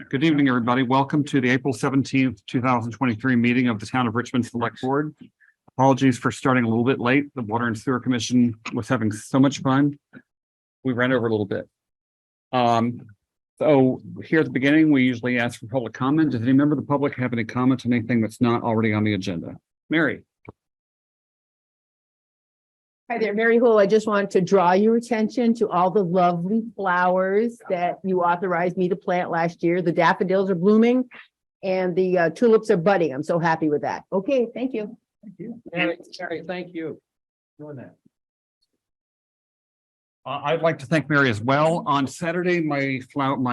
Good evening, everybody. Welcome to the April 17th, 2023 meeting of the Town of Richmond Select Board. Apologies for starting a little bit late. The Water and Sewer Commission was having so much fun. We ran over a little bit. So here at the beginning, we usually ask for public comment. Does any member of the public have any comments on anything that's not already on the agenda? Mary. Hi there, Mary Hull. I just wanted to draw your attention to all the lovely flowers that you authorized me to plant last year. The daffodils are blooming and the tulips are budding. I'm so happy with that. Okay, thank you. Thank you. Mary, thank you. Doing that. I'd like to thank Mary as well. On Saturday, my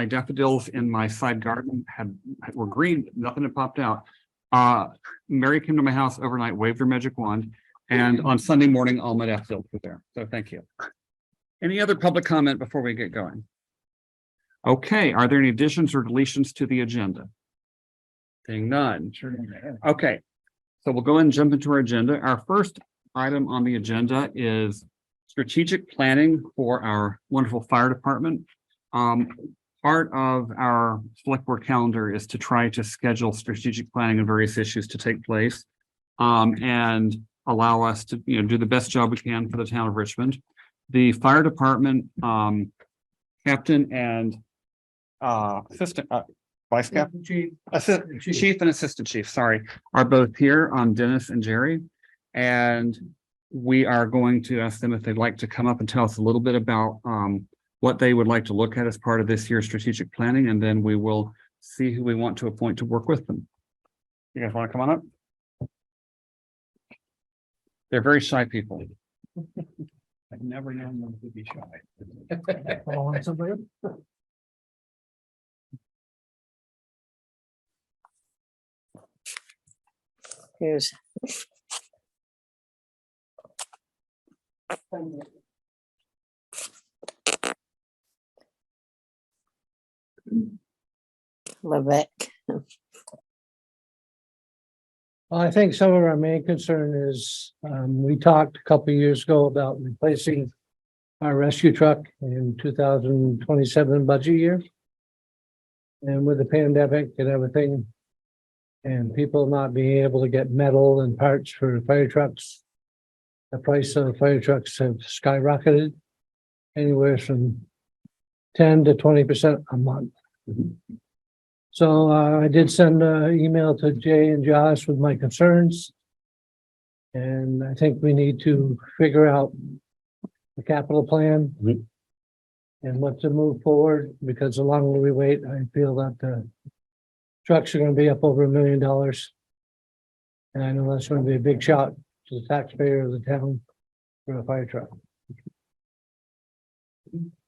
daffodils in my side garden were green. Nothing had popped out. Mary came to my house overnight, waved her magic wand. And on Sunday morning, all my daffodils were there. So thank you. Any other public comment before we get going? Okay, are there any additions or deletions to the agenda? Seeing none. Okay, so we'll go ahead and jump into our agenda. Our first item on the agenda is strategic planning for our wonderful fire department. Part of our select board calendar is to try to schedule strategic planning of various issues to take place. And allow us to, do the best job we can for the town of Richmond. The fire department, captain and assistant, vice captain, chief and assistant chief, sorry, are both here. Dennis and Jerry. And we are going to ask them if they'd like to come up and tell us a little bit about what they would like to look at as part of this year's strategic planning. And then we will see who we want to appoint to work with them. You guys want to come on up? They're very shy people. I've never known them to be shy. Here's. Levesque. I think some of our main concern is, we talked a couple of years ago about replacing our rescue truck in 2027 budget year. And with the pandemic and everything, and people not being able to get metal and parts for fire trucks, the price of fire trucks have skyrocketed anywhere from 10 to 20% a month. So I did send an email to Jay and Josh with my concerns. And I think we need to figure out the capital plan and what to move forward, because the longer we wait, I feel that the trucks are going to be up over $1 million. And I know that's going to be a big shot to the taxpayer of the town for a fire truck.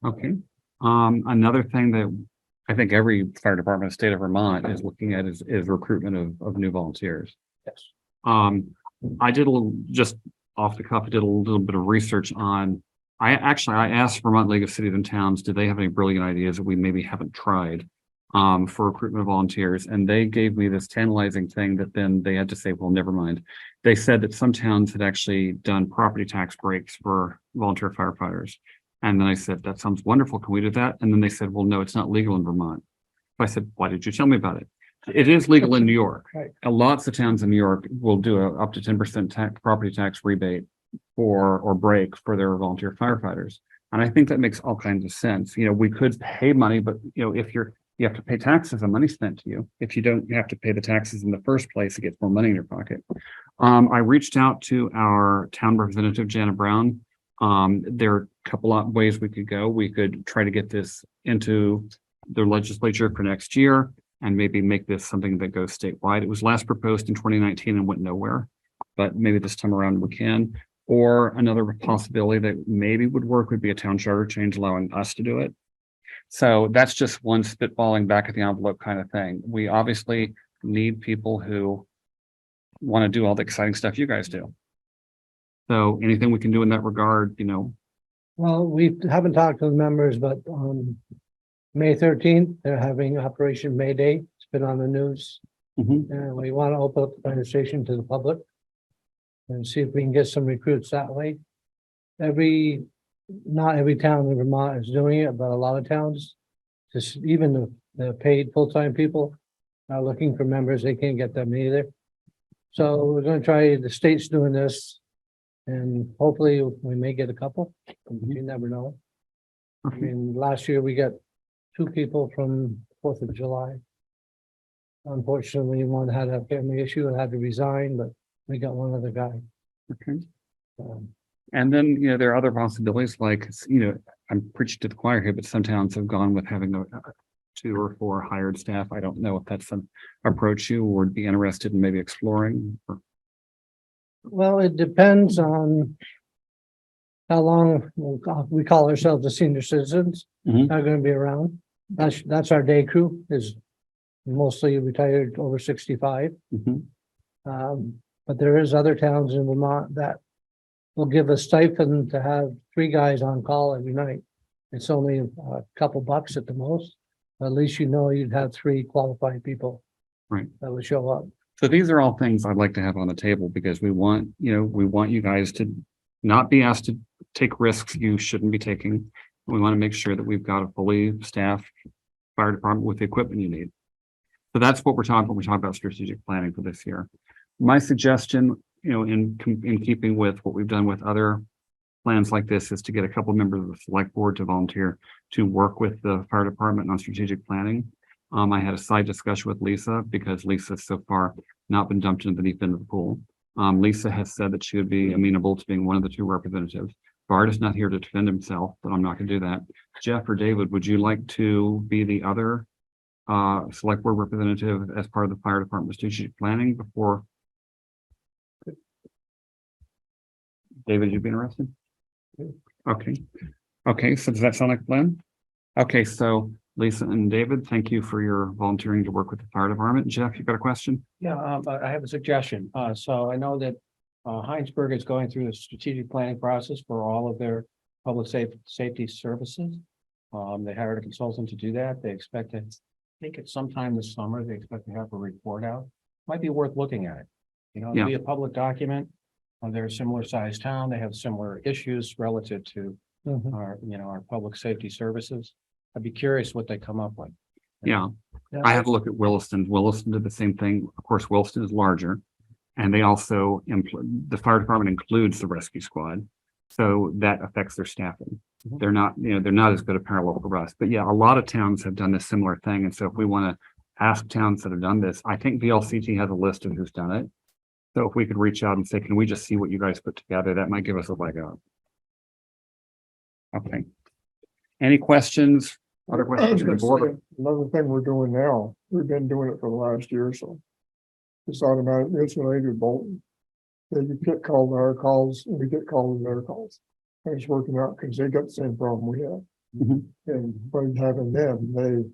Okay. Another thing that I think every fire department in the state of Vermont is looking at is recruitment of new volunteers. Yes. I did just off the cuff, I did a little bit of research on, I asked Vermont League of Cities and Towns, do they have any brilliant ideas that we maybe haven't tried for recruitment of volunteers? And they gave me this tantalizing thing that then they had to say, well, never mind. They said that some towns had actually done property tax breaks for volunteer firefighters. And then I said, that sounds wonderful. Can we do that? And then they said, well, no, it's not legal in Vermont. So I said, why did you tell me about it? It is legal in New York. Right. Lots of towns in New York will do a up to 10% property tax rebate or break for their volunteer firefighters. And I think that makes all kinds of sense. We could pay money, but if you have to pay taxes on money spent to you. If you don't have to pay the taxes in the first place, it gets more money in your pocket. I reached out to our town representative, Jana Brown. There are a couple of ways we could go. We could try to get this into the legislature for next year and maybe make this something that goes statewide. It was last proposed in 2019 and went nowhere, but maybe this time around we can. Or another possibility that maybe would work would be a town charter change allowing us to do it. So that's just one spitballing back at the envelope kind of thing. We obviously need people who want to do all the exciting stuff you guys do. So anything we can do in that regard, Well, we haven't talked to the members, but on May 13th, they're having Operation May Day. It's been on the news. And we want to open up the fire station to the public and see if we can get some recruits that way. Not every town in Vermont is doing it, but a lot of towns Just even the paid full-time people are looking for members. They can't get them either. So we're gonna try, the state's doing this. And hopefully we may get a couple. You never know. I mean, last year we got 2 people from 4th of July. Unfortunately, one had a family issue and had to resign, but we got one other guy. Okay. Um, And then, there are other possibilities like, I'm preaching to the choir here, but some towns have gone with having a 2 or 4 hired staff. I don't know if that's an approach you would be interested in maybe exploring. Well, it depends on how long we call ourselves the senior citizens Mhm. are gonna be around. That's our day crew is mostly retired over 65. Mhm. But there is other towns in Vermont that will give a stipend to have 3 guys on call every night. It's only a couple bucks at the most. At least you'd have 3 qualified people. Right. That would show up. So these are all things I'd like to have on the table because we want you guys to not be asked to take risks you shouldn't be taking. We want to make sure that we've got a fully staffed fire department with the equipment you need. So that's what we're talking when we talk about strategic planning for this year. My suggestion, in keeping with what we've done with other plans like this, is to get a couple of members of the select board to volunteer to work with the fire department on strategic planning. I had a side discussion with Lisa because Lisa's so far not been dumped into the deep end of the pool. Lisa has said that she would be amenable to being one of the 2 representatives. Bart is not here to defend himself, but I'm not going to do that. Jeff or David, would you like to be the other select board representative as part of the fire department strategic planning before? David, you'd be interested? Okay, so does that sound like a plan? Okay, so Lisa and David, thank you for your volunteering to work with the fire department. Jeff, you got a question? Yeah, but I have a suggestion. So I know that Hinesburg is going through the strategic planning process for all of their public safety services. They hired a consultant to do that. They expect to, I think it's sometime this summer, they expect to have a report out. Might be worth looking at it. It'll be a public document. They're a similar sized town. They have similar issues relative to our public safety services. I'd be curious what they come up with. Yeah, I had to look at Williston. Williston did the same thing. Of course, Williston is larger. And they also, the fire department includes the rescue squad. So that affects their staffing. They're not as good a parallel for us. But yeah, a lot of towns have done this similar thing. And so if we want to ask towns that have done this, I think VLCT has a list of who's done it. So if we could reach out and say, can we just see what you guys put together? That might give us a leg up. Okay. Any questions? Other questions from the board? Another thing we're doing now, we've been doing it for the last year or so. This automatic insulated Bolton. You get called to our calls and we get called to their calls. And it's working out because they got the same problem we have. Mhm. And by having them, they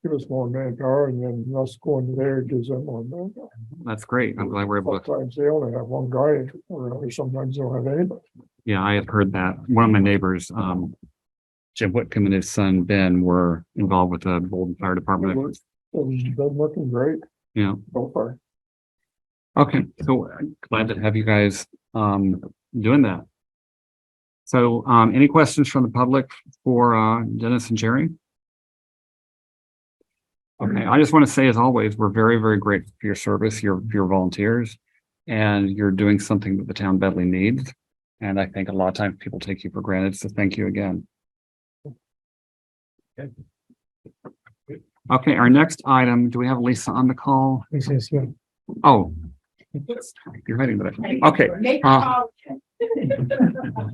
give us more manpower, and then us going to there gives them more manpower. That's great. I'm glad we're able to. Sometimes they only have one guy, or sometimes they don't have anybody. Yeah, I have heard that. One of my neighbors, Jim Whitcomb and his son Ben were involved with the Bolton Fire Department. It's been looking great Yeah. so far. Okay, so glad to have you guys doing that. So any questions from the public for Dennis and Jerry? Okay, I just want to say, as always, we're very, very grateful for your service, your volunteers, and you're doing something that the town badly needs. And I think a lot of times people take you for granted. So thank you again. Okay, our next item, do we have Lisa on the call? Oh. You're heading to that. Okay.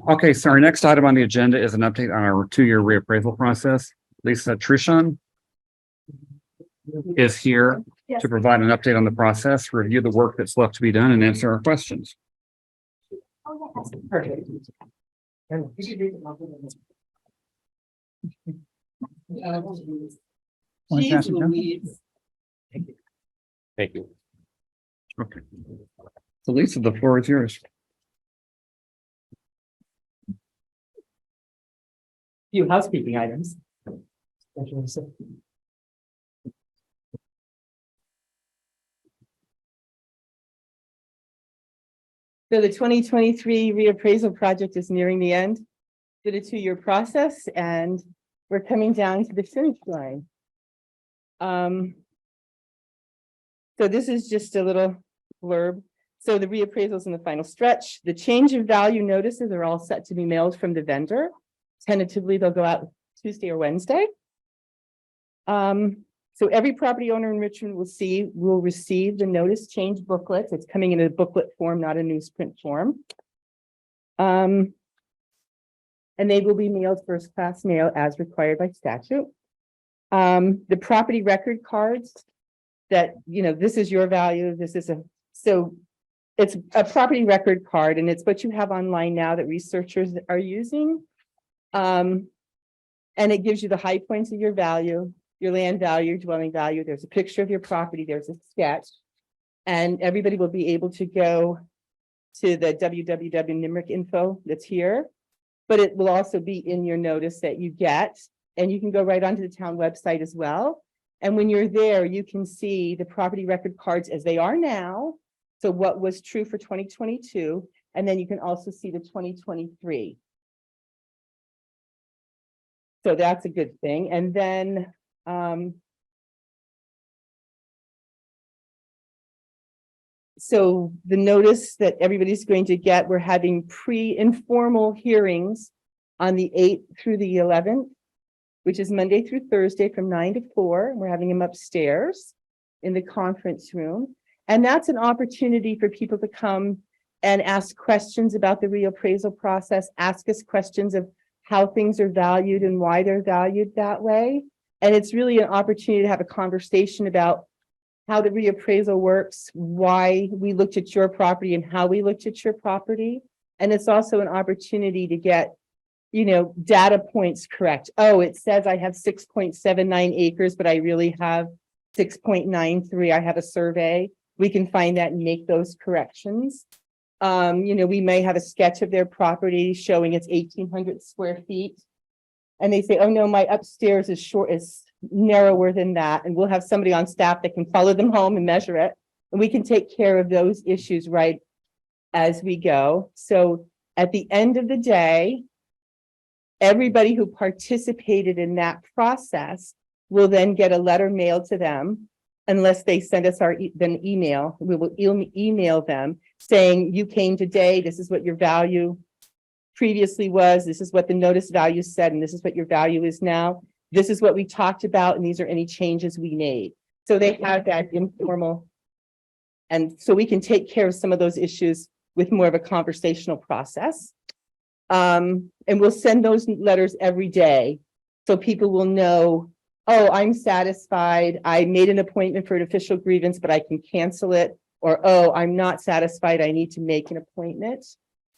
Okay, so our next item on the agenda is an update on our 2-year reappraisal process. Lisa Trishon is here to provide an update on the process, review the work that's left to be done, and answer our questions. Perfect. Jeez Louise. Thank you. Okay. So Lisa, the floor is yours. Few housekeeping items. So the 2023 reappraisal project is nearing the end. Did a 2-year process, and we're coming down to the finish line. So this is just a little blurb. So the reappraisal is in the final stretch. The change of value notices are all set to be mailed from the vendor. Tentatively, they'll go out Tuesday or Wednesday. So every property owner in Richmond will receive the notice change booklet. It's coming in a booklet form, not a newsprint form. And they will be mailed first class mail as required by statute. The property record cards that, this is your value, so it's a property record card, and it's what you have online now that researchers are using. And it gives you the high points of your value, your land value, your dwelling value. There's a picture of your property, there's a sketch, and everybody will be able to go to the www.nimric info that's here, but it will also be in your notice that you get, and you can go right onto the town website as well. And when you're there, you can see the property record cards as they are now. So what was true for 2022, and then you can also see the 2023. So that's a good thing. And then so the notice that everybody's going to get, we're having pre-informal hearings on the 8th through the 11th, which is Monday through Thursday from 9 to 4. We're having them upstairs in the conference room. And that's an opportunity for people to come and ask questions about the reappraisal process, ask us questions of how things are valued and why they're valued that way. And it's really an opportunity to have a conversation about how the reappraisal works, why we looked at your property and how we looked at your property. And it's also an opportunity to get, data points correct. Oh, it says I have 6.79 acres, but I really have 6.93. I have a survey. We can find that and make those corrections. We may have a sketch of their property showing it's 1,800 square feet. And they say, oh no, my upstairs is narrower than that. And we'll have somebody on staff that can follow them home and measure it. And we can take care of those issues right as we go. So at the end of the day, everybody who participated in that process will then get a letter mailed to them, unless they send us an email. We will email them saying, you came today, this is what your value previously was, this is what the notice value said, and this is what your value is now. This is what we talked about, and these are any changes we made. So they have that informal, and so we can take care of some of those issues with more of a conversational process. And we'll send those letters every day, so people will know, oh, I'm satisfied, I made an appointment for an official grievance, but I can cancel it. Or, oh, I'm not satisfied, I need to make an appointment.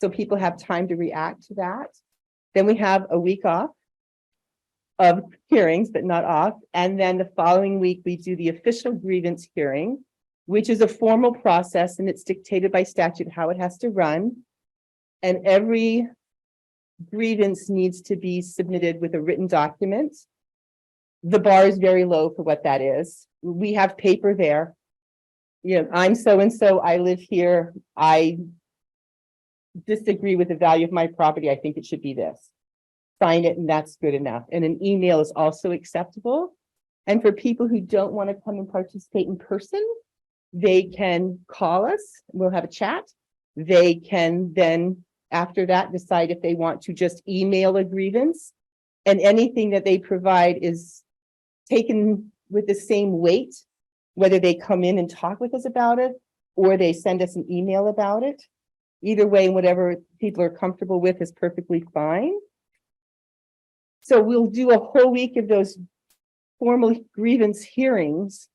So people have time to react to that. Then we have a week off of hearings, but not off. And then the following week, we do the official grievance hearing, which is a formal process, and it's dictated by statute how it has to run. And every grievance needs to be submitted with a written document. The bar is very low for what that is. We have paper there. I'm so-and-so, I live here. I disagree with the value of my property. I think it should be this. Sign it, and that's good enough. And an email is also acceptable. And for people who don't want to come and participate in person, they can call us. We'll have a chat. They can then, after that, decide if they want to just email a grievance. And anything that they provide is taken with the same weight, whether they come in and talk with us about it, or they send us an email about it. Either way, whatever people are comfortable with is perfectly fine. So we'll do a whole week of those formal grievance hearings.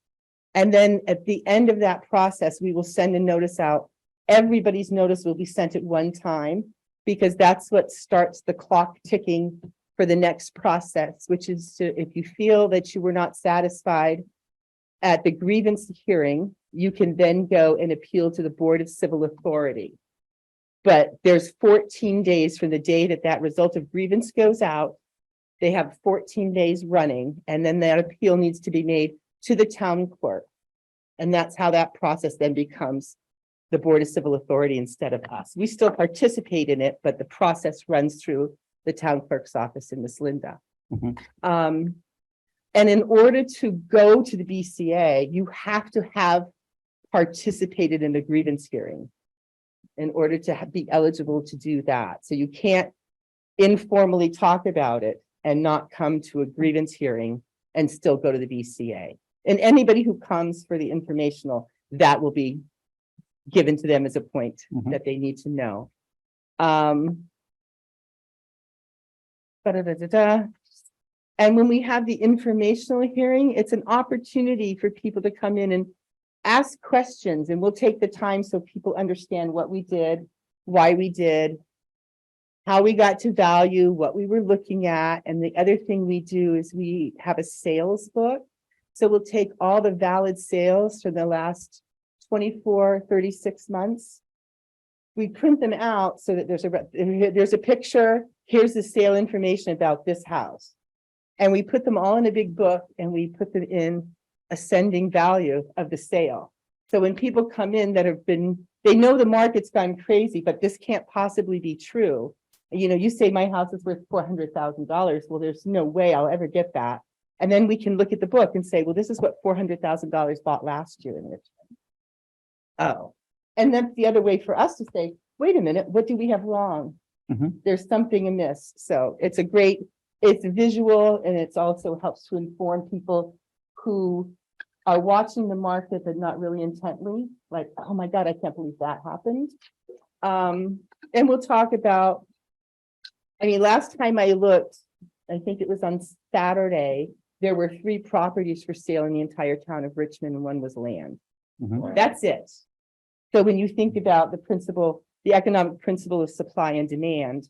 And then at the end of that process, we will send a notice out. Everybody's notice will be sent at one time, because that's what starts the clock ticking for the next process, which is to, if you feel that you were not satisfied at the grievance hearing, you can then go and appeal to the Board of Civil Authority. But there's 14 days from the day that that result of grievance goes out. They have 14 days running, and then that appeal needs to be made to the town clerk. And that's how that process then becomes the Board of Civil Authority instead of us. We still participate in it, but the process runs through the town clerk's office in Miss Linda. Mhm. And in order to go to the BCA, you have to have participated in the grievance hearing in order to be eligible to do that. So you can't informally talk about it and not come to a grievance hearing and still go to the BCA. And anybody who comes for the informational, that will be given to them as a point Mhm. that they need to know. And when we have the informational hearing, it's an opportunity for people to come in and ask questions, and we'll take the time so people understand what we did, why we did, how we got to value, what we were looking at. And the other thing we do is we have a sales book. So we'll take all the valid sales for the last 24, 36 months. We print them out so that there's a picture, here's the sale information about this house. And we put them all in a big book and we put them in ascending value of the sale. So when people come in that have been, they know the market's gone crazy, but this can't possibly be true. You know, you say my house is worth $400,000. Well, there's no way I'll ever get that. And then we can look at the book and say, well, this is what $400,000 bought last year in Richmond. Oh, and that's the other way for us to say, wait a minute, what do we have wrong? Mhm. There's something amiss. So it's a great, it's visual, and it's also helps to inform people who are watching the market, but not really intently, like, oh my God, I can't believe that happened. And we'll talk about, I mean, last time I looked, I think it was on Saturday, there were 3 properties for sale in the entire town of Richmond, and 1 was land. Mhm. That's it. So when you think about the principle, the economic principle of supply and demand,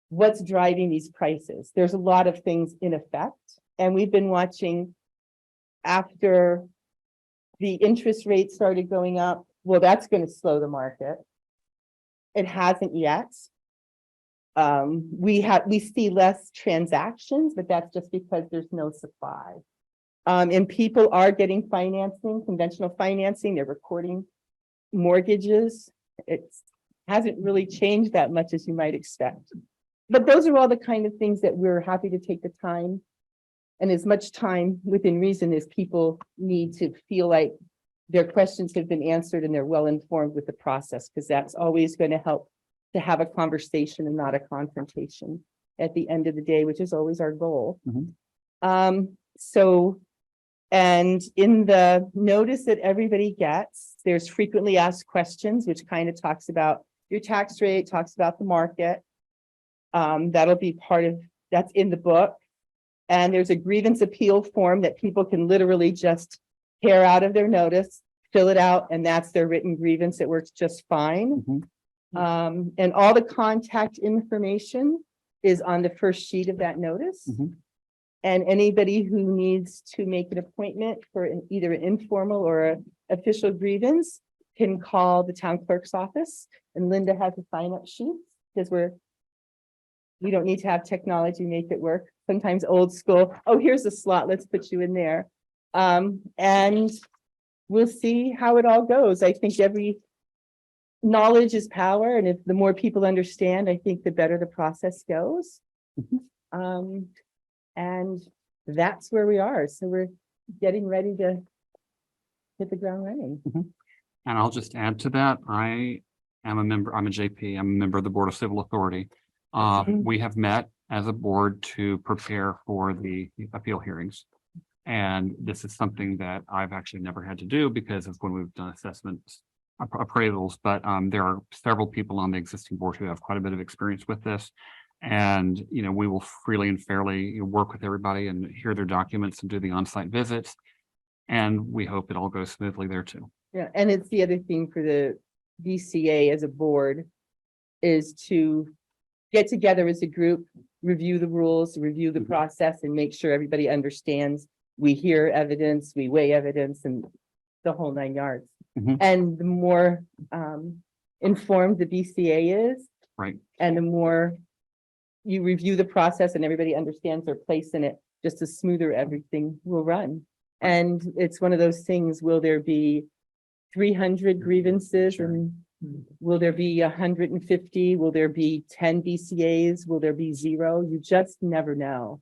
what's driving these prices? There's a lot of things in effect, and we've been watching after the interest rates started going up. Well, that's going to slow the market. It hasn't yet. We see less transactions, but that's just because there's no supply. And people are getting financing, conventional financing, they're recording mortgages. It hasn't really changed that much as you might expect. But those are all the kind of things that we're happy to take the time, and as much time within reason as people need to feel like their questions have been answered and they're well informed with the process, because that's always going to help to have a conversation and not a confrontation at the end of the day, which is always our goal. So, and in the notice that everybody gets, there's frequently asked questions, which kind of talks about your tax rate, talks about the market. That'll be part of, that's in the book. And there's a grievance appeal form that people can literally just tear out of their notice, fill it out, and that's their written grievance. It works just fine. And all the contact information is on the first sheet of that notice. And anybody who needs to make an appointment for either an informal or an official grievance can call the town clerk's office, and Linda has a sign-up sheet, because we don't need to have technology make it work. Sometimes old school, oh, here's a slot, let's put you in there. And we'll see how it all goes. I think every knowledge is power, and if the more people understand, I think the better the process goes. And that's where we are. So we're getting ready to hit the ground running. And I'll just add to that, I am a member, I'm a JP, I'm a member of the Board of Civil Authority. We have met as a board to prepare for the appeal hearings. And this is something that I've actually never had to do because of when we've done assessments, appraisals, but there are several people on the existing board who have quite a bit of experience with this. And, you know, we will freely and fairly work with everybody and hear their documents and do the on-site visits. And we hope it all goes smoothly there too. Yeah, and it's the other thing for the BCA as a board is to get together as a group, review the rules, review the process, and make sure everybody understands. We hear evidence, we weigh evidence, and the whole 9 yards. And the more informed the BCA is, Right. and the more you review the process and everybody understands their place in it, just the smoother everything will run. And it's one of those things, will there be 300 grievances, and will there be 150? Will there be 10 BCAs? Will there be 0? You just never know.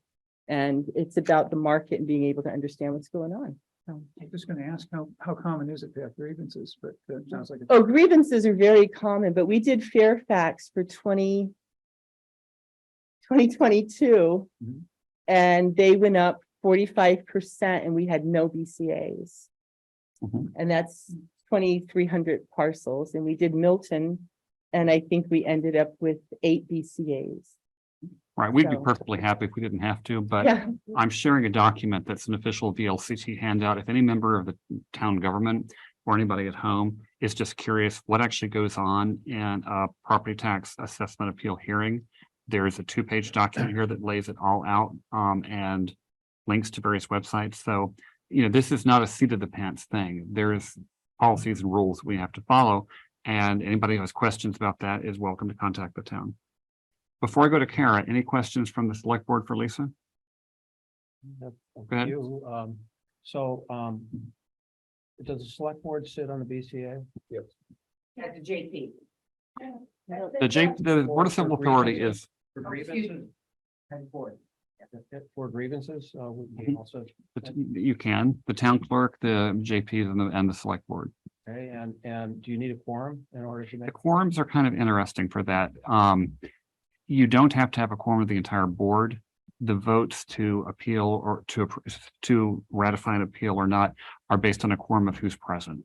And it's about the market and being able to understand what's going on. So. I'm just gonna ask how common is it to have grievances, but it sounds like. Oh, grievances are very common, but we did Fairfax for 2022. Mhm. And they went up 45% and we had no BCAs. Mhm. And that's 2,300 parcels. And we did Milton. And I think we ended up with 8 BCAs. Right, we'd be So- perfectly happy if we didn't have to, but Yeah, I'm sharing a document that's an official VLCT handout. If any member of the town government or anybody at home is just curious what actually goes on in a property tax assessment appeal hearing, there is a 2-page document here that lays it all out, and links to various websites. So, this is not a seat of the pants thing. There's policies and rules we have to follow. And anybody who has questions about that is welcome to contact the town. Before I go to Kara, any questions from the select board for Lisa? Go ahead. Does the select board sit on the BCA? At the JP. The Board of Civil Authority is, For grievances? For grievances, we also, you can, the town clerk, the JPs and the select board. okay, and do you need a quorum in order to The make? quorums are kind of interesting for that. You don't have to have a quorum of the entire board. The votes to appeal or to ratify an appeal or not are based on a quorum of who's present.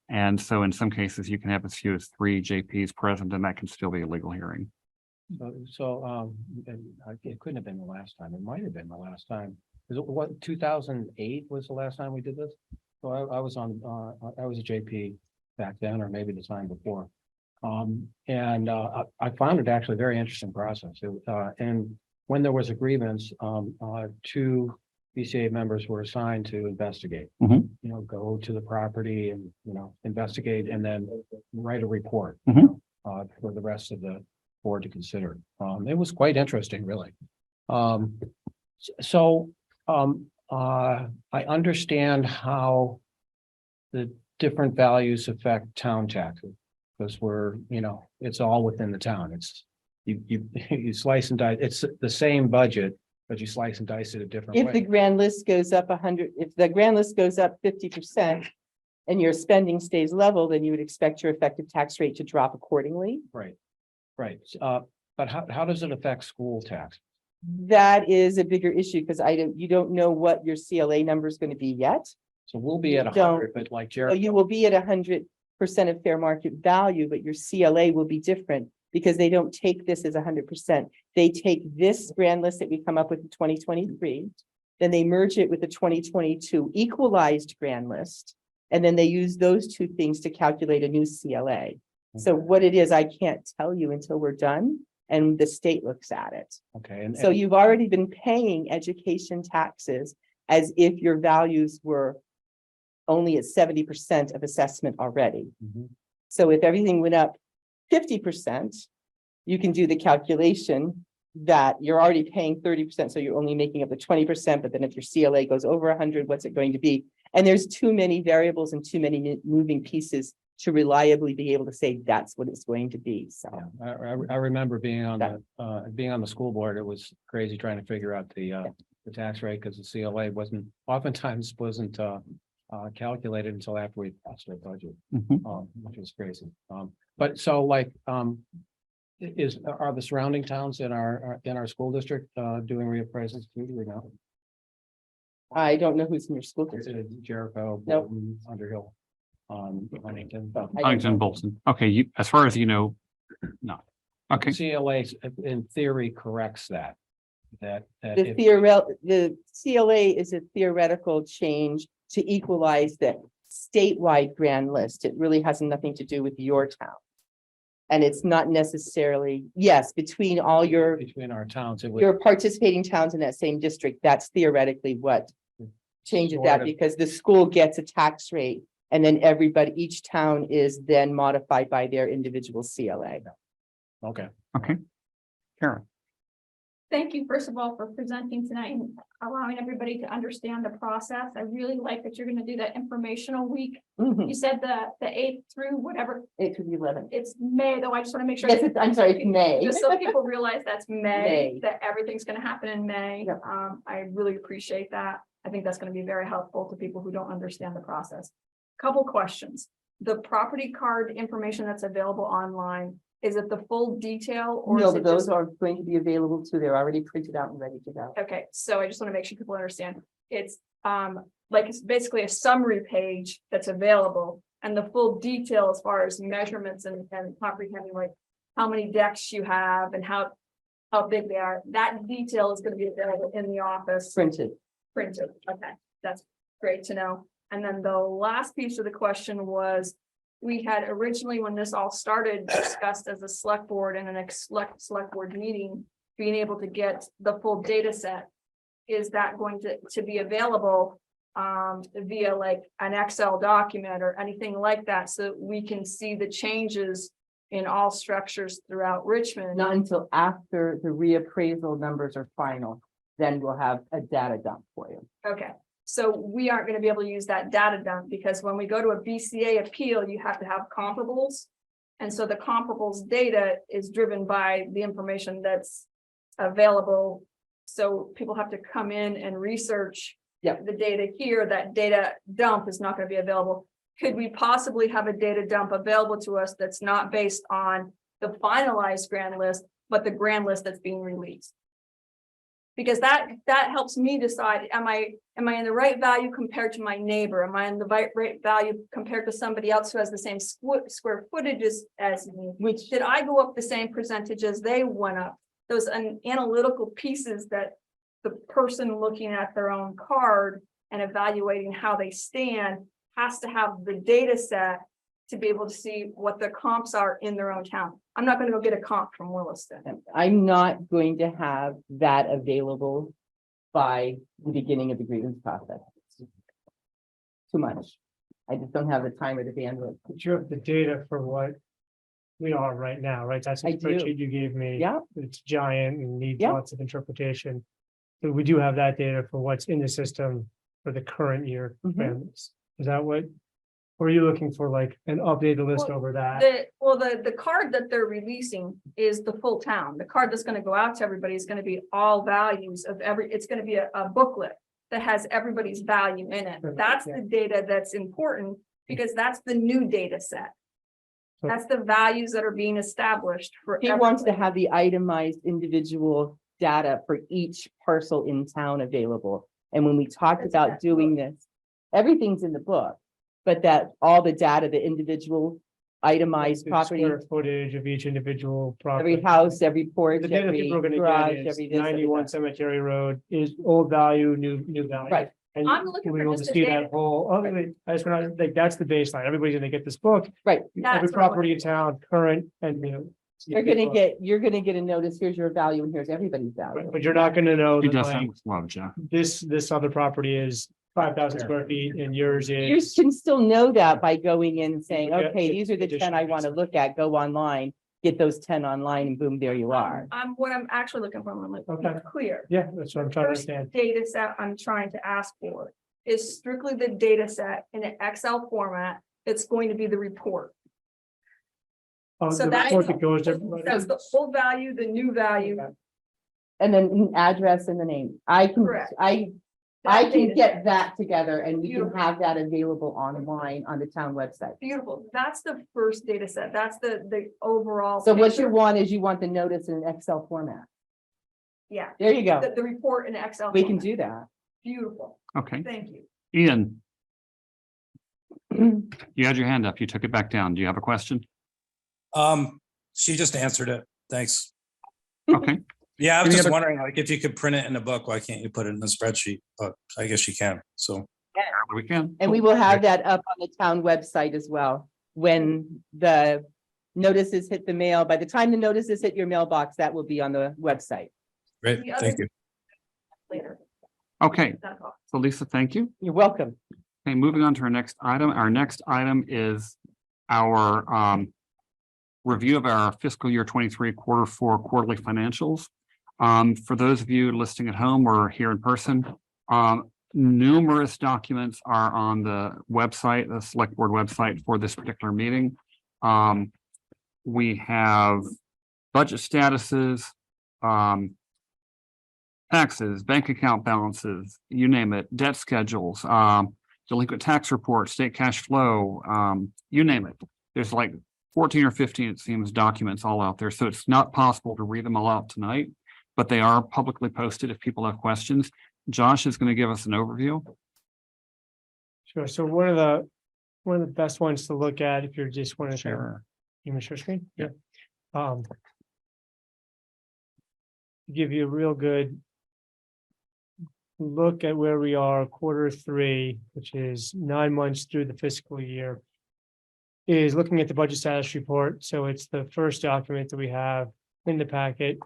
And so in some cases, you can have as few as 3 JPs present, and that can still be a legal hearing. And it couldn't have been the last time. It might have been the last time. Is it what, 2008 was the last time we did this? So I was a JP back then, or maybe the time before. I found it actually a very interesting process. And when there was a grievance, 2 BCA members were assigned to investigate. Mhm. Go to the property and, investigate and then write a report. Mhm. For the rest of the board to consider. It was quite interesting, really. I understand how the different values affect town taxes. Because it's all within the town. It's, you slice and dice, it's the same budget, but you slice and dice it a different if the way. grand list goes up 100, if the grand list goes up 50% and your spending stays level, then you would expect your effective tax rate to drop accordingly. Right. But how does it affect school tax? That is a bigger issue because you don't know what your CLA number is going to be yet. So we'll be at Don't. 100, but like So Jared. you will be at 100% of fair market value, but your CLA will be different because they don't take this as 100%. They take this grand list that we come up with in 2023, then they merge it with the 2022 equalized grand list, and then they use those 2 things to calculate a new CLA. So what it is, I can't tell you until we're done and the state looks at it. Okay, and So you've already been paying education taxes as if your values were only at 70% of assessment already. Mhm. So if everything went up 50%, you can do the calculation that you're already paying 30%, so you're only making up the 20%, but then if your CLA goes over 100, what's it going to be? And there's too many variables and too many moving pieces to reliably be able to say that's what it's going to be, so. Yeah, I remember being on the school board. It was crazy trying to figure out the tax rate because the CLA oftentimes wasn't calculated until after we passed our budget, Mhm. which was crazy. But so like, are the surrounding towns in our school district doing reappraisals too? Do we know? I don't know who's in your school district. Jericho, Nope. Bolton, Underhill, Huntington. I don't Huntington, know. Bolton. Okay, as far as you know, no. Okay, CLA in theory corrects that. That The if- the CLA is a theoretical change to equalize the statewide grand list. It really has nothing to do with your town. And it's not necessarily, yes, between all between our towns, it would. your participating towns in that same district, that's theoretically what changes Sort that of. because the school gets a tax rate. And then each town is then modified by their individual CLA. Okay. okay. Karen, Thank you, first of all, for presenting tonight and allowing everybody to understand the process. I really like that you're gonna do that informational week. Mhm. You said the 8th through whatever, 8 through the 11th. it's May, though. I just want to make sure. Yes, it's, I'm sorry, it's May. Just so people realize that's May, May. that everything's gonna happen in May. Yep. I really appreciate that. I think that's gonna be very helpful to people who don't understand the process. Couple questions. The property card information that's available online, is it the full detail or No, is but it those just? are going to be available too. They're already printed out and ready to go. Okay, so I just want to make sure people understand. It's like it's basically a summary page that's available and the full detail as far as measurements and comprehending like how many decks you have and how big they are. That detail is going to be available in the office. Printed. Printed. Okay, that's great to know. And then the last piece of the question was, we had originally, when this all started, discussed as a select board and an select board meeting, being able to get the full data set. Is that going to be available via like an Excel document or anything like that, so that we can see the changes in all structures throughout Richmond? Not until after the reappraisal numbers are final, then we'll have a data dump for you. Okay, so we aren't going to be able to use that data dump because when we go to a BCA appeal, you have to have comparables. And so the comparables data is driven by the information that's available. So people have to come in and research the data here. That data dump is not going to be available. Could we possibly have a data dump available to us that's not based on the finalized grand list, but the grand list that's being released? Because that helps me decide, am I in the right value compared to my neighbor? Am I in the right value compared to somebody else who has the same square footage as me? Which Did I go up the same percentage as they went up? Those analytical pieces that the person looking at their own card and evaluating how they stand has to have the data set to be able to see what the comps are in their own town. I'm not going to go get a comp from Williston. I'm not going to have that available by the beginning of the grievance process. Too much. I just don't have the time or the bandwidth. But you have the data for what we are right now, right? That's I the do. spreadsheet you gave me. Yeah, It's giant and needs Yeah. lots of interpretation. So we do have that data for what's in the system for the current year. Mhm. families. Is that what? Or are you looking for like an updated list over that? The card that they're releasing is the full town. The card that's going to go out to everybody is going to be all values of it's going to be a booklet that has everybody's value in it. Perfect, That's yeah. the data that's important because that's the new data set. So- That's the values that are being established for. he wants to everybody. have the itemized individual data for each parcel in town available. And when we talked That's about that doing this, everything's in the book, but that all the data, the individual itemized The property, Square footage of each individual property. every house, every porch, The data every people are gonna garage, get is every this, every 91 that. Cemetery Road is old value, new value. Right. And I'm looking we'll be for able to just a see data- that whole, I just want to, like, that's the baseline. Everybody's gonna get this book. Right. That's Every what I'm property in town, current and new. You're gonna get a notice, here's your value and here's everybody's value. But you're not gonna know He that does that like with love, Jeff. this other property is 5,000 square feet and yours You is. can still know that by going in and saying, Look at okay, the these are the 10 I additional want to research. look at, go online, get those 10 online and boom, there you are. What I'm actually looking for, I'm like, Okay. clear. Yeah, that's what I'm trying to First understand. data set I'm trying to ask for is strictly the data set in an Excel format. It's going to be the report. Oh, So the that's- report that goes to everybody. That's the full value, the new value. And then an address and the name. Correct. I That can data get set. that together and we can Beautiful. have that available online on the town website. Beautiful. That's the first data set. That's the overall. So what you picture. want is you want the notice in an Excel format. Yeah, There you go. the report in Excel. We can format. do that. Beautiful. Okay, Thank you. Ian. You had your hand up. You took it back down. Do you have a question? She just answered it. Thanks. Okay, Yeah, I was Any just other- wondering, like, if you could print it in a book, why can't you put it in a spreadsheet? But I guess you can, so. we can. And we will have that up on the town website as well. When the notices hit the mail, by the time the notices hit your mailbox, that will be on the website. Great, The other- thank you. Later. Okay, That's all. so Lisa, thank you. You're welcome. Okay, moving on to our next item. Our next item is our review of our fiscal year 23 quarter 4 quarterly financials. For those of you listening at home or here in person, numerous documents are on the website, the select board website for this particular meeting. We have budget statuses, taxes, bank account balances, you name it, debt schedules, delinquent tax reports, state cash flow, you name it. There's like 14 or 15, it seems, documents all out there. So it's not possible to read them all out tonight, but they are publicly posted if people have questions. Josh is going to give us an overview. Sure. So one of the best ones to look at if you're just want to share. You want to share screen? Yeah. Give you a real good look at where we are Q3, which is 9 months through the fiscal year, is looking at the budget status report. So it's the first document that we have in the packet.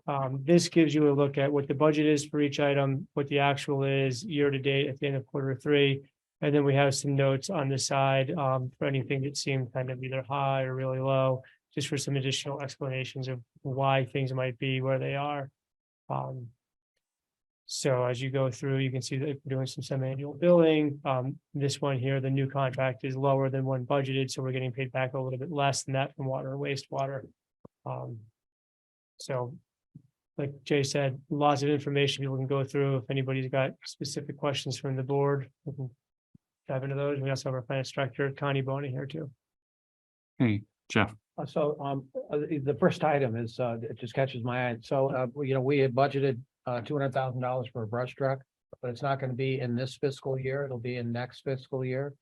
This gives you a look at what the budget is for each item, what the actual is year to date at the end of Q3. And then we have some notes on the side for anything that seemed kind of either high or really low, just for some additional explanations of why things might be where they are. So as you go through, you can see that we're doing some semi-annual billing. This one here, the new contract is lower than one budgeted, so we're getting paid back a little bit less than that from water and wastewater. So like Jay said, lots of information people can go through. If anybody's got specific questions from the board, we can dive into those. We also have our finance director, Connie Boney, here too. Hey, Jeff. The first item is, it just catches my eye. So, we had budgeted $200,000 for a brush truck, but it's not going to be in this fiscal year. It'll be in next fiscal year.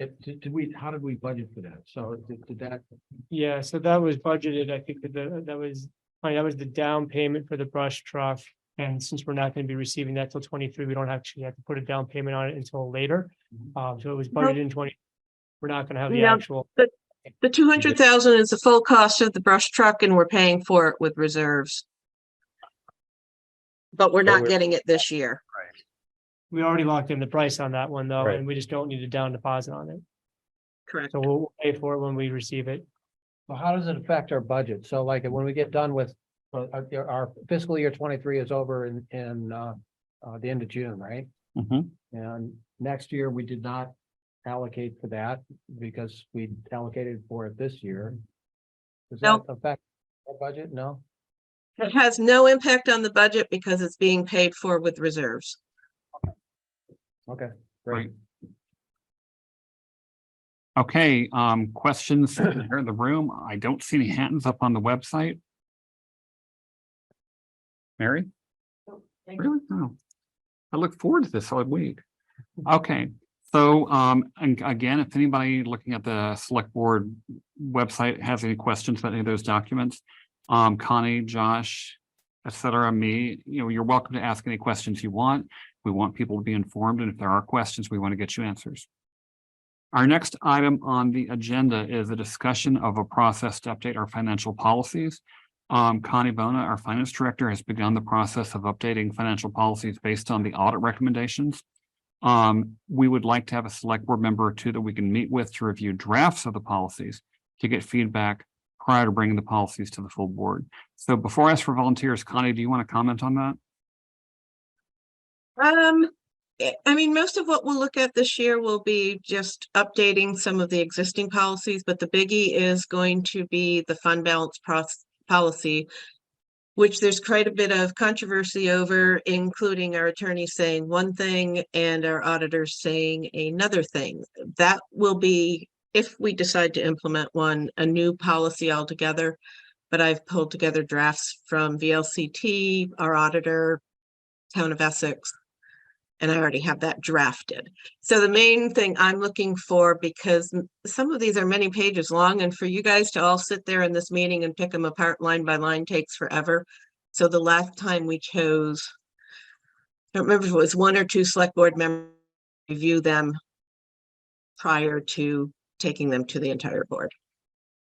How did we budget for that? So did that? Yeah, so that was budgeted. I think that was the down payment for the brush truck. And since we're not going to be receiving that till 23, we don't actually have to put a down payment on it until later. So it was budgeted in 20. We're not going to have the actual. The 200,000 is the full cost of the brush truck, and we're paying for it with reserves. But we're not getting it this year. We already locked in the price on that one though, Right. and we just don't need a down deposit on it. Correct. So we'll pay for it when we receive it. Well, how does it affect our budget? So like when we get done with our fiscal year 23 is over in the end of June, right? And next year we did not allocate for that because we allocated for it this year. Does that affect our budget? No. It has no impact on the budget because it's being paid for with reserves. Okay, Great. Okay, questions here in the room? I don't see any hands up on the website. Mary? Really? Oh. I look forward to this all week. Okay, so and again, if anybody looking at the select board website has any questions about any of those documents, Connie, Josh, etc., me, you're welcome to ask any questions you want. We want people to be informed, and if there are questions, we want to get you answers. Our next item on the agenda is a discussion of a process to update our financial policies. Connie Bona, our finance director, has begun the process of updating financial policies based on the audit recommendations. We would like to have a select board member or two that we can meet with to review drafts of the policies to get feedback prior to bringing the policies to the full board. So before I ask for volunteers, Connie, do you want to comment on that? I mean, most of what we'll look at this year will be just updating some of the existing policies, but the biggie is going to be the fund balance policy, which there's quite a bit of controversy over, including our attorney saying one thing and our auditors saying another thing. That will be, if we decide to implement one, a new policy altogether. But I've pulled together drafts from VLCT, our auditor, Town of Essex, and I already have that drafted. So the main thing I'm looking for, because some of these are many pages long, and for you guys to all sit there in this meeting and pick them apart line by line takes forever. So the last time we chose, I don't remember if it was 1 or 2 select board members review them prior to taking them to the entire board.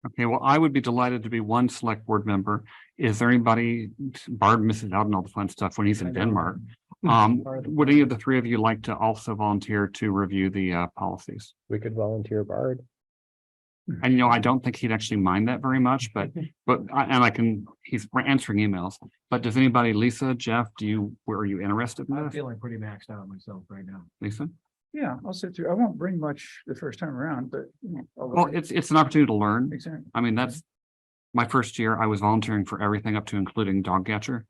Okay, well, I would be delighted to be one select board member. Is there anybody, Barb misses out on all the fun stuff when he's in Denmark. Would any of the three of you like to also volunteer to review the policies? We could volunteer Bard. And I don't think he'd actually mind that very much, but he's answering emails. But does anybody, Lisa, Jeff, are you interested in I'm this? feeling pretty maxed out myself right now. Lisa? Yeah, I'll sit through. I won't bring much the first time around, but. Well, it's an opportunity to learn. Exactly. I mean, that's my first year. I was volunteering for everything up to including dog catcher.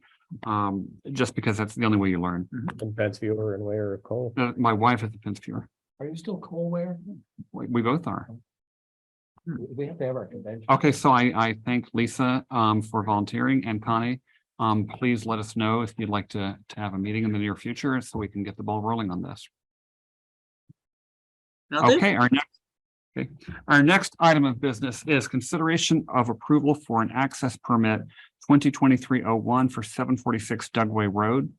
Just because that's the only way you learn. And fence viewer and wearer of coal. My wife is a fence viewer. Are you still coal wearer? We both are. We have to have our convention. Okay, so I thank Lisa for volunteering, and Connie. Please let us know if you'd like to have a meeting in the near future so we can get the ball rolling on this. Will do. Okay, our next item of business is consideration of approval for an access permit 2023-01 for 746 Dugway Road.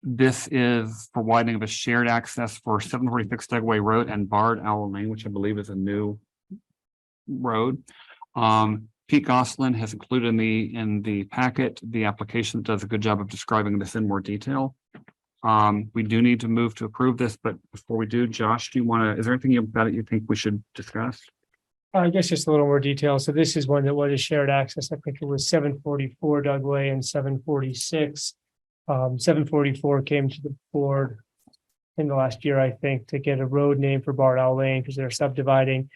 This is for widening of a shared access for 746 Dugway Road and Barred Owl Lane, which I believe is a new road. Pete Goslin has included in the packet the application that does a good job of describing this in more detail. We do need to move to approve this, but before we do, Josh, is there anything about it you think we should discuss? I guess just a little more detail. So this is one that was a shared access. I think it was 744 Dugway and 746. 744 came to the board in the last year, I think, to get a road name for Barred Owl Lane because they're subdividing.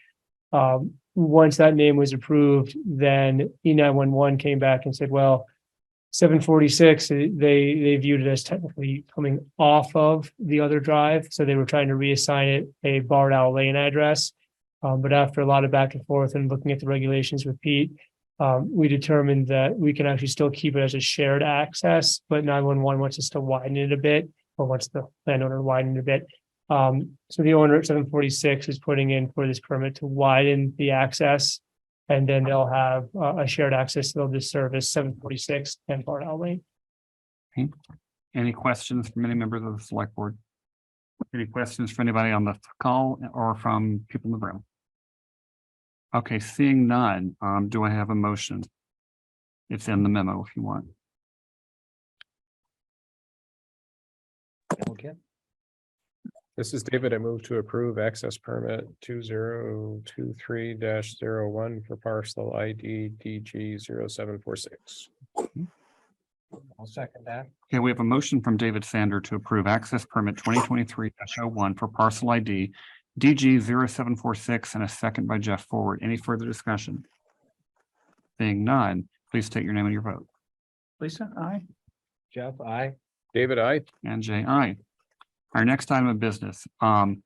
Once that name was approved, then E911 came back and said, well, 746, they viewed it as technically coming off of the other drive. So they were trying to reassign it a Barred Owl Lane address. But after a lot of back and forth and looking at the regulations with Pete, we determined that we can actually still keep it as a shared access, but 911 wants us to widen it a bit, or wants the landowner to widen it a bit. So the owner at 746 is putting in for this permit to widen the access, and then they'll have a shared access. They'll just service 746 and Barred Owl Lane. Okay. Any questions from any members of the select board? Any questions for anybody on the call or from people in the room? Okay, seeing none, do I have a motion? It's in the memo if you want. Okay. This is David. I move to approve access permit 2023-01 for parcel ID DG 0746. I'll second that. Okay, we have a motion from David Sander to approve access permit 2023-01 for parcel ID DG 0746 and a second by Jeff Forward. Any further discussion? Seeing none, please state your name and your vote. Lisa, aye. Jeff, aye. David, I. And Jay, aye. Our next item of business, for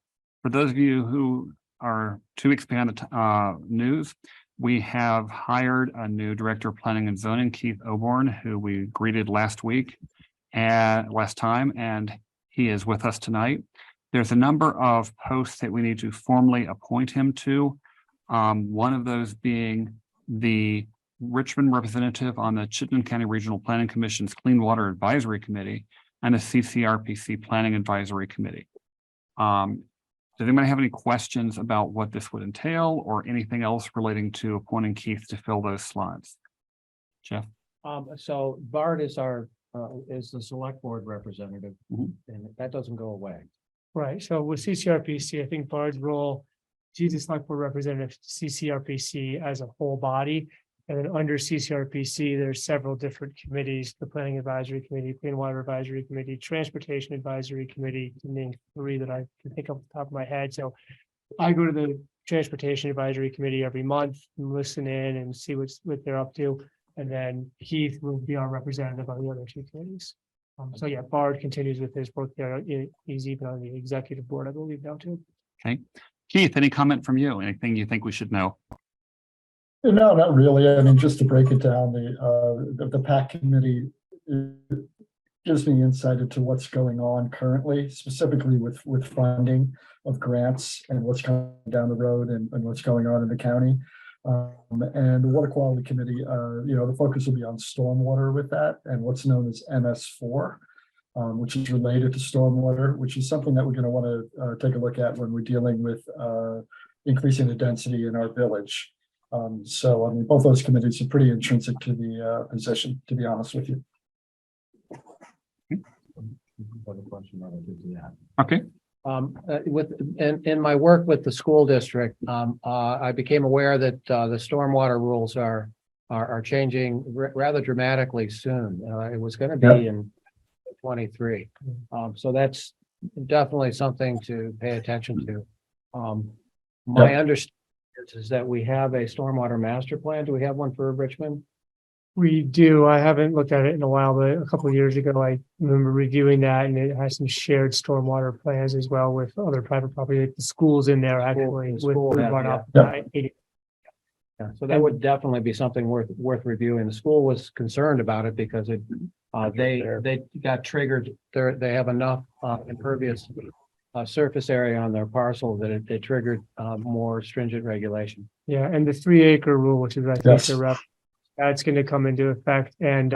those of you who are 2 weeks behind the news, we have hired a new director of planning and zoning, Keith Oborne, who we greeted last time, and he is with us tonight. There's a number of posts that we need to formally appoint him to. One of those being the Richmond representative on the Chittenden County Regional Planning Commission's Clean Water Advisory Committee and the CCRPC Planning Advisory Committee. Does anybody have any questions about what this would entail or anything else relating to appointing Keith to fill those slots? Jeff? So Bart is is the select board representative, Mhm. and that doesn't go away. Right. So with CCRPC, I think Bard's role, he's the select board representative to CCRPC as a whole body. And then under CCRPC, there's several different committees, the Planning Advisory Committee, Clean Water Advisory Committee, Transportation Advisory Committee, to name 3 that I can think of off the top of my head. So I go to the Transportation Advisory Committee every month and listen in and see what they're up to. And then Keith will be our representative on the other 2 committees. So yeah, Bard continues with his work there. He's even on the executive board, I believe, now too. Okay. Keith, any comment from you? Anything you think we should know? No, not really. I mean, just to break it down, the PAC committee gives me insight into what's going on currently, specifically with funding of grants and what's coming down the road and what's going on in the county. And the Water Quality Committee, the focus will be on stormwater with that and what's known as MS4, which is related to stormwater, which is something that we're going to want to take a look at when we're dealing with increasing the density in our village. So I mean, both those committees are pretty intrinsic to the position, to be honest with you. Okay. In my work with the school district, I became aware that, the stormwater rules are changing rather dramatically soon. It was gonna be in 23. So that's definitely something to pay attention to. My understanding is that we have a stormwater master plan. Do we have one for Richmond? We do. I haven't looked at it in a while, but a couple of years ago, I remember reviewing that, and it has some shared stormwater plans as well with other private property, like the schools in there actually. the school with has, runoff. Yeah, so that would definitely be something worth reviewing. The school was concerned about it because they got triggered. They have enough impervious surface area on their parcel that it triggered more stringent regulation. Yeah, and the 3-acre rule, which is I think Yes. the rep, that's going to come into effect. And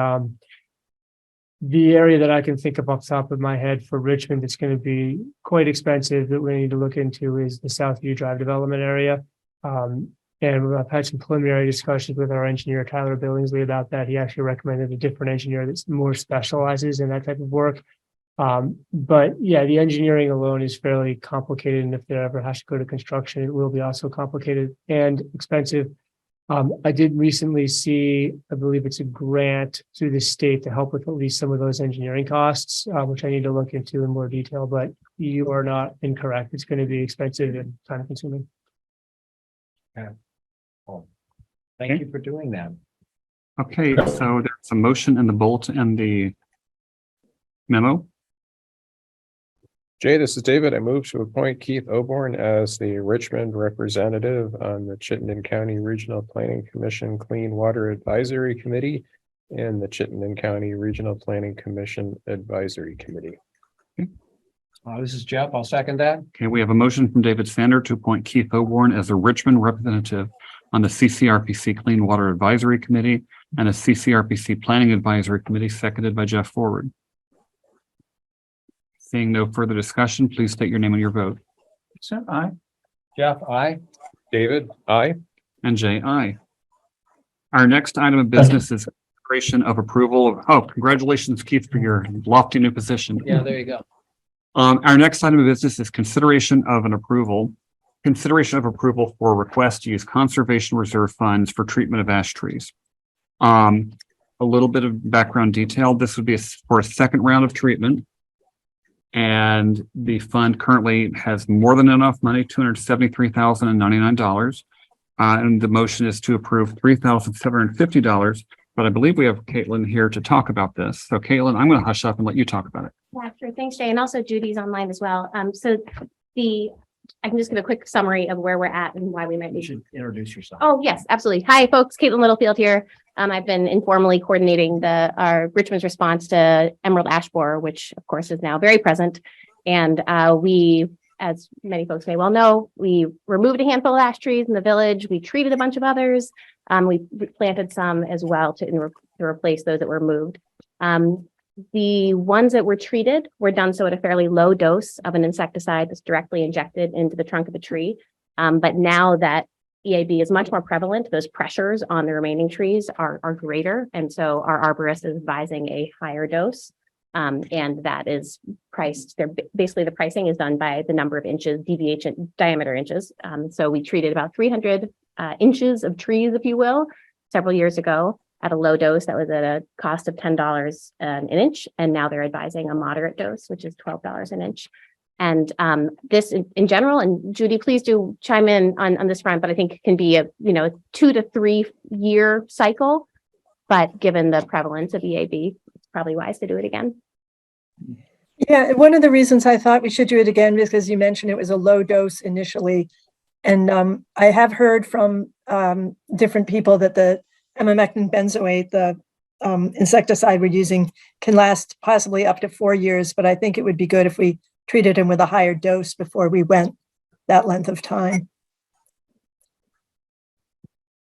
the area that I can think of off the top of my head for Richmond that's going to be quite expensive that we need to look into is the Southview Drive development area. And I've had some preliminary discussions with our engineer, Tyler Billingsley, about that. He actually recommended a different engineer that's more specializes in that type of work. But yeah, the engineering alone is fairly complicated. And if there ever has to go to construction, it will be also complicated and expensive. I did recently see, I believe it's a grant through the state to help with at least some of those engineering costs, which I need to look into in more detail, but you are not incorrect. It's going to be expensive and time consuming. Thank you for doing that. Okay, so there's a motion in the bulletin and the memo. Jay, this is David. I move to appoint Keith Oborne as the Richmond representative on the Chittenden County Regional Planning Commission Clean Water Advisory Committee and the Chittenden County Regional Planning Commission Advisory Committee. This is Jeff. I'll second that. Okay, we have a motion from David Sander to appoint Keith Oborne as a Richmond representative on the CCRPC Clean Water Advisory Committee and a CCRPC Planning Advisory Committee, seconded by Jeff Forward. Seeing no further discussion, please state your name and your vote. So I, Jeff, aye. David, aye. And Jay, aye. Our next item of business is consideration of approval. Oh, congratulations, Keith, for your lofty new position. Yeah, there you go. Our next item of business is consideration of approval for request to use conservation reserve funds for treatment of ash trees. A little bit of background detail. This would be for a second round of treatment. And the fund currently has more than enough money, $273,099. And the motion is to approve $3,750. But I believe we have Caitlin here to talk about this. So Caitlin, I'm going to hush up and let you talk about it. Yeah, sure. Thanks, Jay. And also Judy's online as well. I can just give a quick summary of where we're at and why we might You be. should introduce yourself. Oh, yes, absolutely. Hi, folks. Caitlin Littlefield here. I've been informally coordinating our Richmond's response to emerald ash borer, which of course is now very present. And we, as many folks may well know, we removed a handful of ash trees in the village. We treated a bunch of others. We planted some as well to replace those that were moved. The ones that were treated were done so at a fairly low dose of an insecticide that's directly injected into the trunk of the tree. But now that EAB is much more prevalent, those pressures on the remaining trees are greater. And so our arborist is advising a higher dose. And that is priced. Basically, the pricing is done by the number of inches, diameter inches. So we treated about 300 inches of trees, if you will, several years ago at a low dose that was at a cost of $10 an inch. And now they're advising a moderate dose, which is $12 an inch. And this in general, and Judy, please do chime in on this front, but I think it can be a 2 to 3 year cycle. But given the prevalence of EAB, it's probably wise to do it again. Yeah, one of the reasons I thought we should do it again, because you mentioned it was a low dose initially. And I have heard from different people that the emamectin benzoate, the insecticide we're using, can last possibly up to 4 years. But I think it would be good if we treated him with a higher dose before we went that length of time.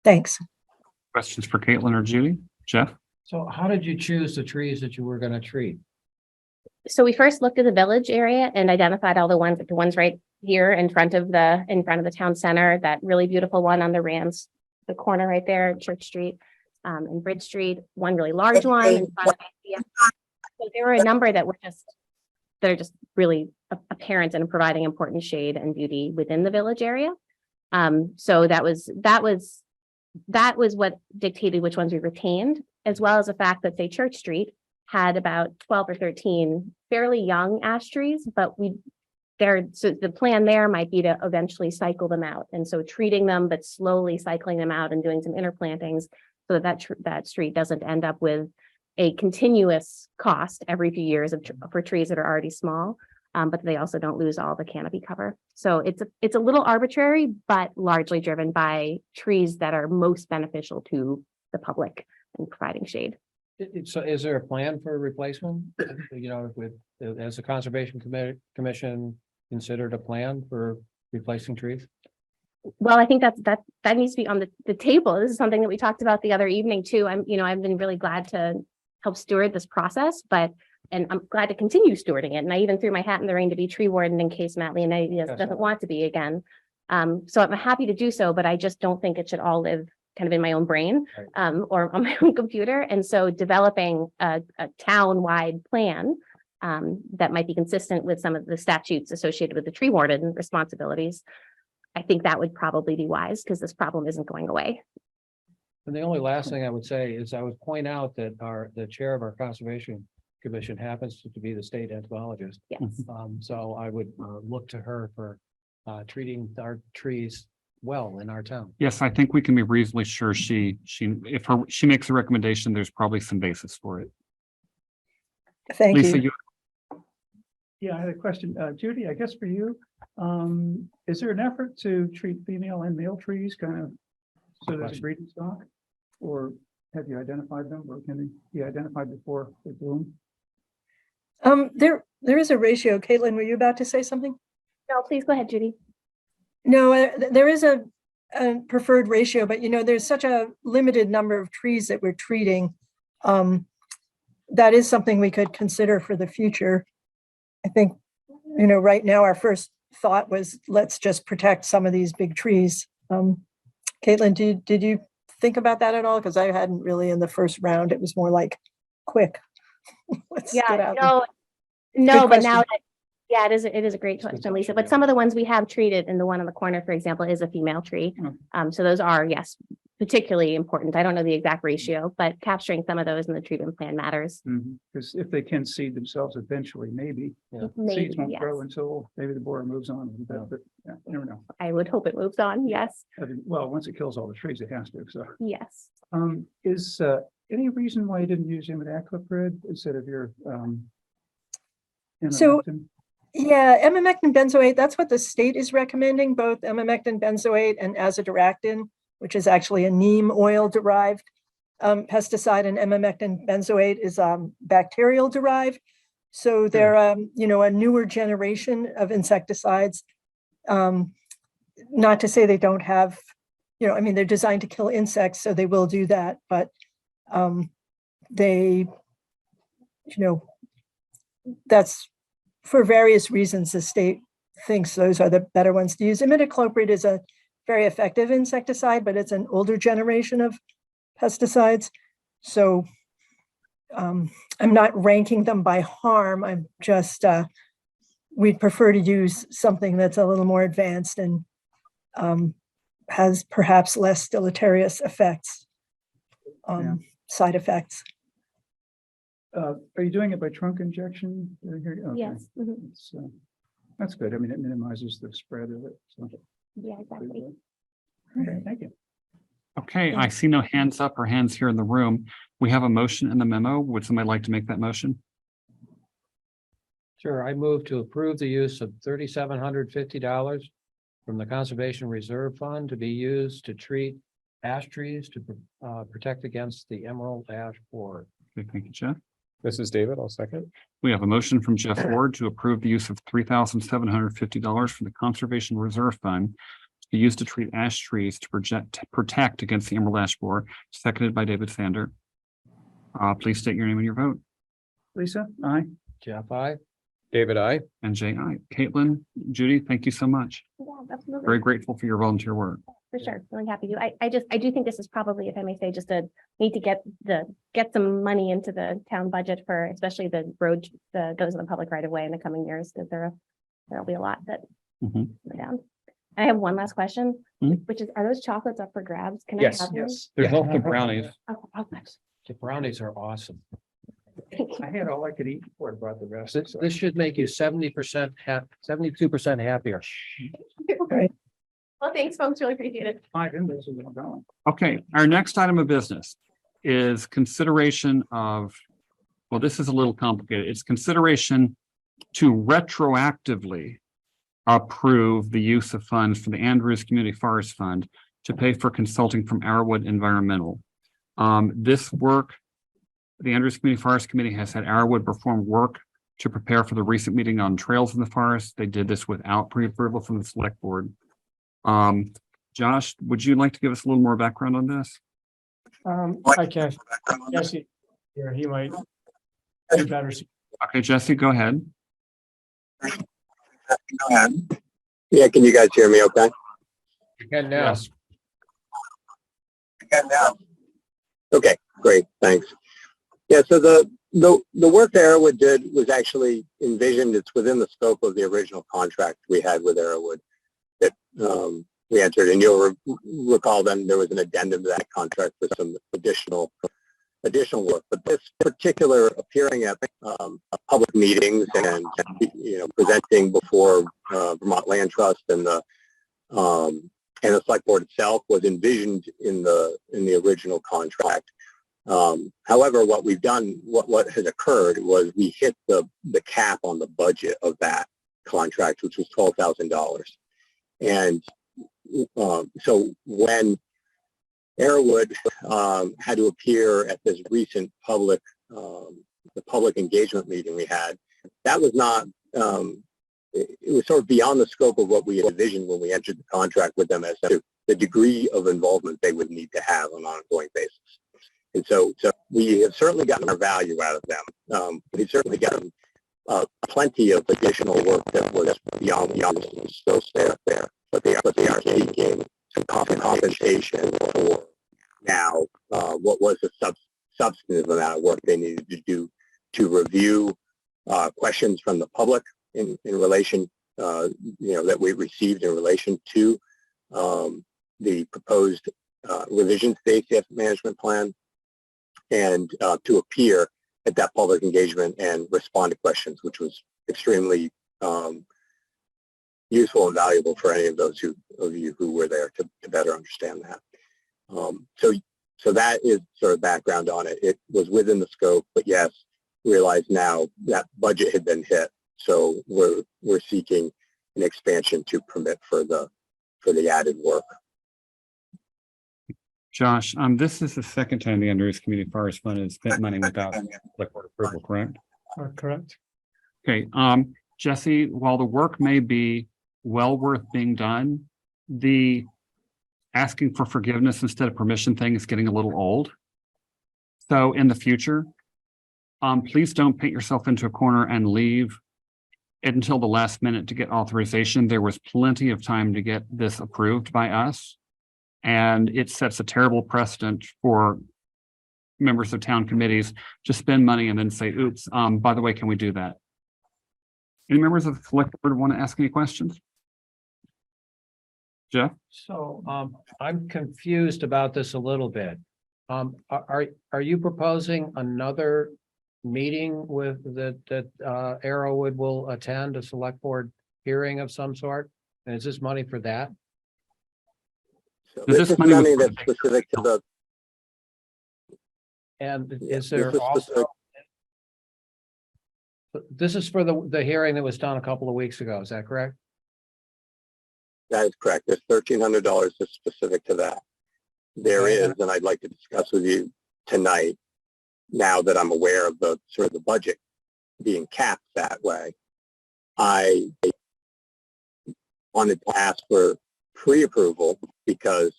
Thanks. Questions for Caitlin or Judy? Jeff? So how did you choose the trees that you were going to treat? So we first looked at the village area and identified all the ones right here in front of the town center, that really beautiful one on the corner right there, Church Street, and Bridge Street, one really large one in front of ICF. So there were a number that were just that are just really apparent and providing important shade and beauty within the village area. So that was what dictated which ones we retained, as well as the fact that, say, Church Street had about 12 or 13 fairly young ash trees, but so the plan there might be to eventually cycle them out. And so treating them, but slowly cycling them out and doing some interplantings so that street doesn't end up with a continuous cost every few years for trees that are already small, but they also don't lose all the canopy cover. So it's a little arbitrary, but largely driven by trees that are most beneficial to the public and providing shade. So is there a plan for replacement? You know, as the Conservation Commission considered a plan for replacing trees? Well, I think that needs to be on the table. This is something that we talked about the other evening too. I've been really glad to help steward this process, and I'm glad to continue stewarding it. And I even threw my hat in the ring to be tree warden in case Matt Leonidas doesn't want to be again. So I'm happy to do so, but I just don't think it should all live kind of in my own brain, or on my own computer. And so developing a town-wide plan that might be consistent with some of the statutes associated with the tree warden responsibilities, I think that would probably be wise, because this problem isn't going away. And the only last thing I would say is I would point out that the chair of our Conservation Commission happens to be the state entomologist. Yes. So I would look to her for treating our trees well in our town. Yes, I think we can be reasonably sure she makes a recommendation, there's probably some basis for it. Thank Lisa, you. Yeah, I had a question. Judy, I guess for you, is there an effort to treat female and male trees kind of so there's a breeding stock? Or have you identified them, or can they be identified before they bloom? There is a ratio. Caitlin, were you about to say something? No, please go ahead, Judy. No, there is a preferred ratio, but there's such a limited number of trees that we're treating. That is something we could consider for the future. I think, right now our first thought was, let's just protect some of these big trees. Caitlin, did you think about that at all? Because I hadn't really in the first round. It was more like, quick. Let's get out. No, but question. now it is a great question, Lisa. But some of the ones we have treated, and the one on the corner, for example, is a female tree. So those are, yes, particularly important. I don't know the exact ratio, but capturing some of those in the treatment plan matters. Because if they can seed themselves eventually, maybe seeds won't grow until maybe the borer moves on a little bit, but yeah, you never know. I would hope it moves on. Yes. Well, once it kills all the trees, it has to. So yes. Is any reason why you didn't use imidacloprid instead of your So, ivermectin? yeah, emamectin benzoate, that's what the state is recommending, both emamectin benzoate and azadirachtin, which is actually a neem oil derived pesticide, and emamectin benzoate is bacterial derived. So they're, a newer generation of insecticides. Not to say they don't have, they're designed to kill insects, so they will do that, but they, that's for various reasons, the state thinks those are the better ones to use. Imidacloprid is a very effective insecticide, but it's an older generation of pesticides. So I'm not ranking them by harm. I'm just, we'd prefer to use something that's a little more advanced and has perhaps less deleterious effects, side effects. Are you doing it by trunk injection? Okay. Yes. That's good. I mean, it minimizes the spread of it. So. Yeah, exactly. Okay, thank you. Okay, I see no hands up or hands here in the room. We have a motion in the memo. Would somebody like to make that motion? Sure, I move to approve the use of $3,750 from the Conservation Reserve Fund to be used to treat ash trees to protect against the emerald ash borer. Okay, thank you, Jeff. This is David. I'll second. We have a motion from Jeff Ward to approve the use of $3,750 from the Conservation Reserve Fund to be used to treat ash trees to protect against the emerald ash borer, seconded by David Sander. Please state your name and your vote. Lisa, aye. Jeff, aye. David, aye. And Jay, aye. Caitlin, Judy, thank you so much. Yeah, absolutely. Very grateful for your volunteer work. For sure, really happy to. I do think this is probably, if I may say, just need to get some money into the town budget for especially the road, those in the public right of way in the coming years, because there'll be a lot that Mhm. go down. I have one last question, Mhm. which is, are those chocolates up for grabs? Can I Yes, have them? yes. There's also brownies. Oh, good. The brownies are awesome. I had all I could eat before I brought the rest. This should make you 70% 72% happier. Well, thanks, folks. Really appreciate it. 5 invoices are gone. Okay, our next item of business is consideration of, well, this is a little complicated. It's consideration to retroactively approve the use of funds for the Andrews Community Forest Fund to pay for consulting from Arrowwood Environmental. This work, the Andrews Community Forest Committee has had Arrowwood perform work to prepare for the recent meeting on trails in the forest. They did this without pre-approval from the select board. Josh, would you like to give us a little more background on this? I can. Jesse, here, he might be better. Okay, Jesse, go ahead. Yeah, can you guys hear me okay? You can now. Yes. Okay, great, thanks. Yeah, so the work that Arrowwood did was actually envisioned, it's within the scope of the original contract we had with Arrowwood that we entered, and you'll recall then there was an addendum to that contract with some additional work. But this particular appearing at public meetings and presenting before Vermont Land Trust and the select board itself was envisioned in the original contract. However, what we've done, what has occurred was we hit the cap on the budget of that contract, which was $12,000. And so when Arrowwood had to appear at this recent the public engagement meeting we had, that was not, it was sort of beyond the scope of what we envisioned when we entered the contract with them as to the degree of involvement they would need to have on an ongoing basis. And so we have certainly gotten our value out of them. We've certainly gotten plenty of additional work that was beyond the scope there. But they are seeking some compensation for now what was the substantive amount of work they needed to do to review questions from the public in relation, that we received in relation to the proposed revisions to the ACF management plan, and to appear at that public engagement and respond to questions, which was extremely useful and valuable for any of those of you who were there to better understand that. So that is sort of background on it. It was within the scope, but yes, realize now that budget had been hit, so we're seeking an expansion to permit for the added work. Josh, this is the second time the Andrews Community Forest Fund has spent money without select board approval, correct? Correct. Okay, Jesse, while the work may be well worth being done, the asking for forgiveness instead of permission thing is getting a little old. So in the future, please don't paint yourself into a corner and leave until the last minute to get authorization. There was plenty of time to get this approved by us. And it sets a terrible precedent for members of town committees to spend money and then say, oops, by the way, can we do that? Any members of the select board want to ask any questions? Jeff? So I'm confused about this a little bit. Are you proposing another meeting with that Arrowwood will attend, a select board hearing of some sort? And is this money for that? So this is money that's specific to the. And is there also? This is for the hearing that was done a couple of weeks ago. Is that correct? That is correct. There's $1,300 that's specific to that. There is, and I'd like to discuss with you tonight, now that I'm aware of the sort of the budget being capped that way. I wanted to ask for pre-approval because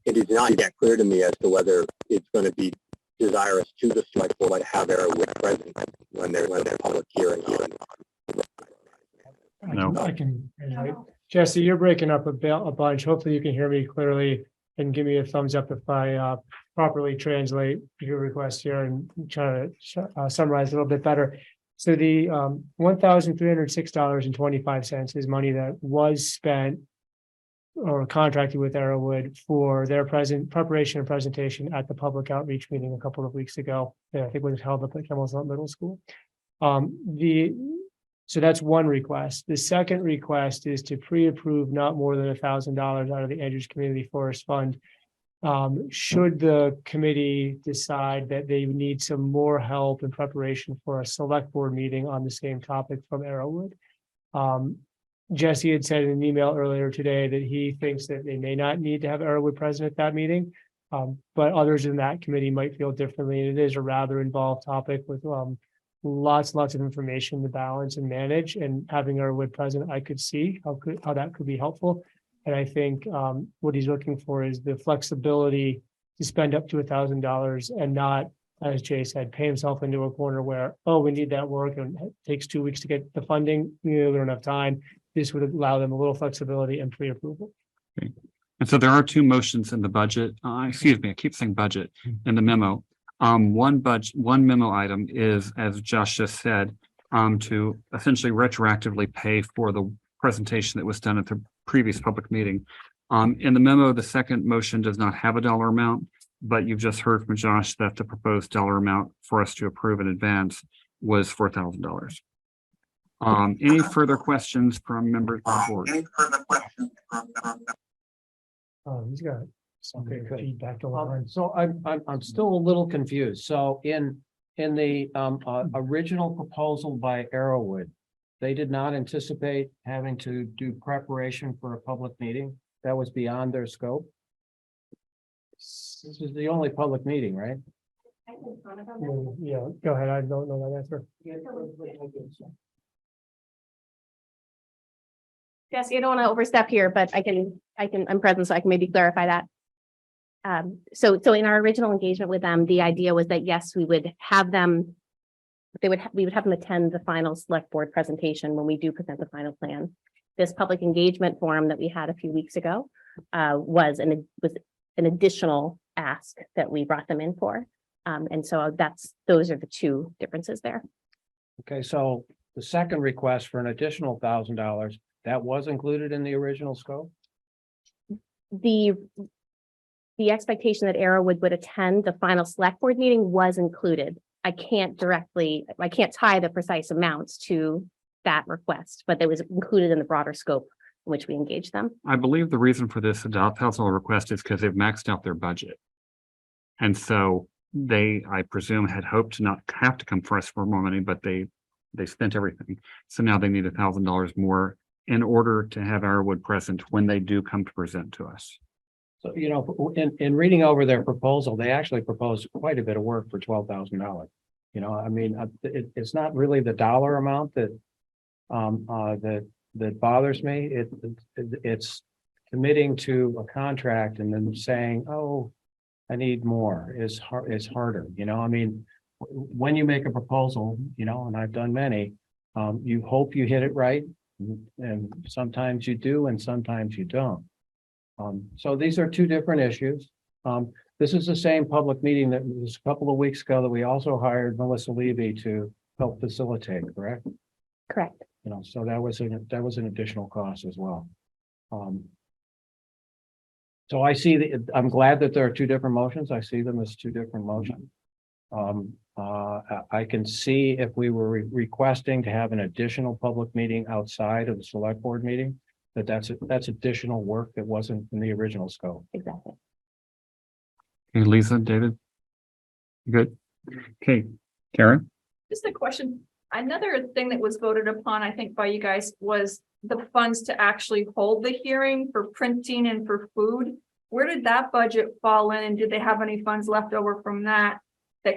it is not yet clear to me as to whether it's going to be desirous to the select board to have Arrowwood present when they're public hearing on. No. I can. Jesse, you're breaking up a bunch. Hopefully you can hear me clearly and give me a thumbs up if I properly translate your request here and try to summarize a little bit better. So the $1,306.25 is money that was spent or contracted with Arrowwood for their preparation and presentation at the public outreach meeting a couple of weeks ago. That I think was held up at Camel's Middle School. So that's one request. The second request is to pre-approve not more than $1,000 out of the Andrews Community Forest Fund. Should the committee decide that they need some more help in preparation for a select board meeting on the same topic from Arrowwood. Jesse had said in an email earlier today that he thinks that they may not need to have Arrowwood present at that meeting. But others in that committee might feel differently. And it is a rather involved topic with lots of information to balance and manage, and having Arrowwood present, I could see how that could be helpful. And I think what he's looking for is the flexibility to spend up to $1,000 and not, as Jay said, pay himself into a corner where, oh, we need that work and it takes 2 weeks to get the funding. We don't have time. This would allow them a little flexibility and pre-approval. Okay. And so there are two motions in the budget. Excuse me, I keep saying budget in the memo. One memo item is, as Josh just said, to essentially retroactively pay for the presentation that was done at the previous public meeting. In the memo, the second motion does not have a dollar amount, but you've just heard from Josh that the proposed dollar amount for us to approve in advance was $4,000. Any further questions from members of the board? He's got some Okay, good. feedback to line. So I'm still a little confused. So in the original proposal by Arrowwood, they did not anticipate having to do preparation for a public meeting. That was beyond their scope. This is the only public meeting, right? Yeah, go ahead. I don't know that answer. Jesse, I don't want to overstep here, but I'm present, so I can maybe clarify that. So in our original engagement with them, the idea was that, yes, we would have them, we would have them attend the final select board presentation when we do present the final plan. This public engagement forum that we had a few weeks ago was an additional ask that we brought them in for. And so those are the two differences there. Okay, so the second request for an additional $1,000, that was included in the original scope? The expectation that Arrowwood would attend the final select board meeting was included. I can't tie the precise amounts to that request, but it was included in the broader scope in which we engaged them. I believe the reason for this household request is because they've maxed out their budget. And so they, I presume, had hoped to not have to come for us for more money, but they spent everything. So now they need $1,000 more in order to have Arrowwood present when they do come to present to us. So, you know, in reading over their proposal, they actually proposed quite a bit of work for $12,000. You know, I mean, it's not really the dollar amount that bothers me. It's committing to a contract and then saying, oh, I need more is harder. You know, I mean, when you make a proposal, you know, and I've done many, you hope you hit it right. And sometimes you do, and sometimes you don't. So these are two different issues. This is the same public meeting that was a couple of weeks ago that we also hired Melissa Levy to help facilitate, correct? Correct. You know, so that was an additional cost as well. So I see I'm glad that there are two different motions. I see them as two different motions. I can see if we were requesting to have an additional public meeting outside of the select board meeting, that's additional work that wasn't in the original scope. Exactly. Okay, Lisa, David? You good? Okay, Karen? Just a question. Another thing that was voted upon, I think, by you guys was the funds to actually hold the hearing for printing and for food. Where did that budget fall in? And did they have any funds left over from that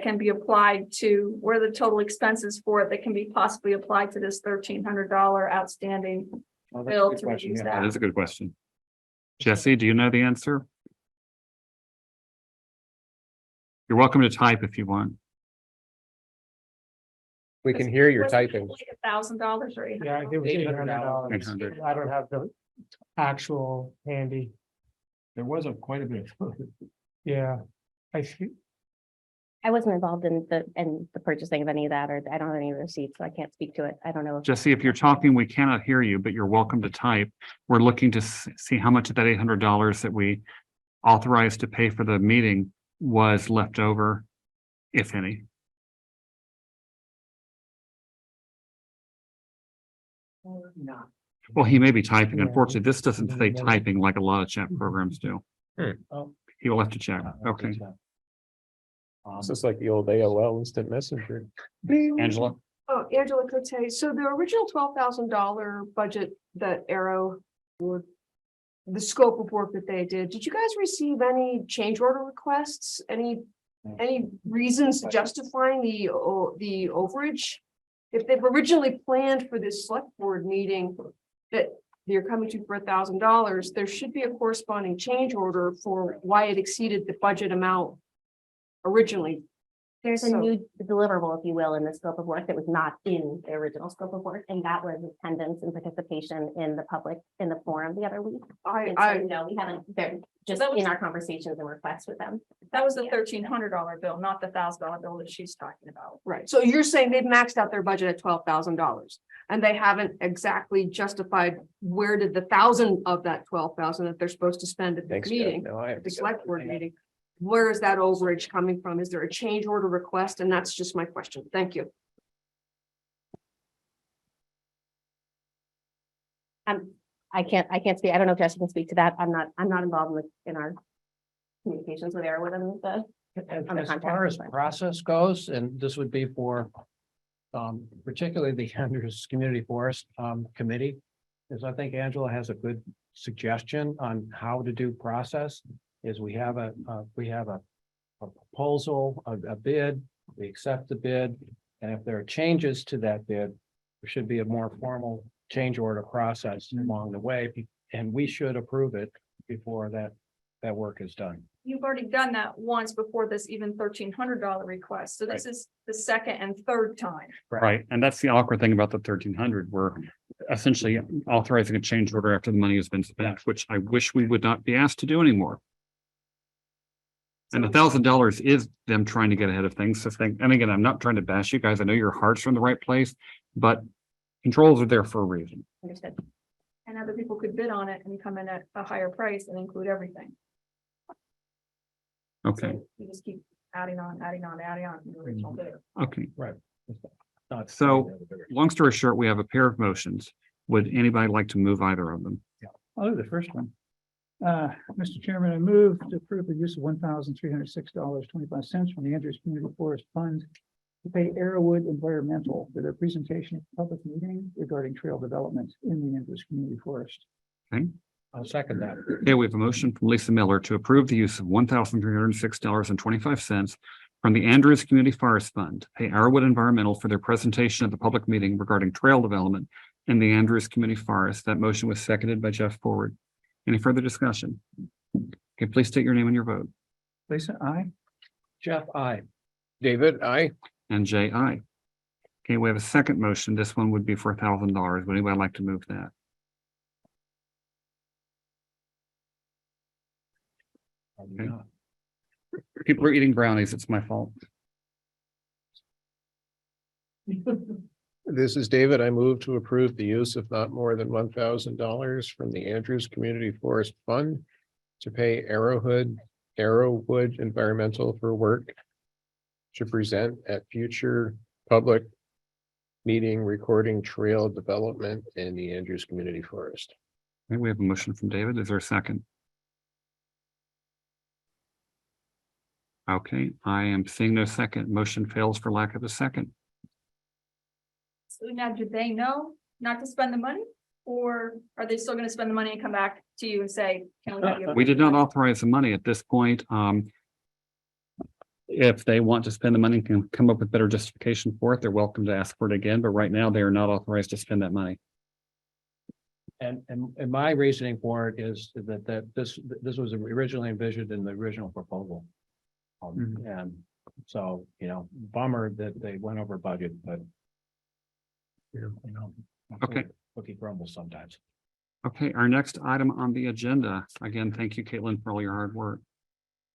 can be applied to, where are the total expenses for it that can be possibly applied to this $1,300 outstanding bill to reduce That that? is a good question. Jesse, do you know the answer? You're welcome to type if you want. We can hear your Was it typing. like $1,000 or $800? Yeah, it was $800. 800. I don't have the actual handy. There wasn't quite a bit. Yeah. I think, I wasn't involved in the purchasing of any of that, or I don't have any receipts, so I can't speak to it. I don't know. Jesse, if you're talking, we cannot hear you, but you're welcome to type. We're looking to see how much of that $800 that we authorized to pay for the meeting was left over, if any. Well, he may be typing. Yeah. Unfortunately, this doesn't say typing like a lot of chat programs do. Oh. He will have to check. Okay. This is like the old AOL Instant Messenger. Angela? Oh, Angela Cote, so the original $12,000 budget that Arrow would, the scope of work that they did you guys receive any change order requests? Any reasons justifying the overage? If they've originally planned for this select board meeting that you're coming to for $1,000, there should be a corresponding change order for why it exceeded the budget amount originally. There's a So- new deliverable, if you will, in the scope of work that was not in the original scope of work, and that was attendance and participation in the the forum the other week. And so, no, we haven't, they're just That was- in our conversations and requests with them. That was the $1,300 bill, not the $1,000 bill that she's talking about. Right, so you're saying they've maxed out their budget at $12,000 and they haven't exactly justified where did the 1,000 of that 12,000 that they're supposed to spend at the Thanks, Jeff. meeting, No, I have at the to go. select board meeting? Where is that overage coming from? Is there a change order request? And that's just my question. Thank you. I can't speak, I don't know if Jessica can speak to that. I'm not involved in our communications with Arrowwood and the. on the As far contract, as but- process goes, and this would be for particularly the Andrews Community Forest Committee, is I think Angela has a good suggestion on how to do process. Is we have a proposal, a bid, we accept the bid, and if there are changes to that bid, there should be a more formal change order process along the way, and we should approve it before that work is done. You've already done that once before this even $1,300 request. So this is the second and third time. Right, and that's the awkward thing about the 1,300. We're essentially authorizing a change order after the money has been spent, which I wish we would not be asked to do anymore. And $1,000 is them trying to get ahead of things. So and again, I'm not trying to bash you guys. I know your hearts are in the right place, but controls are there for a reason. Understood. And other people could bid on it and come in at a higher price and include everything. Okay, So you just keep adding on to the original bid. okay. Right. Not- So long story short, we have a pair of motions. Would anybody like to move either of them? I'll do the first one. Mr. Chairman, I move to approve the use of $1,306.25 from the Andrews Community Forest Fund to pay Arrowwood Environmental for their presentation at the public meeting regarding trail development in the Andrews Community Forest. Okay, I'll second that. okay, we have a motion from Lisa Miller to approve the use of $1,306.25 from the Andrews Community Forest Fund, to pay Arrowwood Environmental for their presentation at the public meeting regarding trail development in the Andrews Community Forest. That motion was seconded by Jeff Forward. Any further discussion? Okay, please state your name and your vote. Lisa, aye. Jeff, I. David, I. And Jay, aye. Okay, we have a second motion. This one would be for $1,000. Would anybody like to move that? Okay. People are eating brownies. It's my fault. This is David. I move to approve the use of not more than $1,000 from the Andrews Community Forest Fund to pay Arrowwood Environmental for work to present at future public meeting recording trail development in the Andrews Community Forest. Okay, we have a motion from David. Is there a second? Okay, I am seeing no second. Motion fails for lack of a second. So now, do they know not to spend the money? Or are they still gonna spend the money and come back to you and say, can we have you? We did not authorize the money at this point. If they want to spend the money and can come up with better justification for it, they're welcome to ask for it again, but right now they are not authorized to spend that money. And my reasoning for it is that this was originally envisioned in the original proposal. And so, bummer that they went over budget, but Okay. Cookie crumbles sometimes. Okay, our next item on the agenda, again, thank you, Caitlin, for all your hard work,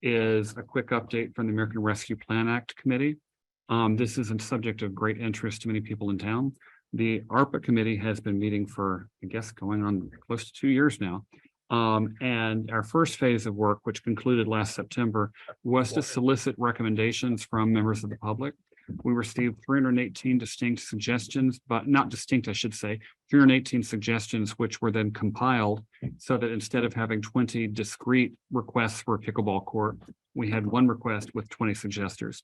is a quick update from the American Rescue Plan Act Committee. This is a subject of great interest to many people in town. The ARPA committee has been meeting for, I guess, going on close to 2 years now. And our first phase of work, which concluded last September, was to solicit recommendations from members of the public. We received 318 distinct suggestions, but not distinct, I should say, 318 suggestions, which were then compiled so that instead of having 20 discrete requests for a pickleball court, we had one request with 20 suggestors.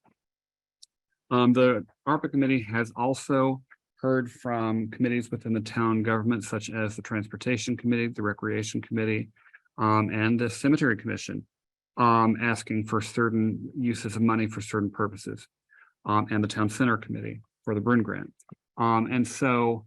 The ARPA committee has also heard from committees within the town government, such as the Transportation Committee, the Recreation Committee, and the Cemetery Commission, asking for certain uses of money for certain purposes, and the Town Center Committee for the Bruin Grant. And so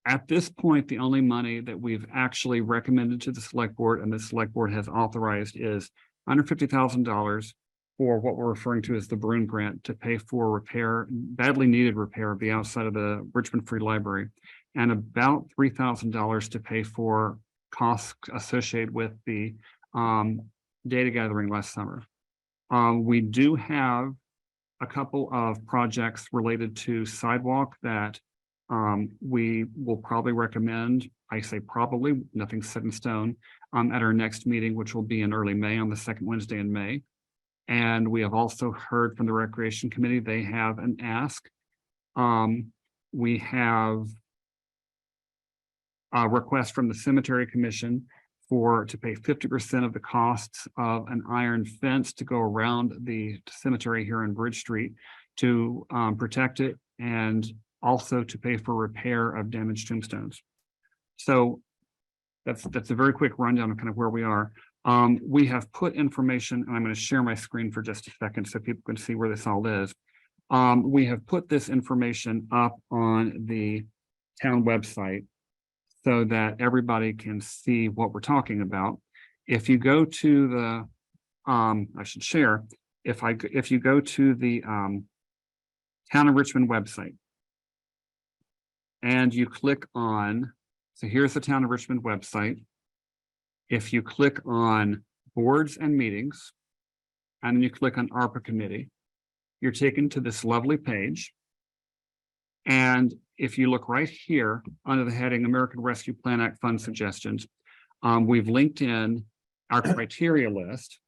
at this point, the only money that we've actually recommended to the Select Board and the Select Board has authorized is $150,000 for what we're referring to as the Bruin Grant to pay for repair, badly needed repair of the outside of the Richmond Free Library, and about $3,000 to pay for costs associated with the data gathering last summer. We do have a couple of projects related to sidewalk that we will probably recommend. I say probably, nothing's set in stone, at our next meeting, which will be in early May, on the second Wednesday in May. And we have also heard from the Recreation Committee, they have an ask. We have a request from the Cemetery Commission to pay 50% of the costs of an iron fence to go around the cemetery here on Bridge Street to protect it, and also to pay for repair of damaged tombstones. So that's a very quick rundown of kind of where we are. We have put information, and I'm going to share my screen for just a second so people can see where this all is. We have put this information up on the town website so that everybody can see what we're talking about. If you go to the, I should share, if you go to the Town of Richmond website and you click on, so here's the Town of Richmond website. If you click on boards and meetings, and then you click on ARPA committee, you're taken to this lovely page. And if you look right here under the heading American Rescue Plan Act Fund Suggestions, we've linked in our criteria list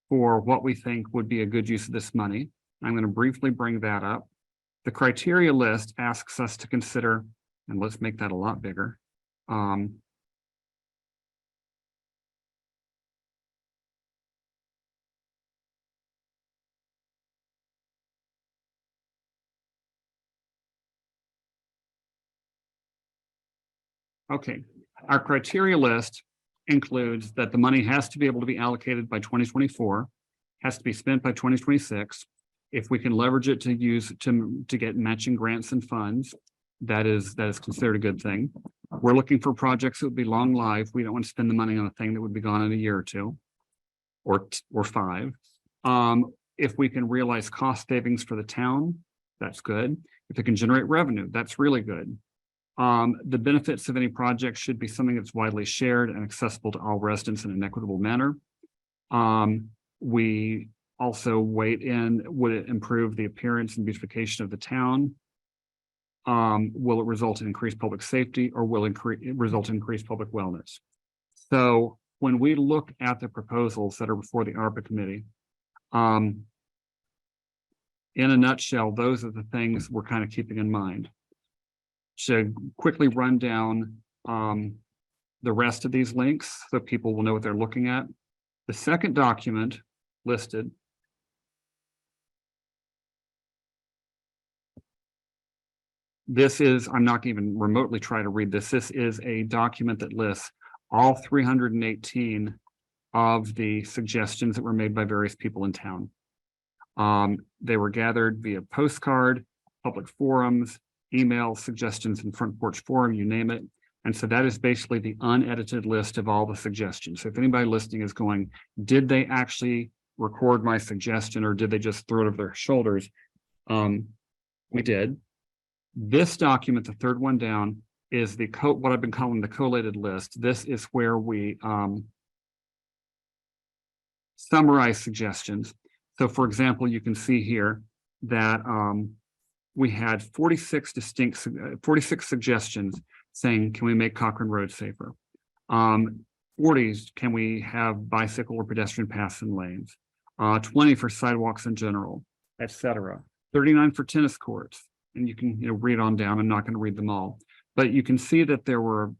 for what we think would be a good use of this money. I'm going to briefly bring that up. The criteria list asks us to consider, and let's make that a lot bigger. Okay, our criteria list includes that the money has to be able to be allocated by 2024, has to be spent by 2026. If we can leverage it to use to get matching grants and funds, that is considered a good thing. We're looking for projects that would be long lived. We don't want to spend the money on a thing that would be gone in a year or two, or 5. If we can realize cost savings for the town, that's good. If it can generate revenue, that's really good. The benefits of any project should be something that's widely shared and accessible to all residents in an equitable manner. We also weighed in, would it improve the appearance and beautification of the town? Will it result in increased public safety, or will it result in increased public wellness? So when we look at the proposals that are before the ARPA committee, in a nutshell, those are the things we're kind of keeping in mind. To quickly run down the rest of these links so people will know what they're looking at. The second document listed this is, I'm not even remotely trying to read this. This is a document that lists all 318 of the suggestions that were made by various people in town. They were gathered via postcard, public forums, email, suggestions in Front Porch Forum, you name it. And so that is basically the unedited list of all the suggestions. So if anybody listening is going, did they actually record my suggestion, or did they just throw it over their shoulders? We did. This document, the third one down, is what I've been calling the collated list. This is where we summarize suggestions. So for example, you can see here that we had 46 suggestions saying, can we make Cochrane Road safer? 40s, can we have bicycle or pedestrian paths and lanes? 20 for sidewalks in general, etc. 39 for tennis courts. And you can read on down. I'm not going to read them all. But you can see that there were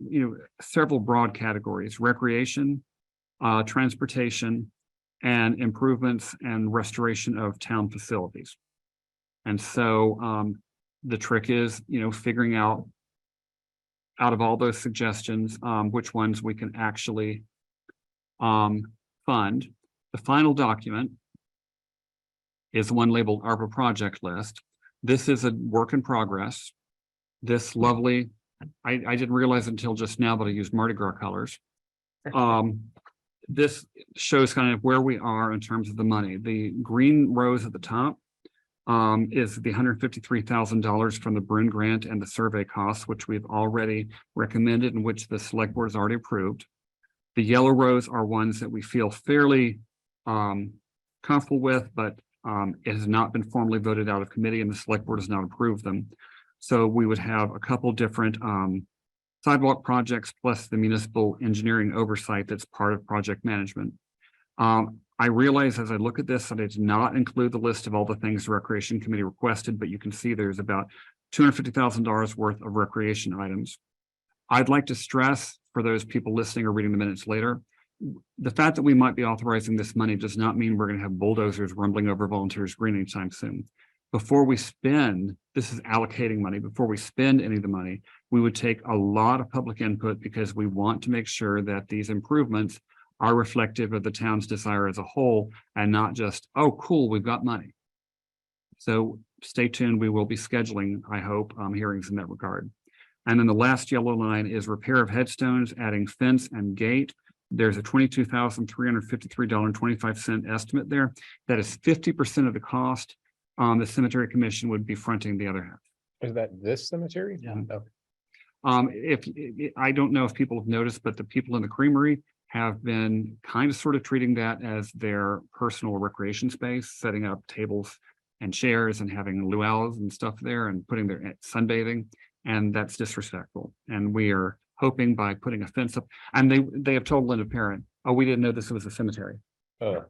several broad categories: recreation, transportation, and improvements and restoration of town facilities. And so the trick is, figuring out of all those suggestions, which ones we can actually fund. The final document is one labeled ARPA project list. This is a work in progress. This lovely, I didn't realize it until just now, but I used Mardi Gras colors. This shows kind of where we are in terms of the money. The green rows at the top is the $153,000 from the Bruin grant and the survey costs, which we've already recommended and which the select board has already approved. The yellow rows are ones that we feel fairly comfortable with, but it has not been formally voted out of committee and the select board has not approved them. So we would have a couple different sidewalk projects plus the municipal engineering oversight that's part of project management. I realize as I look at this that I did not include the list of all the things the Recreation Committee requested, but you can see there's about $250,000 worth of recreation items. I'd like to stress for those people listening or reading the minutes later, the fact that we might be authorizing this money does not mean we're going to have bulldozers rumbling over Volunteers Green anytime soon. Before we spend, this is allocating money, before we spend any of the money, we would take a lot of public input because we want to make sure that these improvements are reflective of the town's desire as a whole and not just, oh, cool, we've got money. So stay tuned. We will be scheduling, I hope, hearings in that regard. And then the last yellow line is repair of headstones, adding fence and gate. There's a $22,353.25 estimate there. That is 50% of the cost. The cemetery commission would be fronting the other half. Is that this cemetery? Yeah. Okay. I don't know if people have noticed, but the people in the creamery have been kind of sort of treating that as their personal recreation space, setting up tables and chairs and having luau's and stuff there and putting their sunbathing, and that's disrespectful. And we are hoping by putting a fence up, and they have told Linda Parent, oh, we didn't know this was a cemetery. Oh.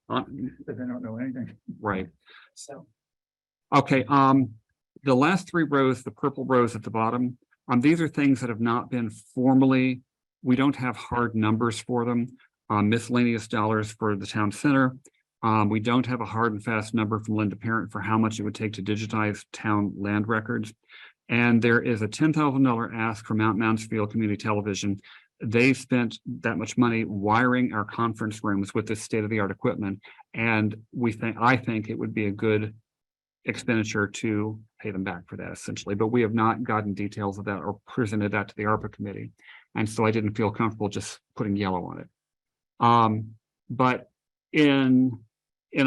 But they don't know anything. Right. So, okay. The last three rows, the purple rows at the bottom, these are things that have not been formally, we don't have hard numbers for them. Miscellaneous dollars for the town center. We don't have a hard and fast number from Linda Parent for how much it would take to digitize town land records. And there is a $10,000 ask from Mount Mansfield Community Television. They spent that much money wiring our conference rooms with this state-of-the-art equipment. And I think it would be a good expenditure to pay them back for that, essentially. But we have not gotten details of that or presented that to the ARPA committee. And so I didn't feel comfortable just putting yellow on it. But in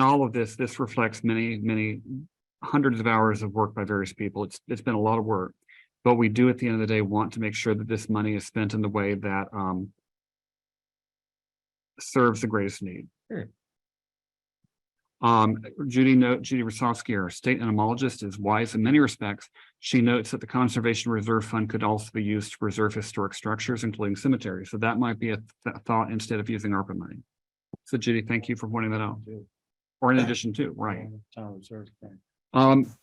all of this, this reflects many hundreds of hours of work by various people. It's been a lot of work, but we do at the end of the day want to make sure that this money is spent in the way that serves the greatest need. Sure. Judy Rosowski, our state entomologist, is wise in many respects. She notes that the Conservation Reserve Fund could also be used to preserve historic structures, including cemeteries. So that might be a thought instead of using ARPA money. So Judy, thank you for pointing that out. Or in addition to, right.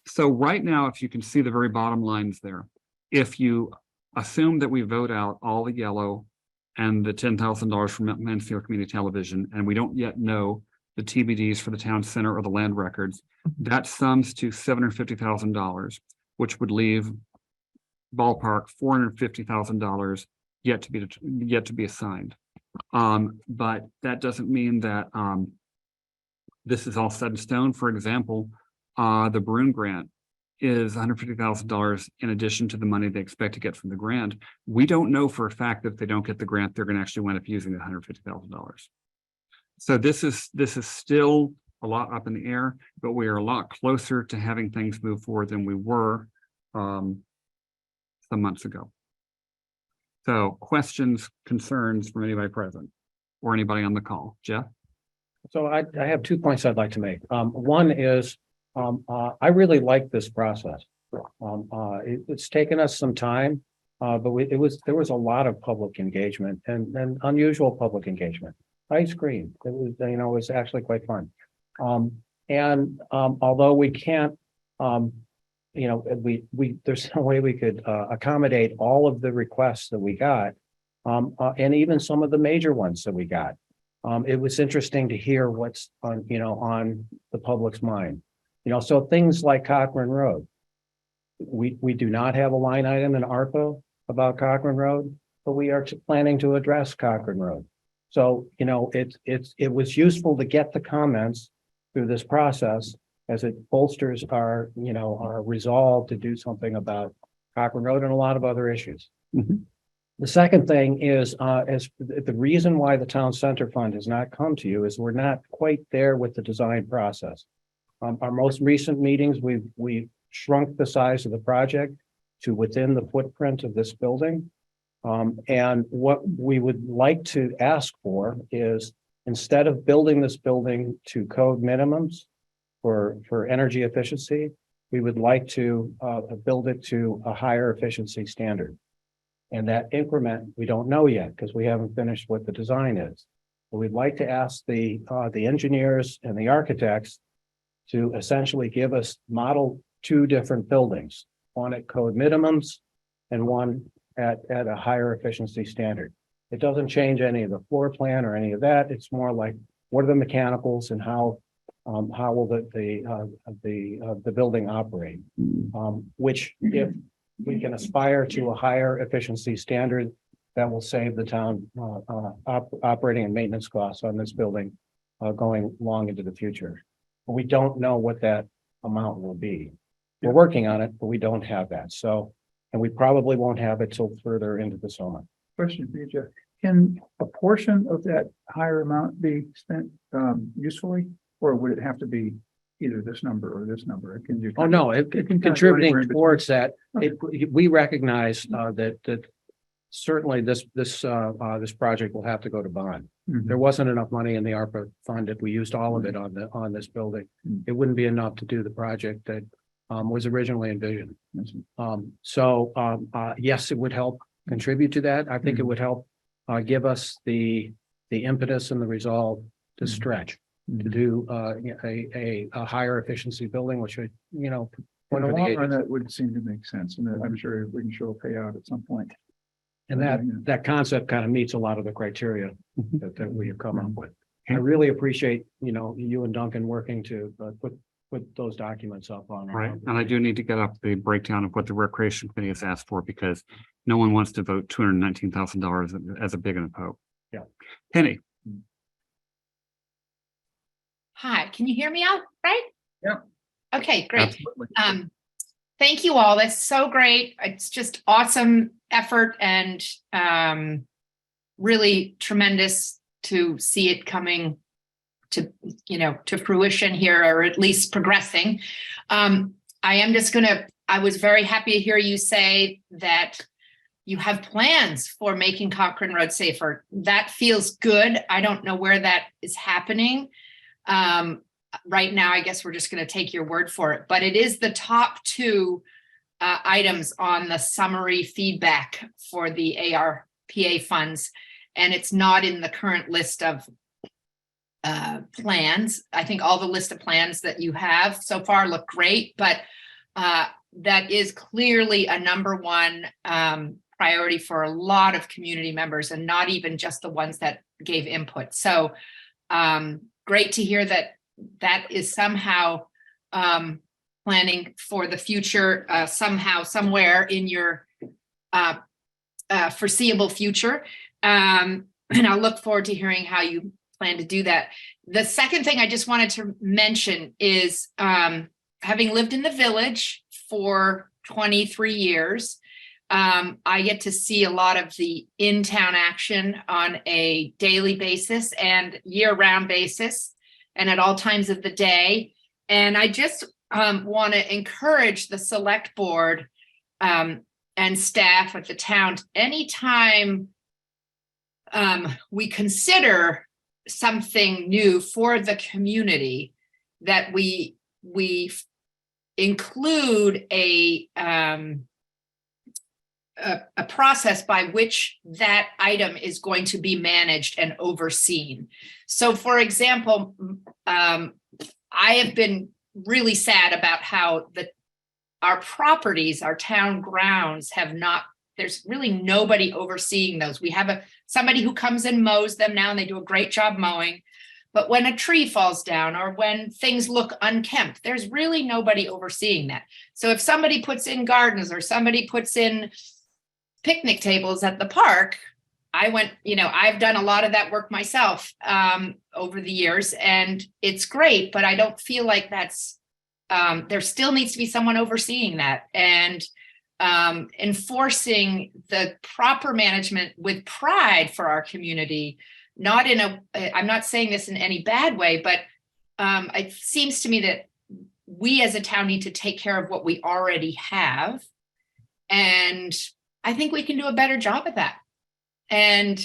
So right now, if you can see the very bottom lines there, if you assume that we vote out all the yellow and the $10,000 from Mansfield Community Television, and we don't yet know the TBDs for the town center or the land records, that sums to $750,000, which would leave ballpark $450,000 yet to be assigned. But that doesn't mean that this is all set in stone. For example, the Bruin grant is $150,000 in addition to the money they expect to get from the grant. We don't know for a fact that if they don't get the grant, they're going to actually wind up using the $150,000. So this is still a lot up in the air, but we are a lot closer to having things move forward than we were some months ago. So questions, concerns from anybody present or anybody on the call? Jeff? So I have 2 points I'd like to make. One is, I really like this process. It's taken us some time, but there was a lot of public engagement and unusual public engagement. Ice cream, it was, it was actually quite fun. Although we can't, there's no way we could accommodate all of the requests that we got, and even some of the major ones that we got. It was interesting to hear what's on, on the public's mind. So things like Cochrane Road. We do not have a line item in ARPA about Cochrane Road, but we are planning to address Cochrane Road. So, it was useful to get the comments through this process as it bolsters our resolve to do something about Cochrane Road and a lot of other issues. The second thing is, as the reason why the town center fund has not come to you is we're not quite there with the design process. Our most recent meetings, we shrunk the size of the project to within the footprint of this building. And what we would like to ask for is, instead of building this building to code minimums for energy efficiency, we would like to build it to a higher efficiency standard. And that increment, we don't know yet because we haven't finished what the design is. But we'd like to ask the engineers and the architects to essentially give us model 2 different buildings, one at code minimums and one at a higher efficiency standard. It doesn't change any of the floor plan or any of that. It's more like, what are the mechanicals and how will the building operate? Which, if we can aspire to a higher efficiency standard, that will save the town operating and maintenance costs on this building going long into the future. But we don't know what that amount will be. We're working on it, but we don't have that. So, and we probably won't have it till further into the summer. Question for you, Jeff. Can a portion of that higher amount be spent usefully, or would it have to be either this number or this number? Can you? Oh, no, it contributing towards that. We recognize that certainly this project will have to go to bond. There wasn't enough money in the ARPA fund. If we used all of it on this building, it wouldn't be enough to do the project that was originally envisioned. Yes, it would help contribute to that. I think it would help give us the impetus and the resolve to stretch, to do a higher efficiency building, which would, in the long run, that would seem to make sense, and I'm sure we can show a payout at some point. And that concept kind of meets a lot of the criteria that we have come up with. I really appreciate, you and Duncan working to put those documents up on. Right, and I do need to get up the breakdown of what the recreation committee has asked for, because no one wants to vote $219,000 as a big enough hope. Yeah. Penny. Hi, can you hear me out right? Yeah. Okay, great. Absolutely. Thank you all. That's so great. It's just awesome effort and really tremendous to see it coming to fruition here, or at least progressing. I was very happy to hear you say that you have plans for making Cochrane Road safer. That feels good. I don't know where that is happening. Right now, I guess we're just going to take your word for it, but it is the top 2 items on the summary feedback for the ARPA funds, and it's not in the current list of plans. I think all the list of plans that you have so far look great, but that is clearly a number 1 priority for a lot of community members, and not even just the ones that gave input. So great to hear that is somehow planning for the future, somehow, somewhere in your foreseeable future. And I'll look forward to hearing how you plan to do that. The second thing I just wanted to mention is having lived in the village for 23 years, I get to see a lot of the in-town action on a daily basis and year-round basis, and at all times of the day. And I just want to encourage the select board and staff at the town, anytime we consider something new for the community, that we include a process by which that item is going to be managed and overseen. So for example, I have been really sad about how our properties, our town grounds there's really nobody overseeing those. We have somebody who comes and mows them now, and they do a great job mowing. But when a tree falls down or when things look unkempt, there's really nobody overseeing that. So if somebody puts in gardens or somebody puts in picnic tables at the park, I've done a lot of that work myself over the years, and it's great, but I don't feel like that's, there still needs to be someone overseeing that and enforcing the proper management with pride for our community. I'm not saying this in any bad way, but it seems to me that we as a town need to take care of what we already have. And I think we can do a better job at that. And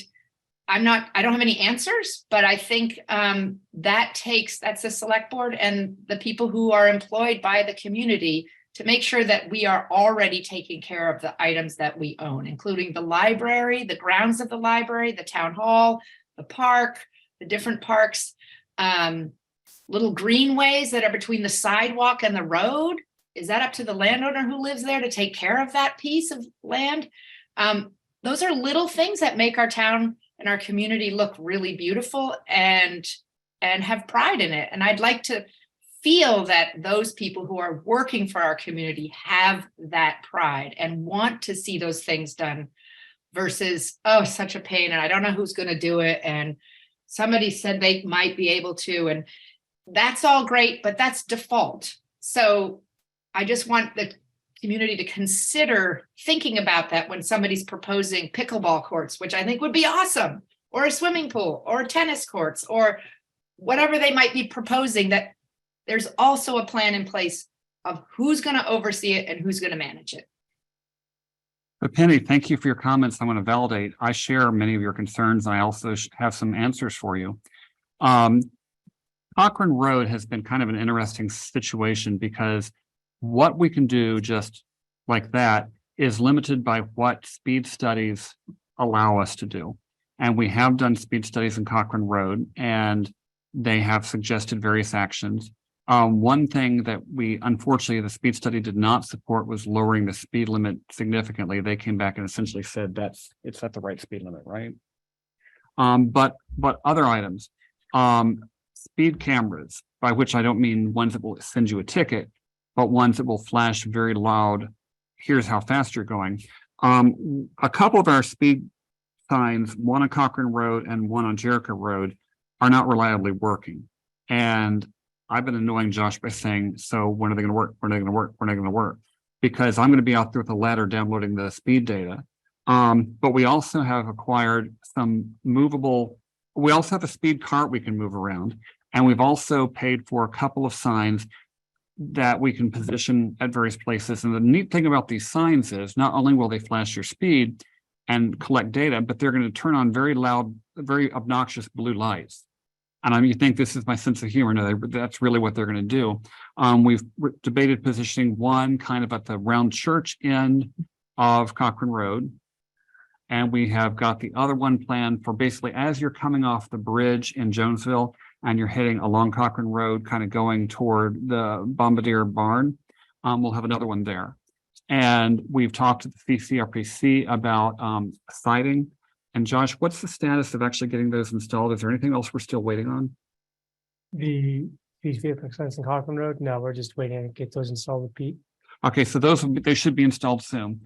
I don't have any answers, but I think that's the select board and the people who are employed by the community to make sure that we are already taking care of the items that we own, including the library, the grounds of the library, the town hall, the park, the different parks, little greenways that are between the sidewalk and the road. Is that up to the landowner who lives there to take care of that piece of land? Those are little things that make our town and our community look really beautiful and have pride in it. And I'd like to feel that those people who are working for our community have that pride and want to see those things done versus, oh, such a pain, and I don't know who's going to do it, and somebody said they might be able to, and that's all great, but that's default. So I just want the community to consider thinking about that when somebody's proposing pickleball courts, which I think would be awesome, or a swimming pool, or tennis courts, or whatever they might be proposing, that there's also a plan in place of who's going to oversee it and who's going to manage it. But Penny, thank you for your comments. I want to validate. I share many of your concerns, and I also have some answers for you. Cochrane Road has been kind of an interesting situation because what we can do just like that is limited by what speed studies allow us to do. And we have done speed studies in Cochrane Road, and they have suggested various actions. One thing that unfortunately, the speed study did not support was lowering the speed limit significantly. They came back and essentially said it's at the right speed limit, right? But other items, speed cameras, by which I don't mean ones that will send you a ticket, but ones that will flash very loud, here's how fast you're going. A couple of our speed signs, one on Cochrane Road and one on Jericho Road, are not reliably working. And I've been annoying Josh by saying, so when are they going to work? When are they going to work? When are they going to work? Because I'm going to be out there with a ladder downloading the speed data. But we also have acquired some movable, we also have a speed cart we can move around. And we've also paid for a couple of signs that we can position at various places. And the neat thing about these signs is not only will they flash your speed and collect data, but they're going to turn on very loud, very obnoxious blue lights. And you think this is my sense of humor. No, that's really what they're going to do. We've debated positioning one kind of at the round church end of Cochrane Road. And we have got the other one planned for basically as you're coming off the bridge in Jonesville and you're heading along Cochrane Road, kind of going toward the Bombardier Barn. We'll have another one there. And we've talked to the CCRPC about sighting. And Josh, what's the status of actually getting those installed? Is there anything else we're still waiting on? The vehicle signs in Cochrane Road? No, we're just waiting to get those installed with Pete. Okay, so they should be installed soon.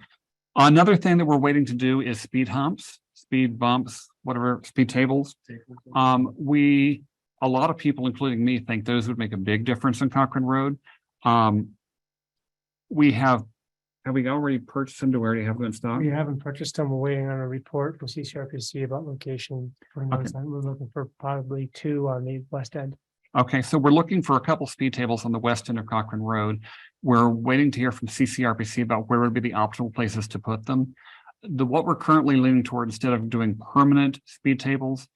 Another thing that we're waiting to do is speed humps, speed bumps, whatever, speed tables. A lot of people, including me, think those would make a big difference in Cochrane Road. Have we already purchased them? Do we already have them in stock? We haven't purchased them. We're waiting on a report from CCRPC about location. We're looking for probably 2 on the west end. Okay, so we're looking for a couple speed tables on the west end of Cochrane Road. We're waiting to hear from CCRPC about where would be the optimal places to put them. What we're currently leaning toward, instead of doing permanent speed tables,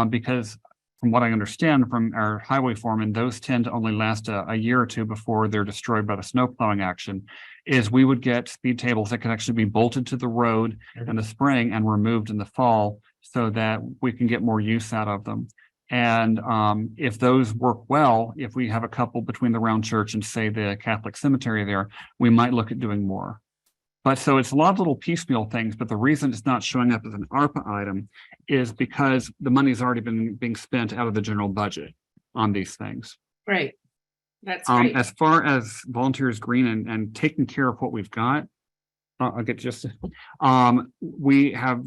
because from what I understand from our highway foreman, those tend to only last a year or two before they're destroyed by the snow plowing action, is we would get speed tables that could actually be bolted to the road in the spring and removed in the fall so that we can get more use out of them. And if those work well, if we have a couple between the Round Church and say the Catholic cemetery there, we might look at doing more. But so it's a lot of little piecemeal things, but the reason it's not showing up as an ARPA item is because the money's already been being spent out of the general budget on these things. Great. That's great. As far as Volunteers Green and taking care of what we've got, I'll get just, we have,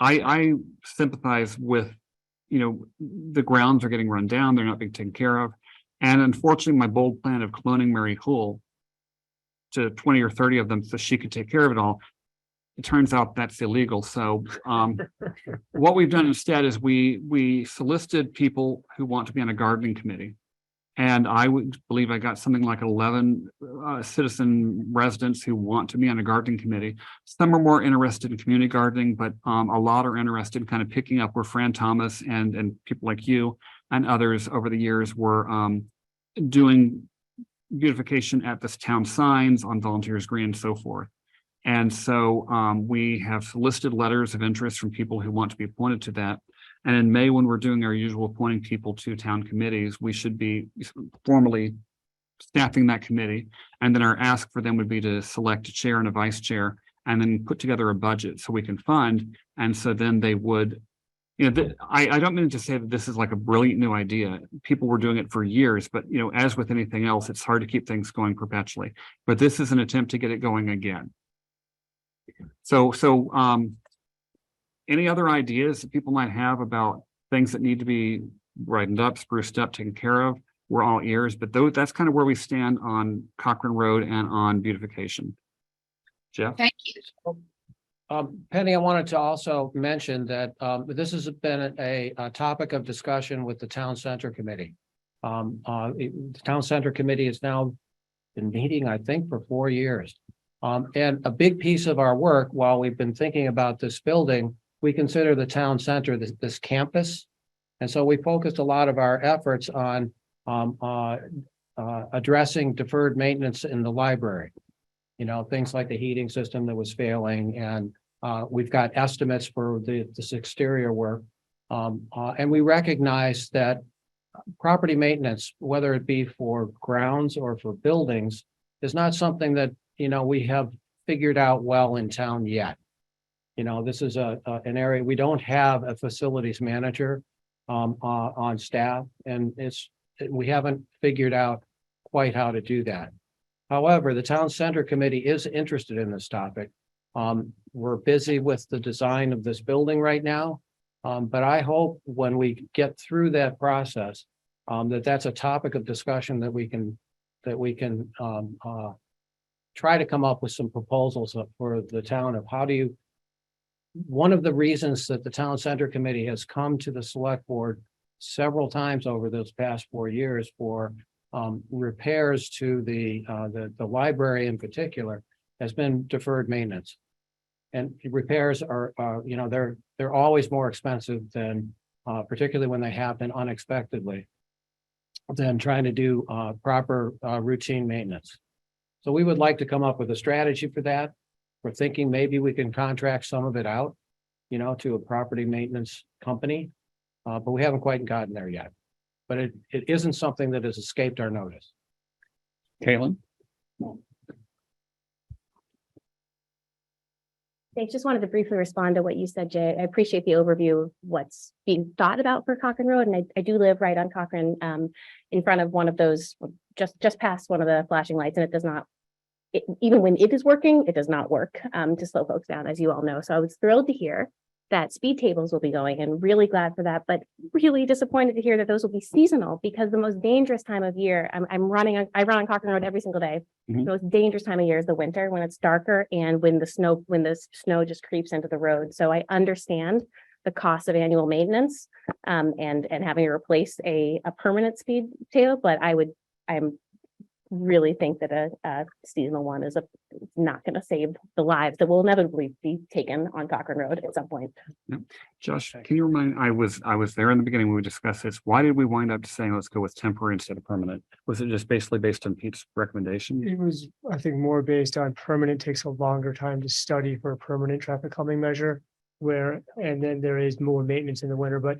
I sympathize with, the grounds are getting run down, they're not being taken care of. And unfortunately, my bold plan of cloning Mary Hull to 20 or 30 of them so she could take care of it all, it turns out that's illegal. So what we've done instead is we solicited people who want to be on a gardening committee. And I would believe I got something like 11 citizen residents who want to be on a gardening committee. Some are more interested in community gardening, but a lot are interested in kind of picking up where Fran Thomas and people like you and others over the years were doing beautification at this town signs on Volunteers Green and so forth. And so we have solicited letters of interest from people who want to be appointed to that. And in May, when we're doing our usual appointing people to town committees, we should be formally staffing that committee. And then our ask for them would be to select a chair and a vice chair and then put together a budget so we can fund. And so then they would, I don't mean to say that this is like a brilliant new idea. People were doing it for years, but as with anything else, it's hard to keep things going perpetually. But this is an attempt to get it going again. So any other ideas that people might have about things that need to be brightened up, spruced up, taken care of? We're all ears, but that's kind of where we stand on Cochrane Road and on beautification. Jeff? Thank you. Penny, I wanted to also mention that this has been a topic of discussion with the Town Center Committee. The Town Center Committee has now been meeting, I think, for 4 years. And a big piece of our work, while we've been thinking about this building, we consider the town center this campus. And so we focused a lot of our efforts on addressing deferred maintenance in the library. Things like the heating system that was failing, and we've got estimates for this exterior work. And we recognize that property maintenance, whether it be for grounds or for buildings, is not something that, we have figured out well in town yet. This is an area, we don't have a facilities manager on staff, and we haven't figured out quite how to do that. However, the Town Center Committee is interested in this topic. We're busy with the design of this building right now, but I hope when we get through that process, that's a topic of discussion that we can try to come up with some proposals for the town of how do you. One of the reasons that the Town Center Committee has come to the Select Board several times over those past 4 years for repairs to the library in particular has been deferred maintenance. And repairs are, they're always more expensive than, particularly when they happen unexpectedly, than trying to do proper routine maintenance. So we would like to come up with a strategy for that. We're thinking maybe we can contract some of it out, to a property maintenance company, but we haven't quite gotten there yet. But it isn't something that has escaped our notice. Caitlin? Thanks. Just wanted to briefly respond to what you said, Jay. I appreciate the overview of what's being thought about for Cochrane Road. And I do live right on Cochrane, in front of one of those, just past one of the flashing lights, and it does not, even when it is working, it does not work to slow folks down, as you all know. So I was thrilled to hear that speed tables will be going, and really glad for that, but really disappointed to hear that those will be seasonal, because the most dangerous time of year, I run on Cochrane Road every single day. Mhm. The most dangerous time of year is the winter, when it's darker and when the snow just creeps into the road. So I understand the cost of annual maintenance and having to replace a permanent speed tail, but I'm really think that a seasonal one is not going to save the lives that will inevitably be taken on Cochrane Road at some point. Josh, can you remind, I was there in the beginning when we discussed this. Why did we wind up saying let's go with temporary instead of permanent? Was it just basically based on Pete's recommendation? It was, I think, more based on permanent takes a longer time to study for a permanent traffic calming measure and then there is more maintenance in the winter, but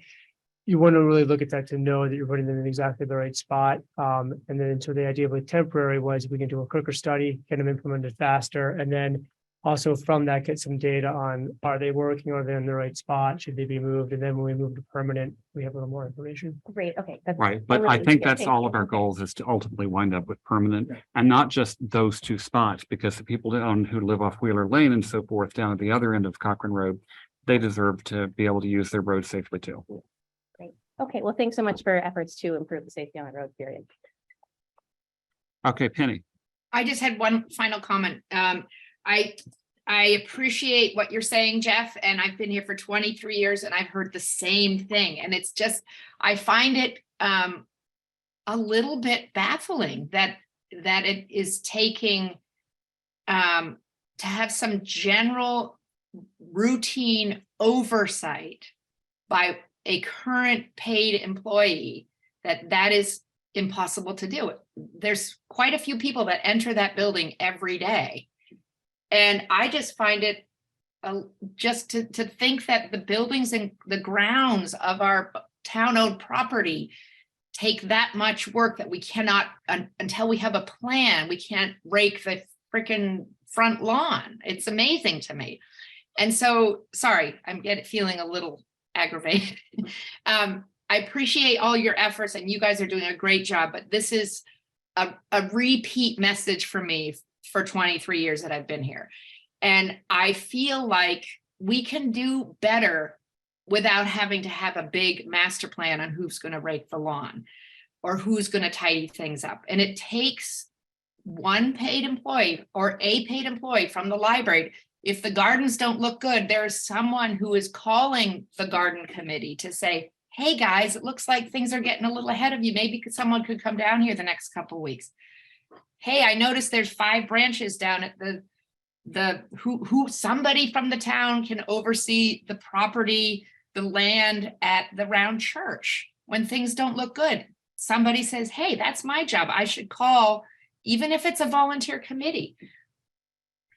you want to really look at that to know that you're putting them in exactly the right spot. And then so the idea with temporary was we can do a quicker study, get them implemented faster, and then also from that get some data on are they working, are they in the right spot, should they be moved? And then when we move to permanent, we have a little more information. Great, okay. That's Right, but I think that's all of our goals is to ultimately wind up with permanent and not just those two spots, because the people down who live off Wheeler Lane and so forth down at the other end of Cochrane Road, they deserve to be able to use their road safely too. Great. Okay, well, thanks so much for your efforts to improve the safety on the road, period. Okay, Penny. I just had one final comment. I appreciate what you're saying, Jeff, and I've been here for 23 years and I've heard the same thing. And it's just, I find it a little bit baffling that it is taking to have some general routine oversight by a current paid employee that is impossible to do. There's quite a few people that enter that building every day. And I just find it just to think that the buildings and the grounds of our town-owned property take that much work that we cannot, until we have a plan, we can't rake the freaking front lawn. It's amazing to me. And so, sorry, I'm feeling a little aggravated. I appreciate all your efforts and you guys are doing a great job, but this is a repeat message for me for 23 years that I've been here. And I feel like we can do better without having to have a big master plan on who's going to rake the lawn or who's going to tidy things up. And it takes one paid employee or a paid employee from the library. If the gardens don't look good, there's someone who is calling the garden committee to say, hey guys, it looks like things are getting a little ahead of you. Maybe someone could come down here the next couple of weeks. Hey, I noticed there's 5 branches down at who somebody from the town can oversee the property, the land at the round church. When things don't look good, somebody says, hey, that's my job. I should call, even if it's a volunteer committee.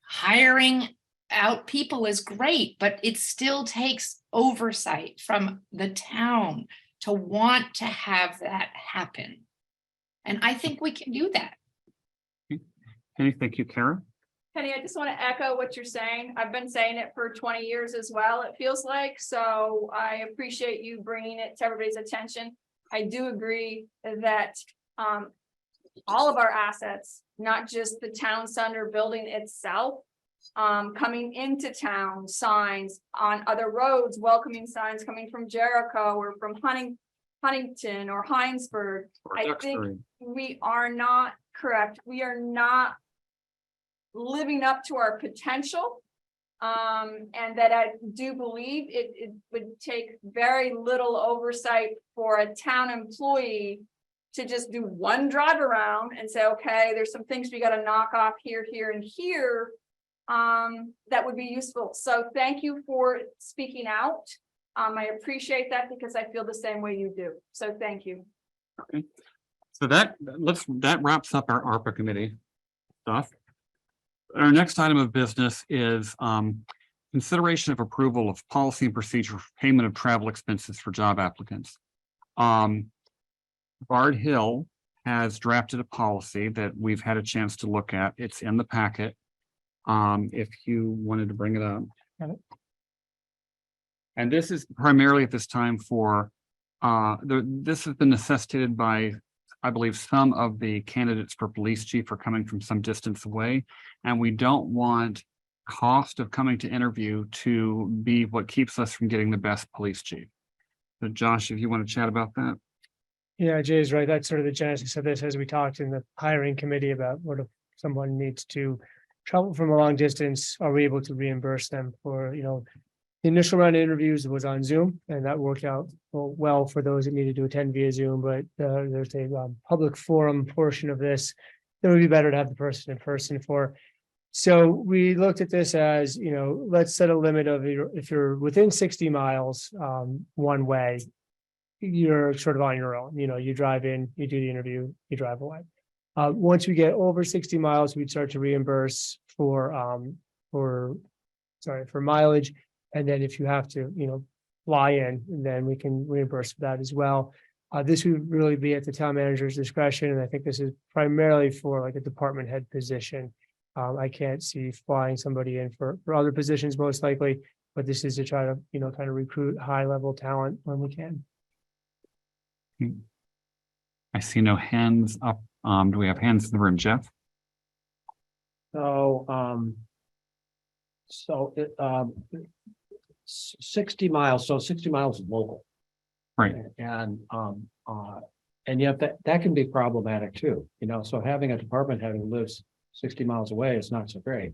Hiring out people is great, but it still takes oversight from the town to want to have that happen. And I think we can do that. Penny, thank you, Kara. Penny, I just want to echo what you're saying. I've been saying it for 20 years as well, it feels like. So I appreciate you bringing it to everybody's attention. I do agree that all of our assets, not just the town center building itself, coming into town, signs on other roads, welcoming signs coming from Jericho or from Huntington or Hinesburg. I think we are not correct. We are not living up to our potential. And that I do believe it would take very little oversight for a town employee to just do one drive around and say, okay, there's some things we got to knock off here, here, and here. That would be useful. So thank you for speaking out. I appreciate that because I feel the same way you do. So thank you. Okay. So that wraps up our ARPA committee stuff. Our next item of business is consideration of approval of policy and procedure for payment of travel expenses for job applicants. Bard Hill has drafted a policy that we've had a chance to look at. It's in the packet. If you wanted to bring it up. And this is primarily at this time for this has been necessitated by, I believe, some of the candidates for police chief are coming from some distance away, and we don't want cost of coming to interview to be what keeps us from getting the best police chief. So Josh, if you want to chat about that. Yeah, Jay's right. That's sort of the genesis of this, as we talked in the hiring committee about what if someone needs to travel from a long distance, are we able to reimburse them for, The initial round of interviews was on Zoom, and that worked out well for those that needed to attend via Zoom, but there's a public forum portion of this that would be better to have the person in person for. So we looked at this as, you know, let's set a limit of if you're within 60 miles one way, you're sort of on your own. You know, you drive in, you do the interview, you drive away. Once we get over 60 miles, we'd start to reimburse for mileage. And then if you have to, you know, fly in, then we can reimburse for that as well. This would really be at the town manager's discretion. And I think this is primarily for like a department head position. I can't see flying somebody in for other positions most likely, but this is to try to, you know, kind of recruit high level talent when we can. I see no hands up. Do we have hands in the room, Jeff? So, 60 miles, so 60 miles is local. Right. And yet that can be problematic too, you know, so having a department head who lives 60 miles away is not so great.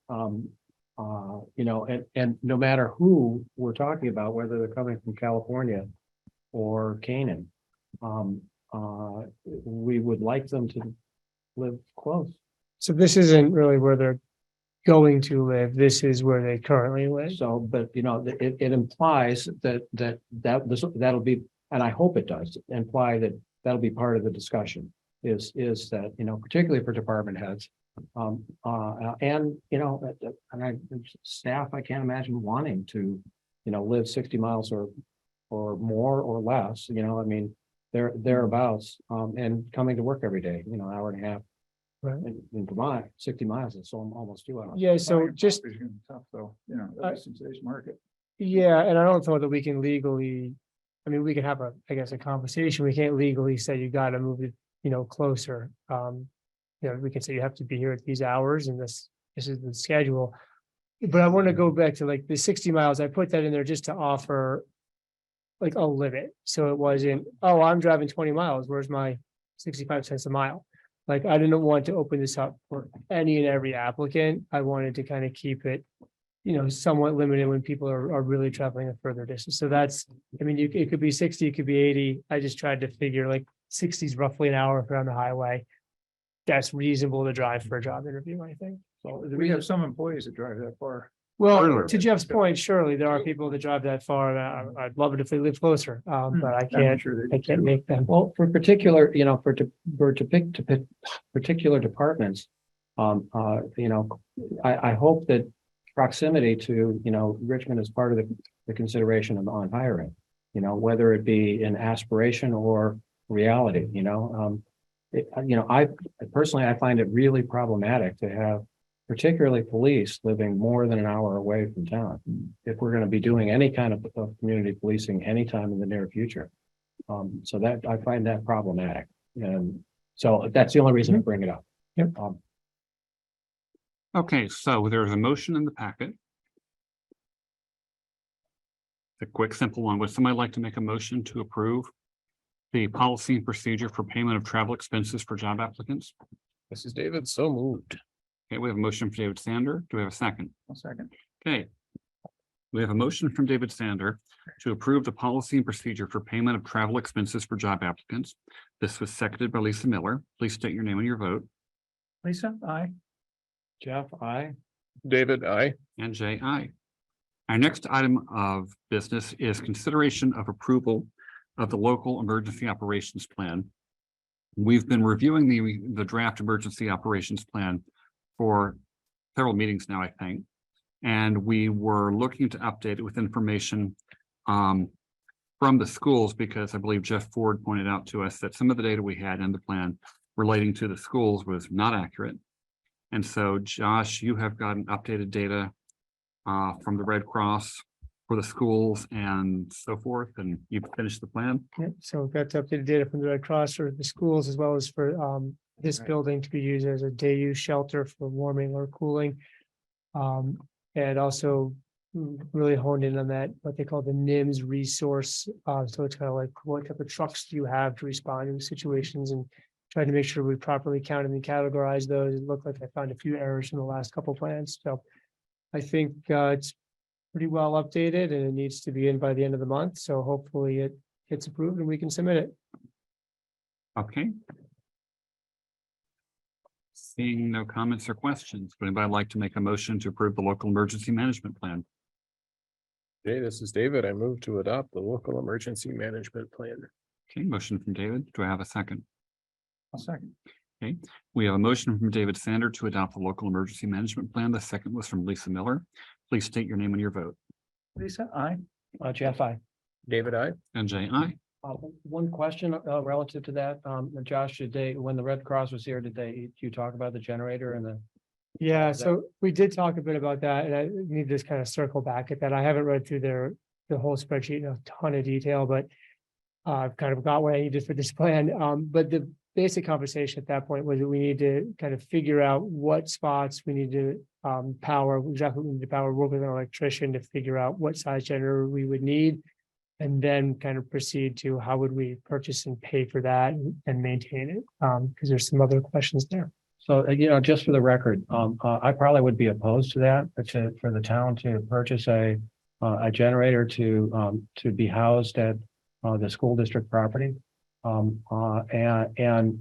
You know, and no matter who we're talking about, whether they're coming from California or Canaan, we would like them to live close. So this isn't really where they're going to live. This is where they currently live. So, but you know, it implies that'll be, and I hope it does imply that that'll be part of the discussion is that, you know, particularly for department heads, and you know, staff, I can't imagine wanting to, you know, live 60 miles or more or less, you know, I mean, thereabouts, and coming to work every day, you know, hour and a half. Right. In Vermont, 60 miles is so almost 2 hours. Yeah, so just, Tough though, you know, at least in today's market. yeah, and I don't know that we can legally, I mean, we can have I guess a conversation. We can't legally say you gotta move it, you know, closer. You know, we can say you have to be here at these hours and this is the schedule. But I want to go back to like the 60 miles. I put that in there just to offer like a limit. So it wasn't, oh, I'm driving 20 miles. Where's my 65 cents a mile? Like, I didn't want to open this up for any and every applicant. I wanted to kind of keep it, you know, somewhat limited when people are really traveling a further distance. So that's, I mean, it could be 60, it could be 80. I just tried to figure like 60 is roughly an hour if you're on the highway. That's reasonable to drive for a job interview, I think. So we have some employees that drive that far. Well, to Jeff's point, surely there are people that drive that far. And I'd love it if they live closer, but I can't make them. Well, for particular, you know, for particular departments, you know, I hope that proximity to, you know, Richmond is part of the consideration on hiring, you know, whether it be an aspiration or reality, you know. You know, I personally find it really problematic to have particularly police living more than an hour away from town. If we're going to be doing any kind of community policing anytime in the near future. So that I find that problematic. And so that's the only reason I bring it up. Yep. Okay, so there's a motion in the packet. The quick, simple one. Would somebody like to make a motion to approve the policy and procedure for payment of travel expenses for job applicants? This is David, so moved. Okay, we have a motion from David Sander. Do we have a second? A second. Okay. We have a motion from David Sander to approve the policy and procedure for payment of travel expenses for job applicants. This was seconded by Lisa Miller. Please state your name and your vote. Lisa, aye. Jeff, aye. David, aye. And Jay, aye. Our next item of business is consideration of approval of the local emergency operations plan. We've been reviewing the draft emergency operations plan for several meetings now, I think. And we were looking to update it with information from the schools, because I believe Jeff Ford pointed out to us that some of the data we had in the plan relating to the schools was not accurate. And so, Josh, you have gotten updated data from the Red Cross for the schools and so forth, and you've finished the plan. Yep, so we've got updated data from the Red Cross for the schools, as well as for this building to be used as a day use shelter for warming or cooling. And also really honed in on that, what they call the NIMS resource. So it's kind of like, what type of trucks do you have to respond in situations, and trying to make sure we properly counted and categorized those. It looked like I found a few errors in the last couple plans. So I think it's pretty well updated and it needs to be in by the end of the month. So hopefully it gets approved and we can submit it. Okay. Seeing no comments or questions, would anybody like to make a motion to approve the local emergency management plan? Hey, this is David. I move to adopt the local emergency management plan. Okay, motion from David. Do I have a second? I'll second. Okay, we have a motion from David Sander to adopt the local emergency management plan. The second was from Lisa Miller. Please state your name and your vote. Lisa, aye. Jeff, I. David, I. And Jay, aye. One question relative to that, Josh, when the Red Cross was here, did you talk about the generator and the? Yeah, Is that- so we did talk a bit about that and I need to just kind of circle back at that. I haven't read through the whole spreadsheet in a ton of detail, but I've kind of got what I needed for this plan. But the basic conversation at that point was that we need to kind of figure out what spots we need to power, exactly what we need to power, work with an electrician to figure out what size generator we would need. And then kind of proceed to how would we purchase and pay for that and maintain it? Because there's some other questions there. So, just for the record, I probably would be opposed to that, for the town to purchase a generator to be housed at the school district property. And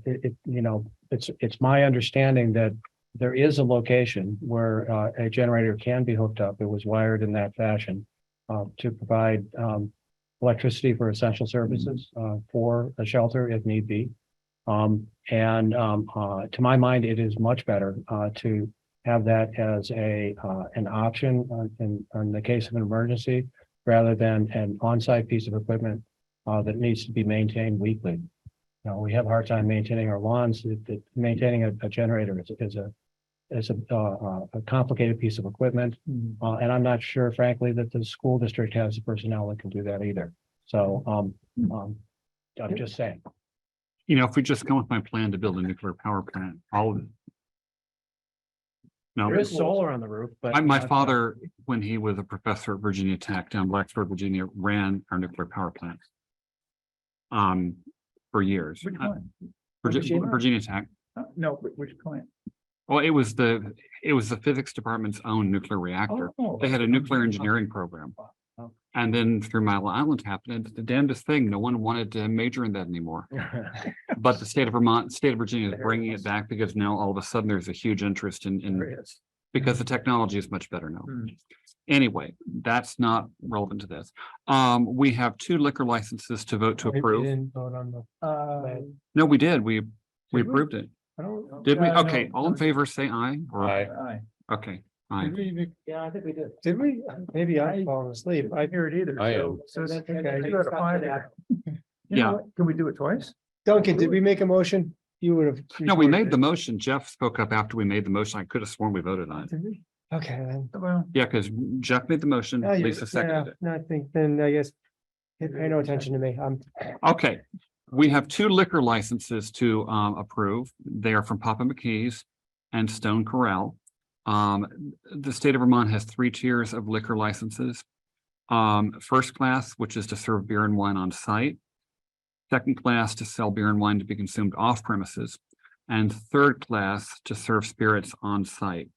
it's my understanding that there is a location where a generator can be hooked up. It was wired in that fashion to provide electricity for essential services for a shelter if need be. To my mind, it is much better to have that as an option in the case of an emergency rather than an on-site piece of equipment that needs to be maintained weekly. We have a hard time maintaining our lawns. Maintaining a generator is a complicated piece of equipment. And I'm not sure, frankly, that the school district has the personnel that can do that either. So I'm just saying. If we just come with my plan to build a nuclear power plant, all of it. No, There is solar on the roof, but. my father, when he was a professor at Virginia Tech down Blacksburg, Virginia, ran our nuclear power plant. For years. Which one? Virginia Tech. No, which plant? Well, it was the physics department's own nuclear reactor. Oh. They had a nuclear engineering program. And then Three Mile Island happened, the damnedest thing, no one wanted to major in that anymore. But the state of Virginia is bringing it back because now all of a sudden there's a huge interest in because the technology is much better now. Anyway, that's not relevant to this. We have 2 liquor licenses to vote to We approve. didn't vote on the. No, we did. We approved it. I don't. Did we? No. Okay, all in favor, say aye. Or Aye. okay, aye. Yeah, I think we did. Did we? Maybe I've fallen asleep. I hear it either. I so- am. So that's Okay. you got a 5. Yeah. Can we do it twice? Duncan, did we make a motion? You would have. No, we made recorded the motion. Jeff spoke up after we made the motion. I could have sworn we voted on it. it. Did we? Okay, then. Well, Yeah, because Jeff made the motion, Yeah, Lisa seconded it. no, I think then I guess. Pay no attention to me. Okay, we have 2 liquor licenses to approve. They are from Papa McKee's and Stone Corral. The state of Vermont has 3 tiers of liquor licenses. First class, which is to serve beer and wine on site. Second class to sell beer and wine to be consumed off premises. And third class to serve spirits on site.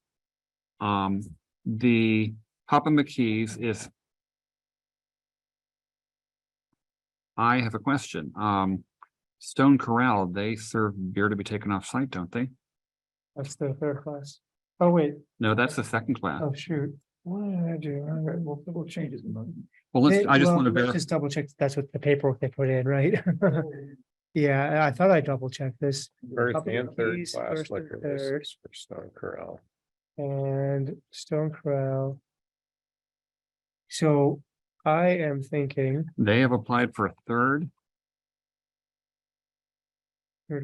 The Papa McKee's is. I have a question. Stone Corral, they serve beer to be taken off site, don't they? That's the third class. Oh, wait. No, that's the second class. Oh, shoot. What did I do? All right, we'll change it. Well, I just want to let's verify. just double check. That's what the paperwork they put in, right? Yeah, I thought I double checked this. First Papa and third McKee's, class first and liquor third. license for Stone Corral. And Stone Corral. So I am thinking They have applied for a third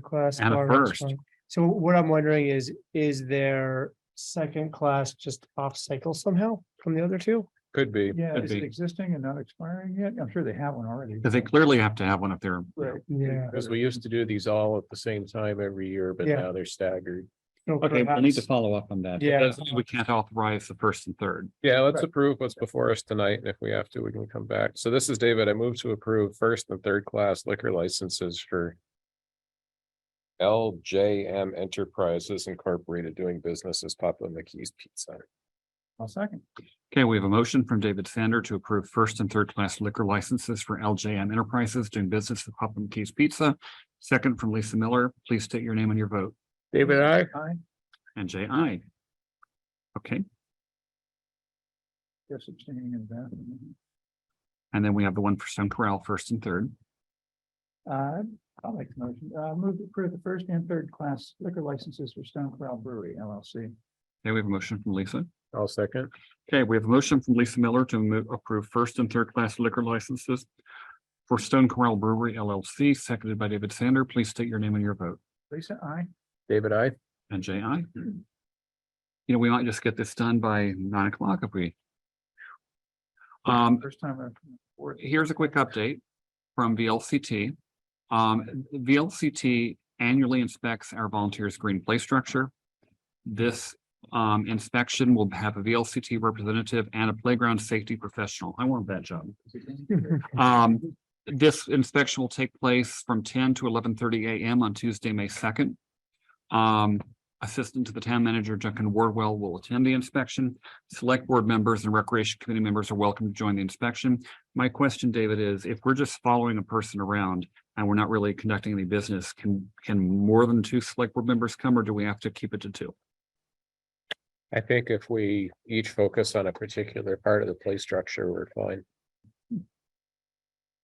class. and a bar first. restaurant. So what I'm wondering is their second class just off cycle somehow from the other 2? Could be. Yeah, Could is it be. existing and not expiring yet? I'm sure they have one already. Because they clearly have to have one if they're. Right. Yeah. Because we used to do these all at the same time every year, but Yeah. now they're staggered. So Okay, we'll need to perhaps- follow up on that. Yeah. Because we can't authorize the first and third. Yeah, let's Right. approve what's before us tonight, and if we have to, we can come back. So this is David. I move to approve first and third class liquor licenses for LJM Enterprises Incorporated doing business as Papa McKee's Pizza. I'll second. Okay, we have a motion from David Sander to approve first and third class liquor licenses for LJM Enterprises doing business with Papa and Keys Pizza. Second from Lisa Miller. Please state your name and your vote. David, I. Aye. And Jay, aye. Okay, Just abstaining in that. and then we have the one for Stone Corral, first and third. I'll make the motion. Move to approve the first and third class liquor licenses for Stone Corral Brewery LLC. Okay, we have a motion from Lisa. I'll second. Okay, we have a motion from Lisa Miller to approve first and third class liquor licenses for Stone Corral Brewery LLC, seconded by David Sander. Please state your name and your vote. Lisa, aye. David, I. And Jay, aye. You know, we might just get this done by 9 o'clock if we. First time. Here's a quick update from VLCT. VLCT annually inspects our volunteers' green play structure. This inspection will have a VLCT representative and a playground safety professional. I want that job. This inspection will take place from 10 to 11:30 a.m. on Tuesday, May 2nd. Assistant to the town manager, Duncan Wardwell, will attend the inspection. Select board members and recreation committee members are welcome to join the inspection. My question, David, is if we're just following a person around and we're not really conducting any business, can more than 2 select board members come, or do we have to keep it to 2? I think if we each focus on a particular part of the play structure, we're fine.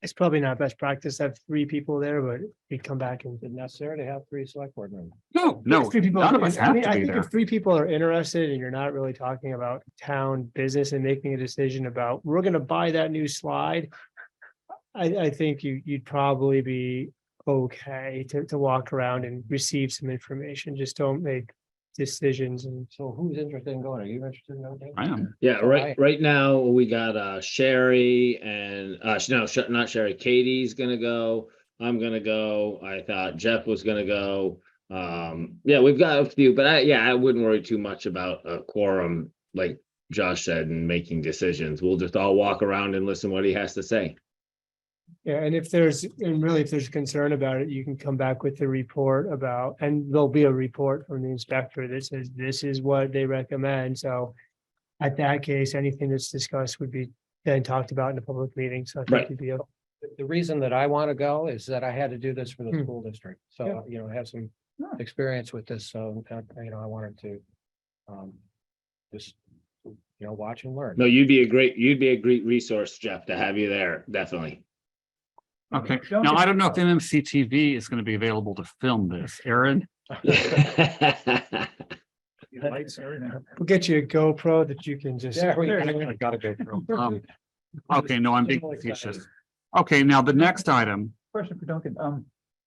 It's probably not best practice to have 3 people there, but we come back and. Is it necessary to have 3 select board members? No, If 3 people, none of us I have mean, to I be think there. if 3 people are interested and you're not really talking about town business and making a decision about, we're gonna buy that new slide. I think you'd probably be okay to walk around and receive some information. Just don't make decisions. And So who's interested in going? Are you interested in going? I am. Yeah, So right now we got Sherry and no, not Sherry, Katie's gonna go. I'm gonna go. I thought Jeff was gonna go. Yeah, we've got a few, but I wouldn't worry too much about a quorum, like Josh said, and making decisions. We'll just all walk around and listen what he has to say. yeah, and if there's concern about it, you can come back with the report about, and there'll be a report from the inspector that says this is what they recommend. So at that case, anything that's discussed would be then talked about in a public meeting. So I think Right. you'd be. The reason that I want to go is that I had to do this for the Hmm. school district. Yeah. So, you know, I have some experience with this. So, I wanted to just, watch and learn. No, you'd be a great resource, Jeff, to have you there, definitely. Okay, now I don't know if MMC TV is going to be available to film this. Aaron? Lights, everything. We'll get you a GoPro that you can just. There we go. I gotta go through. Okay, no, I'm being facetious. Okay, now the next item, Question for Duncan.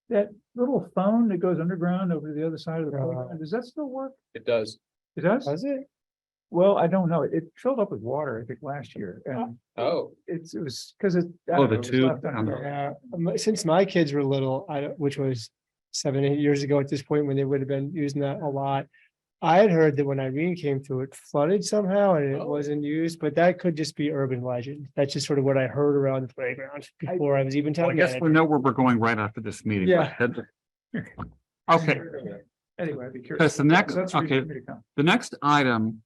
That little phone that goes underground over to the other side of the playground, does that still work? It does. It does? Does it? Well, I don't know. It filled up with water, I think, last year, and Oh, it was because it. I Oh, don't the know, it was tube. left under- Yeah, since my kids were little, which was 7, 8 years ago at this point, when they would have been using that a lot. I had heard that when Irene came through, it flooded somehow and it Oh. wasn't used, but that could just be urban legend. That's just sort of what I heard around the playground before I was even well, I telling guess we you. know where we're going right after this meeting. Yeah. Okay, Anyway, I'd be curious. because the next, That's the reason okay, for me to come. the next item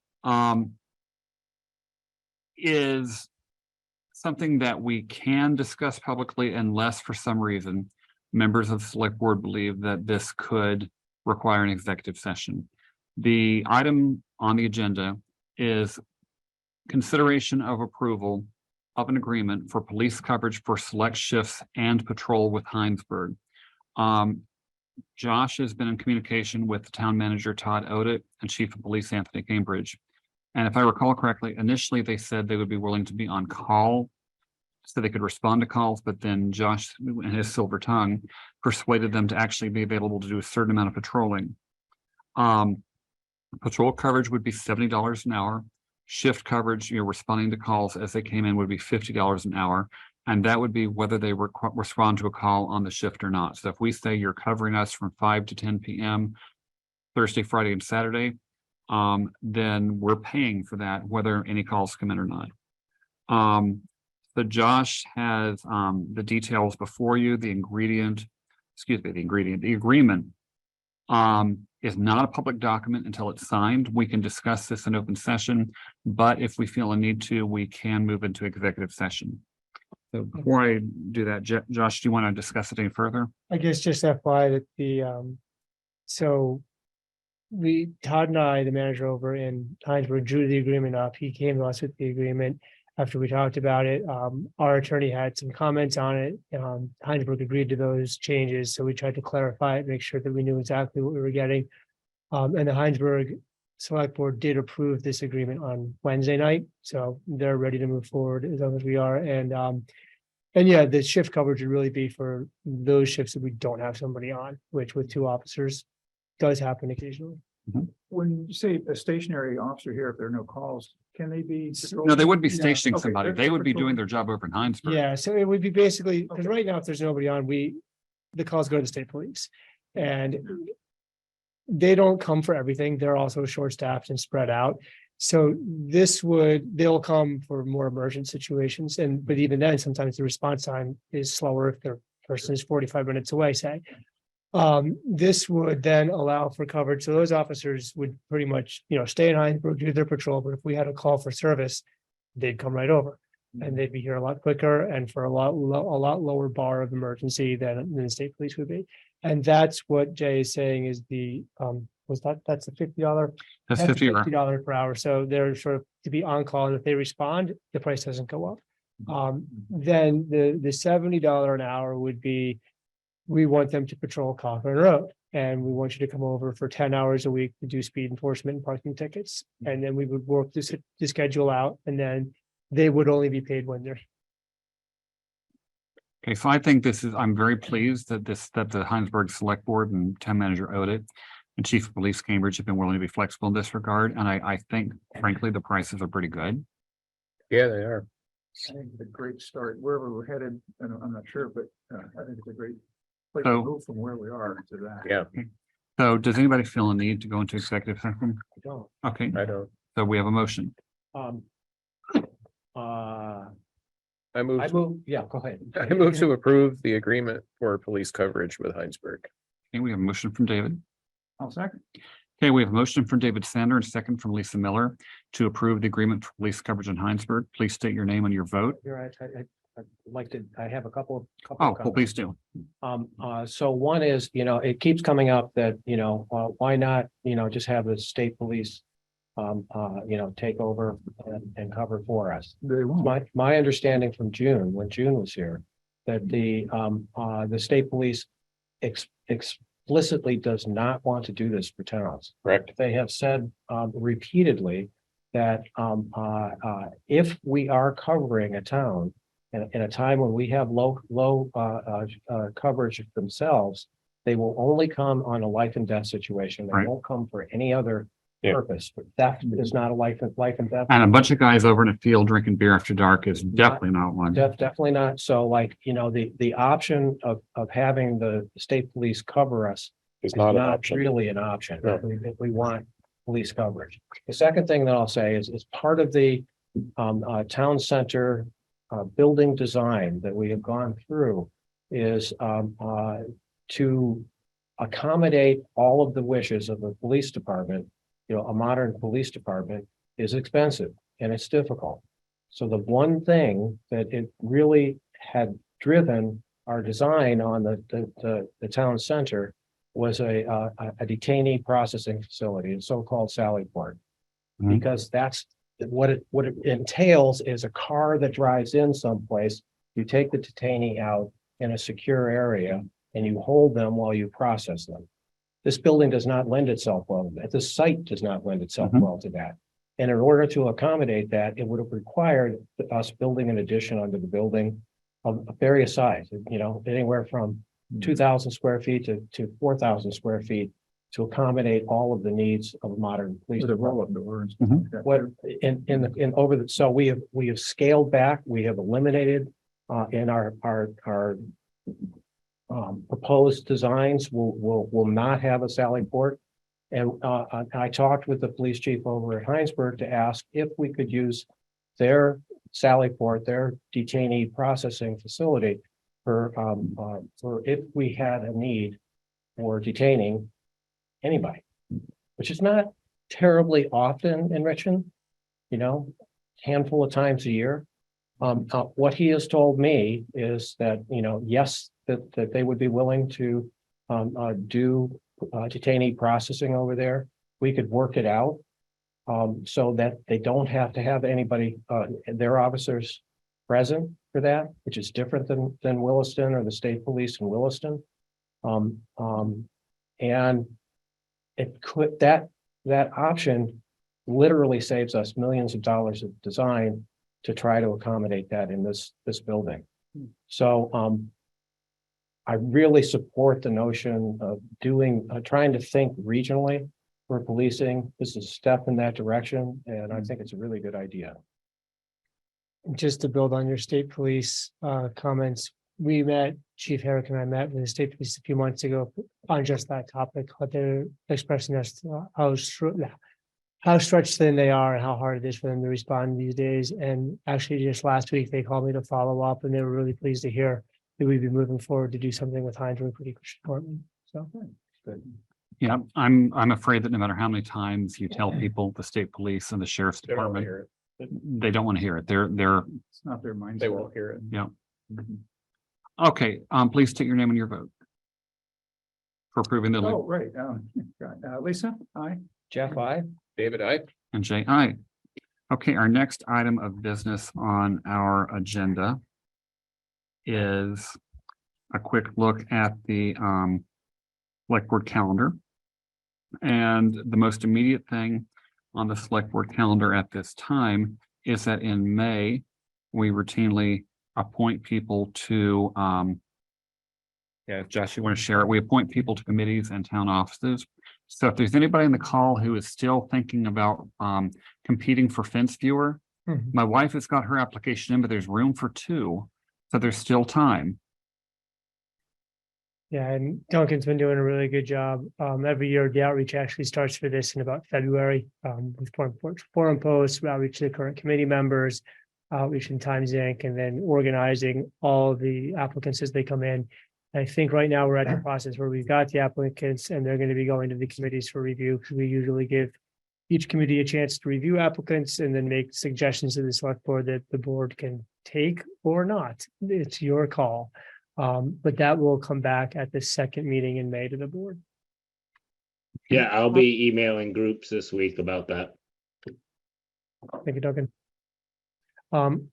is something that we can discuss publicly unless for some reason members of the select board believe that this could require an executive session. The item on the agenda is consideration of approval of an agreement for police coverage for select shifts and patrol with Hinesburg. Josh has been in communication with the town manager, Todd Odett, and chief of police, Anthony Cambridge. And if I recall correctly, initially they said they would be willing to be on call so they could respond to calls, but then Josh and his silver tongue persuaded them to actually be available to do a certain amount of patrolling. Patrol coverage would be $70 an hour. Shift coverage, responding to calls as they came in, would be $50 an hour. And that would be whether they respond to a call on the shift or not. So if we say you're covering us from 5 to 10 p.m. Thursday, Friday, and Saturday, then we're paying for that, whether any calls come in or not. So Josh has the details before you, the agreement is not a public document until it's signed. We can discuss this in open session, but if we feel a need to, we can move into executive session. So before I do that, Josh, do you want to discuss it any further? I guess just FYI that so Todd and I, the manager over in Hinesburg, drew the agreement up. He came to us with the agreement after we talked about it. Our attorney had some comments on it. Hinesburg agreed to those changes, so we tried to clarify it, make sure that we knew exactly what we were getting. And the Hinesburg Select Board did approve this agreement on Wednesday night, so they're ready to move forward as long as we are. And yeah, the shift coverage would really be for those shifts that we don't have somebody on, which with 2 officers does happen occasionally. When you say a stationary officer here, if there are no calls, can they be? No, they wouldn't be Yeah, stationing okay, somebody. they're They would be patrolling. doing their job over in Hinesburg. Yeah, so it would be basically, because right now, if there's nobody on, the calls go to the state police. And they don't come for everything. They're also short-staffed and spread out. So they'll come for more emergent situations. But even then, sometimes the response time is slower if the person is 45 minutes away, say. This would then allow for coverage. So those officers would pretty much, stay in Hinesburg, do their patrol. But if we had a call for service, they'd come right over. And they'd be here a lot quicker and for a lot lower bar of emergency than the state police would be. And that's what Jay is saying is that's the $50. That's $50 per hour. So they're sort of to be on call, and if they respond, the price doesn't go up. Then the $70 an hour would be, we want them to patrol Cochrane Road, and we want you to come over for 10 hours a week to do speed enforcement and parking tickets. And then we would work the schedule out, and then they would only be paid when they're. Okay, so I think I'm very pleased that the Hinesburg Select Board and town manager owed it. And Chief of Police Cambridge have been willing to be flexible in this regard. And I think frankly, the prices are pretty good. Yeah, they are. I think it's a great start wherever we're headed. And I'm not sure, but I think it's a great place So- to move from where we are to that. Yeah, So does anybody feel a need to go into executive session? I don't. Okay, I don't. so we have a motion. I move, Yeah, go ahead. I move to approve the agreement for police coverage with Hinesburg. Okay, we have a motion from David. I'll second. Okay, we have a motion from David Sander and a second from Lisa Miller to approve the agreement for police coverage in Hinesburg. Please state your name and your vote. Here, I'd like to, I have a couple of. Oh, well, comments. please do. So one is, it keeps coming up that, why not, just have the state police, take over and cover for us. They won't. My understanding from June, when June was here, that the state police explicitly does not want to do this for towns. Correct. They have said repeatedly that if we are covering a town in a time when we have low coverage themselves, they will only come on a life and death situation. They Right. won't come for any other Yeah. purpose. But theft is not a life and death. And a bunch of guys over in a field drinking beer after dark is definitely not one. Definitely not. So the option of having the state police cover us It's is not an not option. really an option. No. We want police coverage. The second thing that I'll say is part of the town center building design that we have gone through is to accommodate all of the wishes of the police department. A modern police department is expensive and it's difficult. So the one thing that it really had driven our design on the town center was a detainee processing facility, a so-called Sally Port. Mhm. Because that's what it entails is a car that drives in someplace, you take the detainee out in a secure area and you hold them while you process them. This building does not lend itself well to that. This site does not lend itself Mhm. well to that. And in order to accommodate that, it would have required us building an addition under the building of various size, anywhere from 2,000 square feet to 4,000 square feet to accommodate all of the needs of a modern police With a department. roll-up door and stuff like that. What so we have scaled back, we have eliminated in our proposed designs will not have a Sally Port. And I talked with the police chief over at Hinesburg to ask if we could use their Sally Port, their detainee processing facility for if we had a need for detaining anybody, which is not terribly often in Richmond, handful of times a year. What he has told me is that, yes, that they would be willing to do detainee processing over there. We could work it out so that they don't have to have anybody, their officers present for that, which is different than Williston or the state police in Williston. And it could, that option literally saves us millions of dollars of design to try to accommodate that in this building. So I really support the notion of trying to think regionally for policing. This is a step in that direction, and I think it's a really good idea. Just to build on your state police comments, we met, Chief Herrick and I met with the state police a few months ago on just that topic, what they're expressing us how stretched thin they are and how hard it is for them to respond these days. And actually just last week, they called me to follow up, and they were really pleased to hear that we'd be moving forward to do something with Hinesburg Police Department. So good. Yeah, I'm afraid that no matter how many times you tell people, the state police and the sheriff's department, they don't want to hear it. They're It's not their mindset. They won't hear it. yeah. Okay, please take your name and your vote for approving the Oh, right. Lisa, aye. Jeff, I. David, I. and Jay, aye. Okay, our next item of business on our agenda is a quick look at the select board calendar. And the most immediate thing on the select board calendar at this time is that in May, we routinely appoint people to yeah, Josh, you want to share it? We appoint people to committees and town offices. So if there's anybody in the call who is still thinking about competing for fence viewer, my wife has got her application in, but there's room for 2. So there's still time. Yeah, and Duncan's been doing a really good job. Every year, the outreach actually starts for this in about February. With forum posts, outreach to the current committee members, outreach in Times Inc., and then organizing all the applicants as they come in. I think right now we're at the process where we've got the applicants and they're going to be going to the committees for review, because we usually give each committee a chance to review applicants and then make suggestions to the select board that the board can take or not. It's your call. But that will come back at the second meeting in May to the board. Yeah, I'll be emailing groups this week about that. Thank you, Duncan.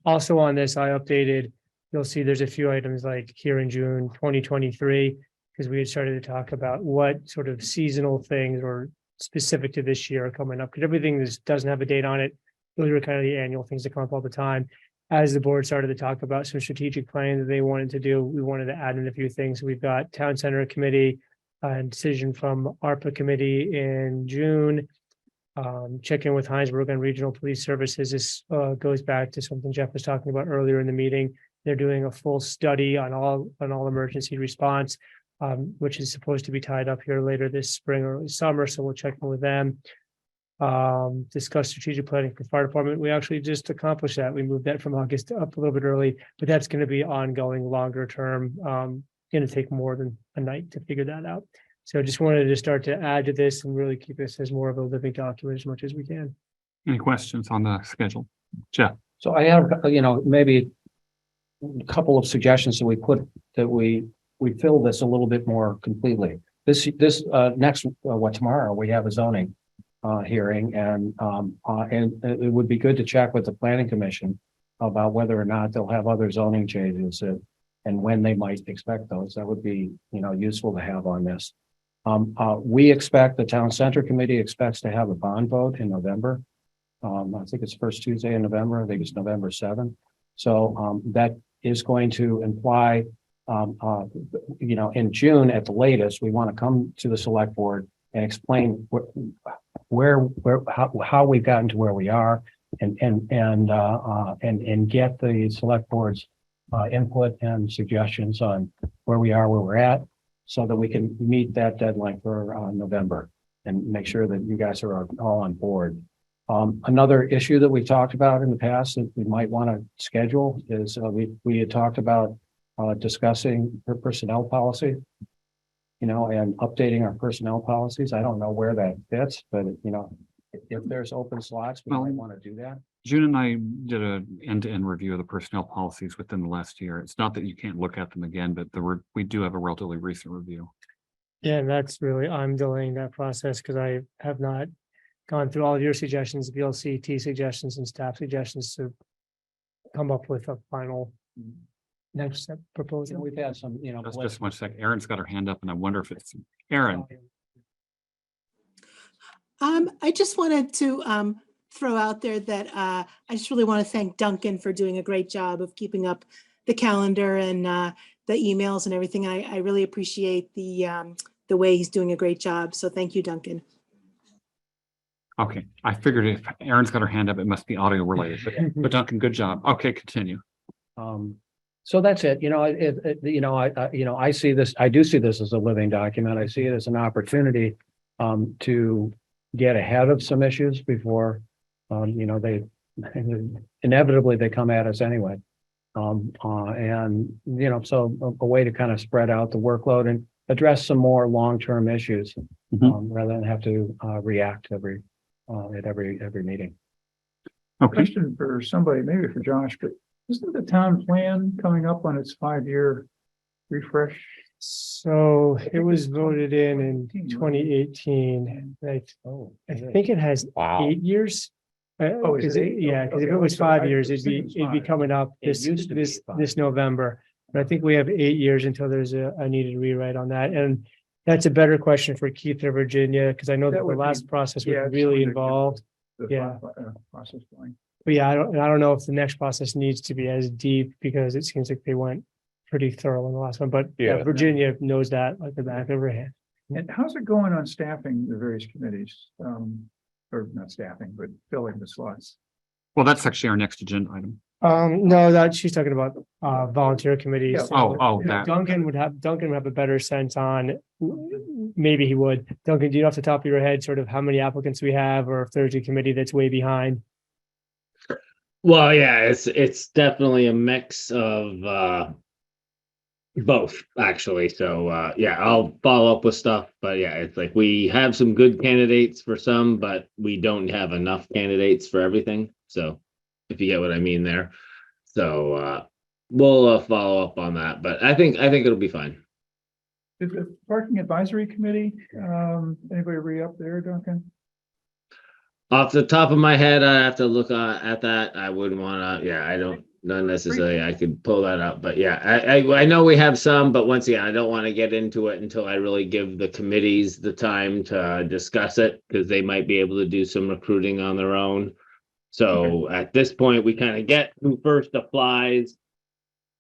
Also on this, I updated, you'll see there's a few items like here in June 2023, because we had started to talk about what sort of seasonal things or specific to this year are coming up, because everything doesn't have a date on it. Those are kind of the annual things that come up all the time. As the board started to talk about some strategic planning that they wanted to do, we wanted to add in a few things. We've got Town Center Committee and decision from ARPA Committee in June. Check in with Hinesburg on Regional Police Services. This goes back to something Jeff was talking about earlier in the meeting. They're doing a full study on all emergency response, which is supposed to be tied up here later this spring or early summer. So we'll check in with them. Discuss strategic planning for fire department. We actually just accomplished that. We moved that from August up a little bit early, but that's going to be ongoing, longer term. Going to take more than a night to figure that out. So I just wanted to start to add to this and really keep this as more of a living document as much as we can. Any questions on the schedule? Jeff? So I have, maybe a couple of suggestions that we fill this a little bit more completely. This next, tomorrow we have a zoning hearing, and it would be good to check with the planning commission about whether or not they'll have other zoning changes and when they might expect those. That would be, useful to have on this. We expect, the Town Center Committee expects to have a bond vote in November. I think it's first Tuesday in November. I think it's November 7th. So that is going to imply, in June at the latest, we want to come to the select board and explain how we've gotten to where we are, and get the select board's input and suggestions on where we are, where we're at, so that we can meet that deadline for November and make sure that you guys are all on board. Another issue that we talked about in the past that we might want to schedule is we had talked about discussing personnel policy. and updating our personnel policies. I don't know where that fits, but if there's open slots, we might want to do that. June and I did an end-to-end review of the personnel policies within the last year. It's not that you can't look at them again, but we do have a relatively recent review. Yeah, and that's really, I'm delaying that process because I have not gone through all of your suggestions, VLCT suggestions and staff suggestions to come up with a final next step proposal. We've had some, Just one sec. Erin's got her hand up and I wonder if it's Erin. I just wanted to throw out there that I just really want to thank Duncan for doing a great job of keeping up the calendar and the emails and everything. I really appreciate the way he's doing a great job. So thank you, Duncan. Okay, I figured if Erin's got her hand up, it must be audio related, but Duncan, good job. Okay, continue. So that's it. I see this, I do see this as a living document. I see it as an opportunity to get ahead of some issues before, they inevitably they come at us anyway. So a way to kind of spread out the workload and address some more long-term issues rather than have to react at every meeting. Okay. Question for somebody, maybe for Josh, but isn't the town plan coming up on its 5-year refresh? So it was voted in 2018. I think it has 8 years. Is it 8? Yeah, because if Okay, it was so 5 I years, was it'd thinking it was be 5. coming up It this used to be 5. this November. But I think we have 8 years until there's a needed rewrite on that. And that's a better question for Keith or Virginia, because I know that the would be- last process was yeah, I just really wanted to get involved. The Yeah. process going. But yeah, I don't know if the next process needs to be as deep because it seems like they went pretty thorough in the last one. But yeah, Yeah. Virginia knows that like the back of her hand. And how's it going on staffing the various committees? Or not staffing, but filling the slots? Well, that's actually our next agenda item. No, that she's talking about volunteer committees. Yeah. So, Oh, that. Duncan would have a better sense on, maybe he would. Duncan, do you know off the top of your head sort of how many applicants we have or if there's a committee that's way behind? Well, yeah, it's definitely a mix of both, actually. So yeah, I'll follow up with stuff, but yeah, it's like we have some good candidates for some, but we don't have enough candidates for everything. So if you get what I mean there. So we'll follow up on that, but I think it'll be fine. Is the parking advisory committee, anybody re-up there, Duncan? Off the top of my head, I have to look at that. I wouldn't want to, I don't, not necessarily, I could pull that up, but yeah, I know we have some, but once again, I don't want to get into it until I really give the committees the time to discuss it, because they might be able to do some recruiting on their own. So at this point, we kind of get who first applies.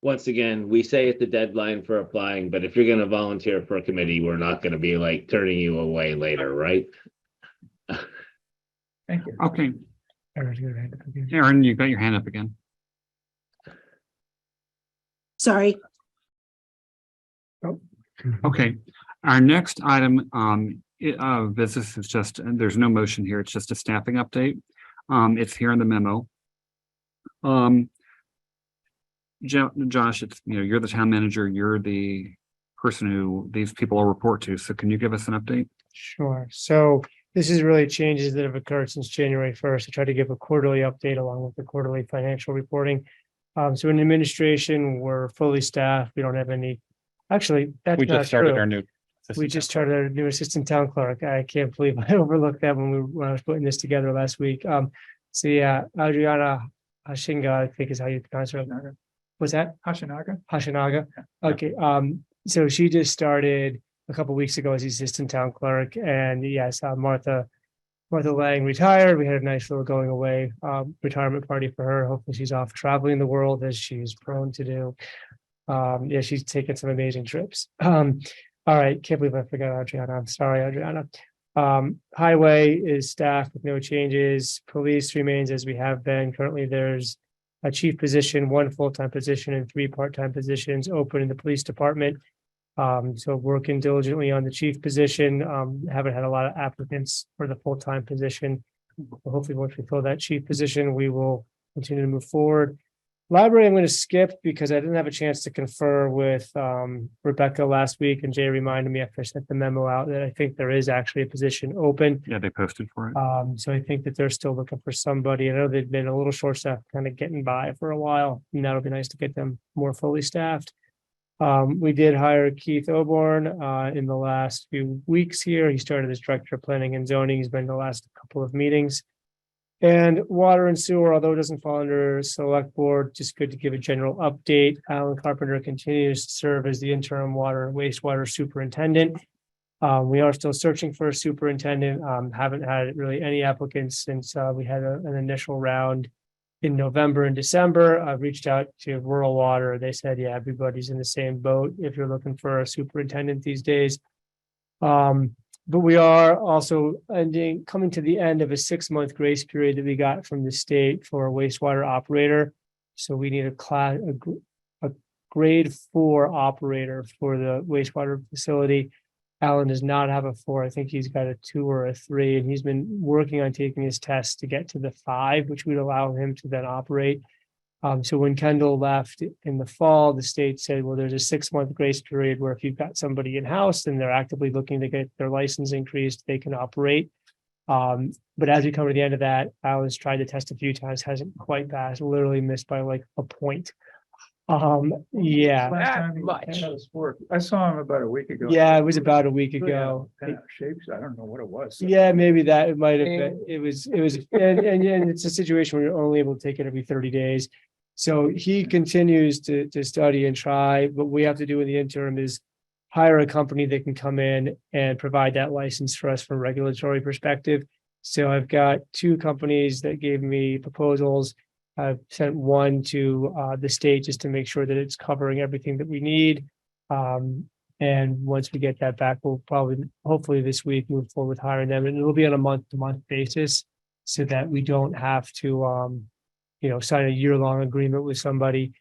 Once again, we say it's the deadline for applying, but if you're going to volunteer for a committee, we're not going to be like turning you away later, right? Thank you. Okay. Erin, you got your hand up again. Sorry. Okay, our next item, business is just, and there's no motion here. It's just a staffing update. It's here in the memo. Josh, it's, you're the town manager. You're the person who these people will report to. So can you give us an update? Sure. So this is really changes that have occurred since January 1st. I try to give a quarterly update along with the quarterly financial reporting. So in administration, we're fully staffed. We don't have any, actually, that's We not just started true. our new. We just started our new assistant town clerk. I can't believe I overlooked that when I was putting this together last week. So yeah, Adriana Hashinga, I think is how you pronounce her. Was that Hashinaga? Hashinaga? Okay. So she just started a couple of weeks ago as the assistant town clerk, and yes, Martha Lang retired. We had a nice little going away retirement party for her. Hopefully she's off traveling the world as she's prone to do. Yeah, she's taken some amazing trips. All right, can't believe I forgot Adriana. I'm sorry, Adriana. Highway is staffed with no changes. Police remains as we have been. Currently, there's a chief position, 1 full-time position, and 3 part-time positions open in the police department. So working diligently on the chief position. Haven't had a lot of applicants for the full-time position. Hopefully, once we fill that chief position, we will continue to move forward. Library, I'm going to skip because I didn't have a chance to confer with Rebecca last week, and Jay reminded me after I sent the memo out that I think there is actually a position open. Yeah, they posted for it. So I think that they're still looking for somebody. I know they've been a little short staffed, kind of getting by for a while, and that'll be nice to get them more fully staffed. We did hire Keith Oborne in the last few weeks here. He started as Director of Planning and Zoning. He's been in the last couple of meetings. And water and sewer, although it doesn't fall under select board, just good to give a general update. Alan Carpenter continues to serve as the interim water and wastewater superintendent. We are still searching for a superintendent. Haven't had really any applicants since we had an initial round in November and December. I've reached out to Rural Water. They said, yeah, everybody's in the same boat if you're looking for a superintendent these days. But we are also coming to the end of a 6-month grace period that we got from the state for a wastewater operator. So we need a grade 4 operator for the wastewater facility. Alan does not have a 4. I think he's got a 2 or a 3, and he's been working on taking his tests to get to the 5, which would allow him to then operate. So when Kendall left in the fall, the state said, well, there's a 6-month grace period where if you've got somebody in-house and they're actively looking to get their license increased, they can operate. But as we come to the end of that, Alan's tried to test a few times, hasn't quite passed, literally missed by like a point. Yeah. Last time he had us work. I saw him about a week ago. Yeah, it was about a week ago. Shapes, I don't know what it was. Yeah, maybe that it might have been. It was, and it's a situation where you're only able to take it every 30 days. So he continues to study and try. What we have to do in the interim is hire a company that can come in and provide that license for us from a regulatory perspective. So I've got 2 companies that gave me proposals. I've sent one to the state just to make sure that it's covering everything that we need. And once we get that back, we'll probably, hopefully this week, move forward with hiring them. And it'll be on a month-to-month basis so that we don't have to, sign a year-long agreement with somebody.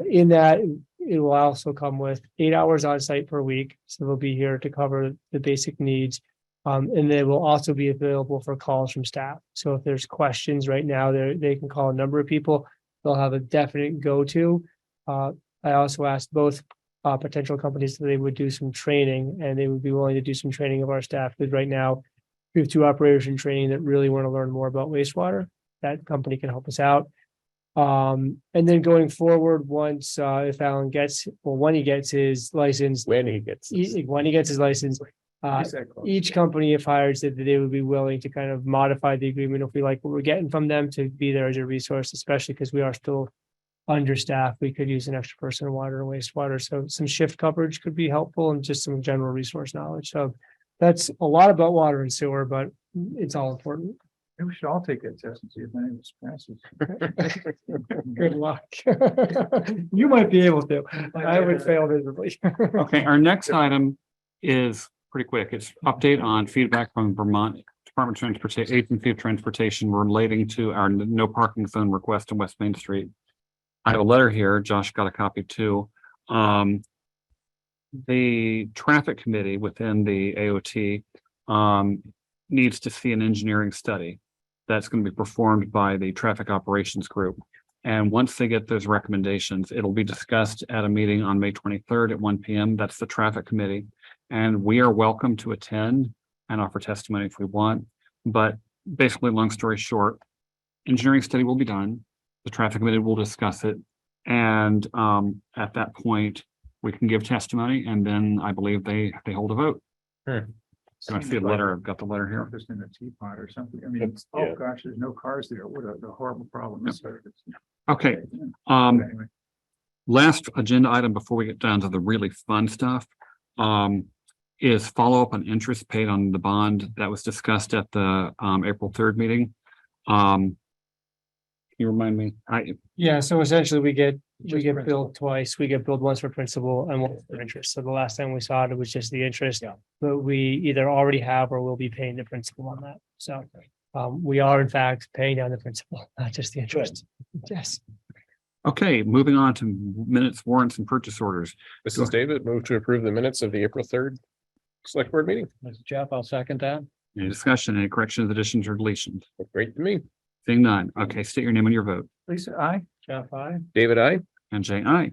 In that, it will also come with 8 hours on site per week. So they'll be here to cover the basic needs. And they will also be available for calls from staff. So if there's questions right now, they can call a number of people. They'll have a definite go-to. I also asked both potential companies that they would do some training, and they would be willing to do some training of our staff. Because right now we have 2 operators in training that really want to learn more about wastewater. That company can help us out. And then going forward, once if Alan when he gets his license, when he gets his license, each company, if hired, said that they would be willing to kind of modify the agreement if we like what we're getting from them, to be there as a resource, especially because we are still understaffed. We could use an extra person in water and wastewater. So some shift coverage could be helpful, and just some general resource knowledge. So that's a lot about water and sewer, but it's all important. Maybe we should all take that test and see if any of us passes. Good luck. You might be able to. I would fail miserably. Okay, our next item is pretty quick. It's update on feedback from Vermont Department of Transportation, Agency of Transportation, relating to our no parking zone request on West Main Street. I have a letter here. Josh got a copy too. The traffic committee within the AOT needs to see an engineering study that's going to be performed by the traffic operations group. And once they get those recommendations, it'll be discussed at a meeting on May 23rd at 1 p.m. That's the traffic committee. And we are welcome to attend and offer testimony if we want. But basically, long story short, engineering study will be done. The traffic committee will discuss it. And at that point, we can give testimony. And then I believe they hold a vote. Sure. So I see a letter. I've got the letter here. Just in a teapot or something. I mean, oh gosh, there's no cars there. What a horrible problem. Okay. Anyway. Last agenda item before we get down to the really fun stuff is follow up on interest paid on the bond that was discussed at the April 3rd meeting. Can you remind me? Yeah, so essentially we get billed twice. We get billed once for principal and once for interest. So the last time we saw it, it was just the interest. But we either already have or will be paying the principal on that. So we are in fact paying down the principal, not just the interest. Yes. Okay, moving on to minutes, warrants, and purchase orders. This is David. Move to approve the minutes of the April 3rd select board meeting. This is Jeff. I'll second that. Any discussion, any corrections, additions, or deletions? Looked great to me. Seeing none. Okay, state your name and your vote. Lisa, I. Jeff, I. David, I. And Jay, I.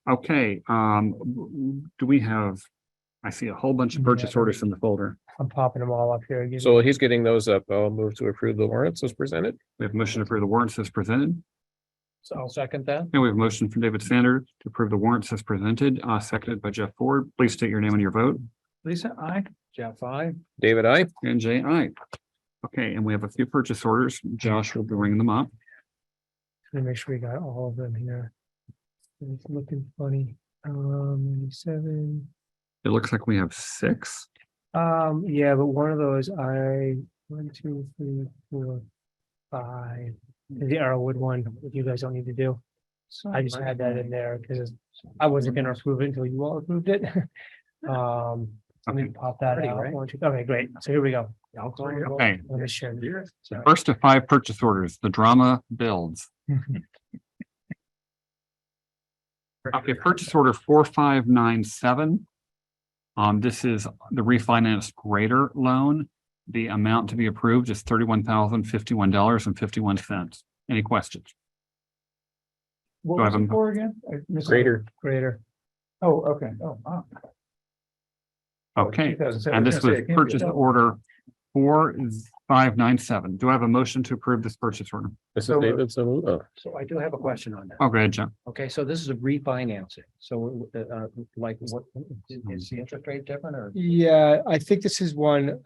Okay, do we have, I see a whole bunch of purchase Yeah. orders in the folder. I'm popping them all up here. Give So me- while he's getting those up, I'll move to approve the warrants as presented. We have motion to approve the warrants as presented. So I'll second that. And we have motion from David Sanders to approve the warrants as presented, seconded by Jeff Ford. Please state your name and your vote. Lisa, I. Jeff, I. David, I. And Jay, I. Okay, and we have a few purchase orders. Josh will be bringing them up. Let me make sure we got all of them here. It's looking funny. 97. It looks like we have 6. Yeah, but one of those 1, 2, 3, 4, 5. The Arrowwood one, that you guys don't need to do. I just had that in there because I wasn't gonna approve it until you all approved it. Let me pop that Ready, out. right? 1, 2, okay, great. So here we go. Okay, Let me share. the first of 5 purchase orders, the drama builds. Okay, purchase order 4597. This is the refinanced grader loan. The amount to be approved is $31,051.51. Any questions? What Do I was have it a- for again? I missed it. Greater. Oh, okay. Oh, wow. Okay, 2007. I and was this gonna was say it can't be purchase a- order 4597. Do I have a motion to approve this purchase order? This is So- David. So, So I do have a question on that. Oh, go ahead, Jim. Okay, so this is a refinancing. So like what, is the interest rate different or? Yeah, I think this is one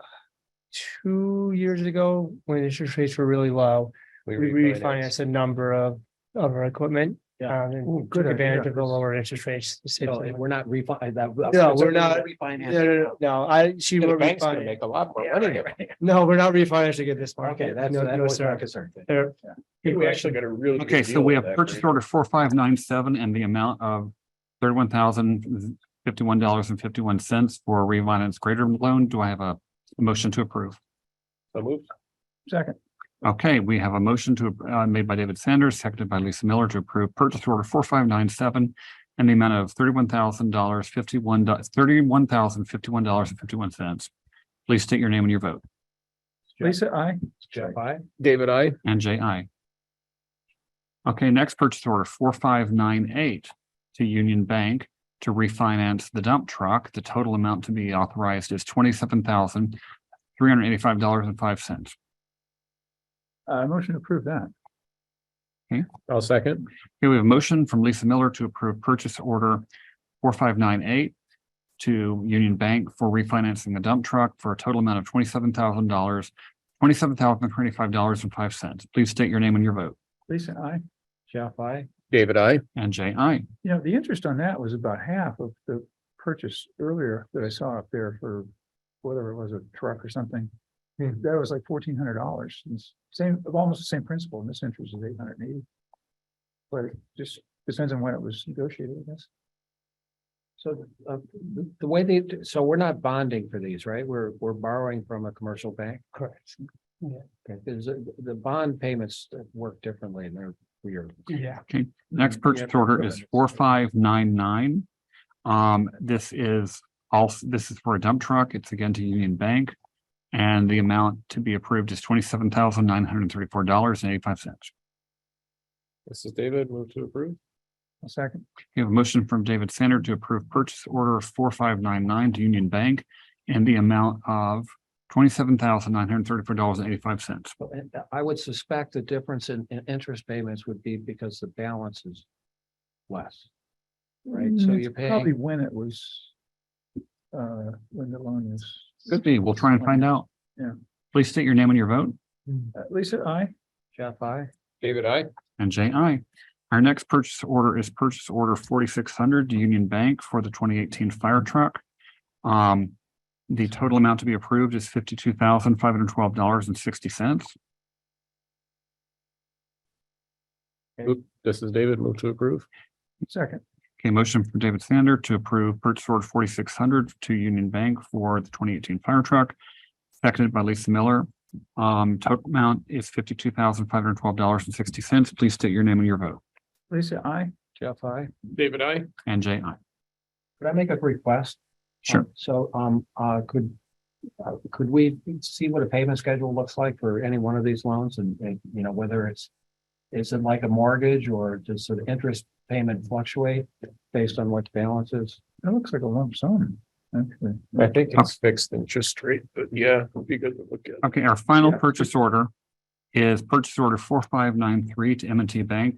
2 years ago when interest rates were really low. We refinanced a number of our equipment. Yeah. And Ooh, took good advantage idea. of the lower interest rates. So we're not refi, that. No, we're not. Refinancing. She will bank's gonna refinance. make a lot more Yeah, money. right, right. No, we're not refinancing it this market. Okay, that's, No, that no, was my sir. concern. There- We actually got a really. good Okay, so deal we with have that purchase grader. order 4597 and the amount of $31,051.51 for a refinance grader loan. Do I have a motion to approve? So moved. Second. Okay, we have a motion to, made by David Sanders, seconded by Lisa Miller to approve purchase order 4597 and the amount of $31,051.51. Please state your name and your vote. Lisa, I. Jeff, I. David, I. And Jay, I. Okay, next purchase order 4598 to Union Bank to refinance the dump truck. The total amount to be authorized is $27,385.05. Motion to approve that. I'll second. Okay, we have a motion from Lisa Miller to approve purchase order 4598 to Union Bank for refinancing the dump truck for a total amount of $27,025.05. Please state your name and your vote. Lisa, I. Jeff, I. David, I. And Jay, I. You know, the interest on that was about half of the purchase earlier that I saw up there for whatever it was, a truck or something. That was like $1,400. It's same, almost the same principle, and this interest is 880. But it just depends on when it was negotiated, I guess. So the way they, so we're not bonding for these, right? We're borrowing from a commercial bank. Correct. Okay, because the bond payments work differently and they're weird. Yeah. Okay, next purchase order is 4599. This is for a dump truck. It's again to Union Bank. And the amount to be approved is $27,934.85. This is David. Move to approve. A second. We have a motion from David Sander to approve purchase order 4599 to Union Bank in the amount of $27,934.85. I would suspect the difference in interest payments would be because the balance is less. Right, so It's you're probably paying, when it was, when the loan was. Could be. We'll try and find out. Yeah. Please state your name and your vote. Lisa, I. Jeff, I. David, I. And Jay, I. Our next purchase order is purchase order 4600 to Union Bank for the 2018 fire truck. The total amount to be approved is $52,512.60. This is David. Move to approve. Second. Okay, motion from David Sander to approve purchase order 4600 to Union Bank for the 2018 fire truck. Seconded by Lisa Miller. Total amount is $52,512.60. Please state your name and your vote. Lisa, I. Jeff, I. David, I. And Jay, I. Could I make a request? Sure. So, could we see what a payment schedule looks like for any one of these loans and, you know, whether it's is it like a mortgage or does the interest payment fluctuate based on what the balance is? That looks like a lump sum. Actually. I think it's fixed interest rate, but yeah, it'd be good to look at. Okay, our final purchase order is purchase order 4593 to M&T Bank.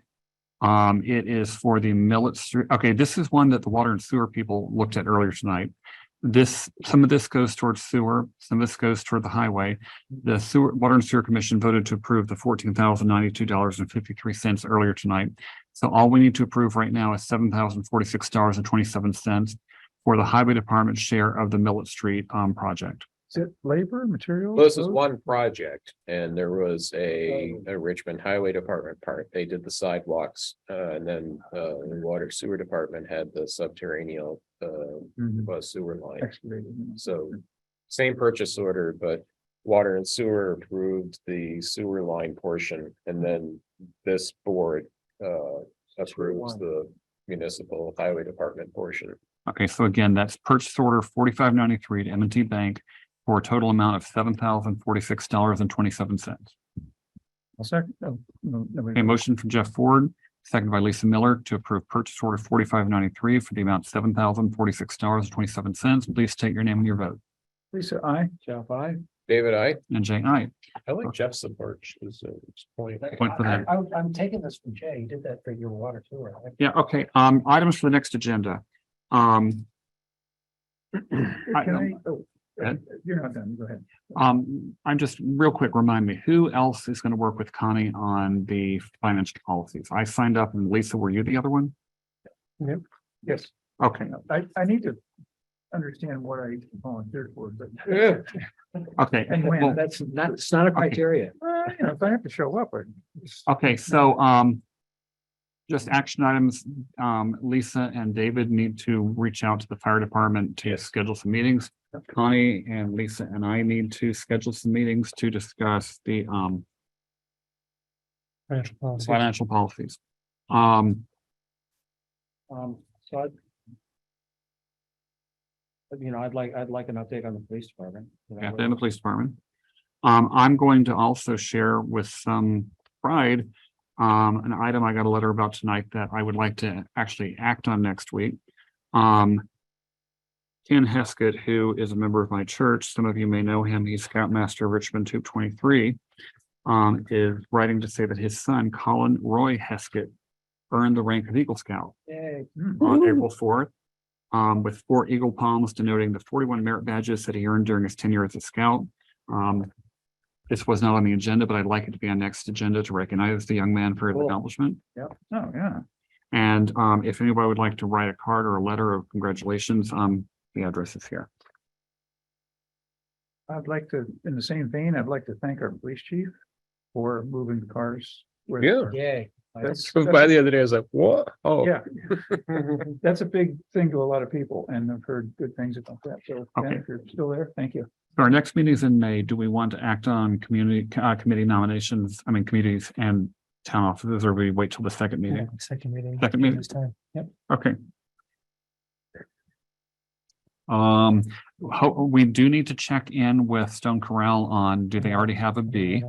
It is for the Millet Street. Okay, this is one that the water and sewer people looked at earlier tonight. Some of this goes towards sewer, some of this goes toward the highway. The Water and Sewer Commission voted to approve the $14,092.53 earlier tonight. So all we need to approve right now is $7,046.27 for the Highway Department's share of the Millet Street project. Is it labor, materials? This is one project, and there was a Richmond Highway Department part. They did the sidewalks, and then the Water Sewer Department had the subterranean sewer line. So same purchase order, but Water and Sewer approved the sewer line portion, and then this board approves the municipal highway department portion. Okay, so again, that's purchase order 4593 to M&T Bank for a total amount of $7,046.27. I'll second. A motion from Jeff Ford, seconded by Lisa Miller to approve purchase order 4593 for the amount of $7,046.27. Please state your name and your vote. Lisa, aye. Jeff, aye. David, I And Jay, aye. like Jeff's approach. Is point. Point for that. I'm taking this from Jay. He did that for your water too, right? Yeah, okay. Items for the next agenda. Can I- You're not done. Go ahead. I'm just real quick, remind me, who else is going to work with Connie on the financial policies? I signed up, and Lisa, were you the other one? Yes, Okay, I need to understand what I volunteered for, but. okay. And when. Well, That's not, it's not a criteria. If I have to show up, okay, so just action items, Lisa and David need to reach out to the fire department to schedule some meetings. Connie and Lisa and I need to schedule some meetings to discuss the financial policies. So I'd like an update on the police department. After the police department. I'm going to also share with some pride an item I got a letter about tonight that I would like to actually act on next week. Ken Heskett, who is a member of my church, some of you may know him, he's Scoutmaster of Richmond 223, is writing to say that his son, Colin Roy Heskett, earned the rank of Eagle Scout on April 4th. With 4 Eagle Palms denoting the 41 merit badges that he earned during his tenure as a scout. This was not on the agenda, but I'd like it to be on next agenda to recognize the young man for his accomplishment. Yeah. Oh, yeah. And if anybody would like to write a card or a letter of congratulations, the address is here. I'd like to, in the same vein, I'd like to thank our police chief for moving the cars. where- Yeah. Yay. That's- Drove by the other day, I was like, what? Oh. Yeah. That's a big thing to a lot of people, and I've heard good things about that. So, Okay. Ben, if you're still there, thank you. Our next meeting is in May. Do we want to act on committee nominations? Committees and town offices, or we wait till the second meeting? Second meeting. Second meeting. This time. Yep. Okay. We do need to check in with Stone Corral on, do they already have a B?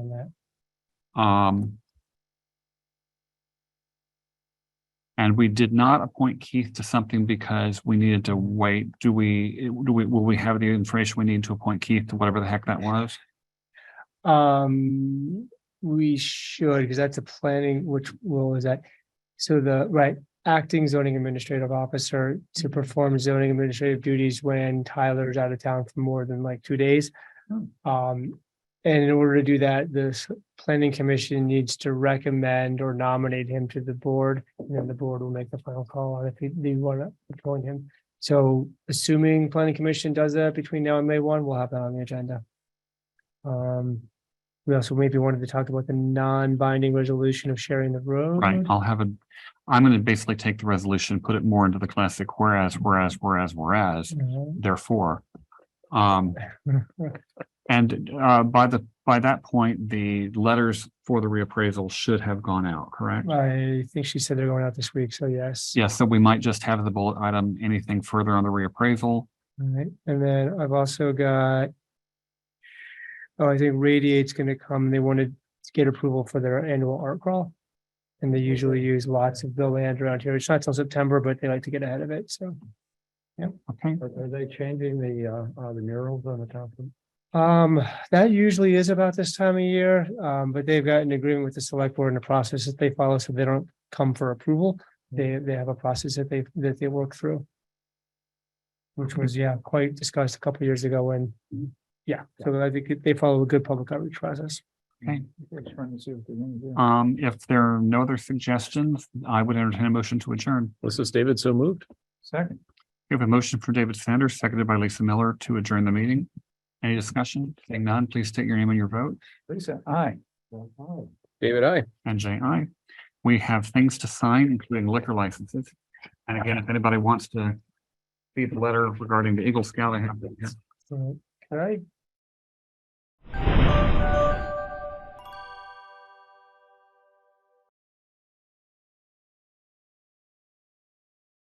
And we did not appoint Keith to something because we needed to wait. Will we have the information we need to appoint Keith to whatever the heck that was? We should, because that's a planning, which role is that? So acting zoning administrative officer to perform zoning administrative duties when Tyler's out of town for more than like 2 days. And in order to do that, the planning commission needs to recommend or nominate him to the board, and then the board will make the final call on if they want to appoint him. So assuming planning commission does that between now and May 1, we'll have that on the agenda. We also maybe wanted to talk about the non-binding resolution of sharing the road. Right, I'm going to basically take the resolution, put it more into the classic whereas, therefore. And by that point, the letters for the reappraisal should have gone out, correct? I think she said they're going out this week, so yes. Yes, so we might just have the bullet item, anything further on the reappraisal. All right, and then I've also got, I think Radiate's gonna come, they wanted to get approval for their annual art crawl. And they usually use lots of the land around here. It's not till September, but they like to get ahead of it, so. Okay. Are they changing the murals on the top of? That usually is about this time of year, but they've got an agreement with the select board and the process that they follow, so they don't come for approval. They have a process that they work through. Which was, quite discussed a couple of years ago when, so I think they follow a good public outreach process. Okay. Trying to see what they're gonna do. If there are no other suggestions, I would entertain a motion to adjourn. This is David, so moved. Second, We have a motion for David Sanders, seconded by Lisa Miller to adjourn the meeting. Any discussion? Seeing none, please state your name and your vote. Lisa, aye. David, I. And Jay, aye. We have things to sign, including liquor licenses. And again, if anybody wants to see the letter regarding the Eagle Scout, I have. All right.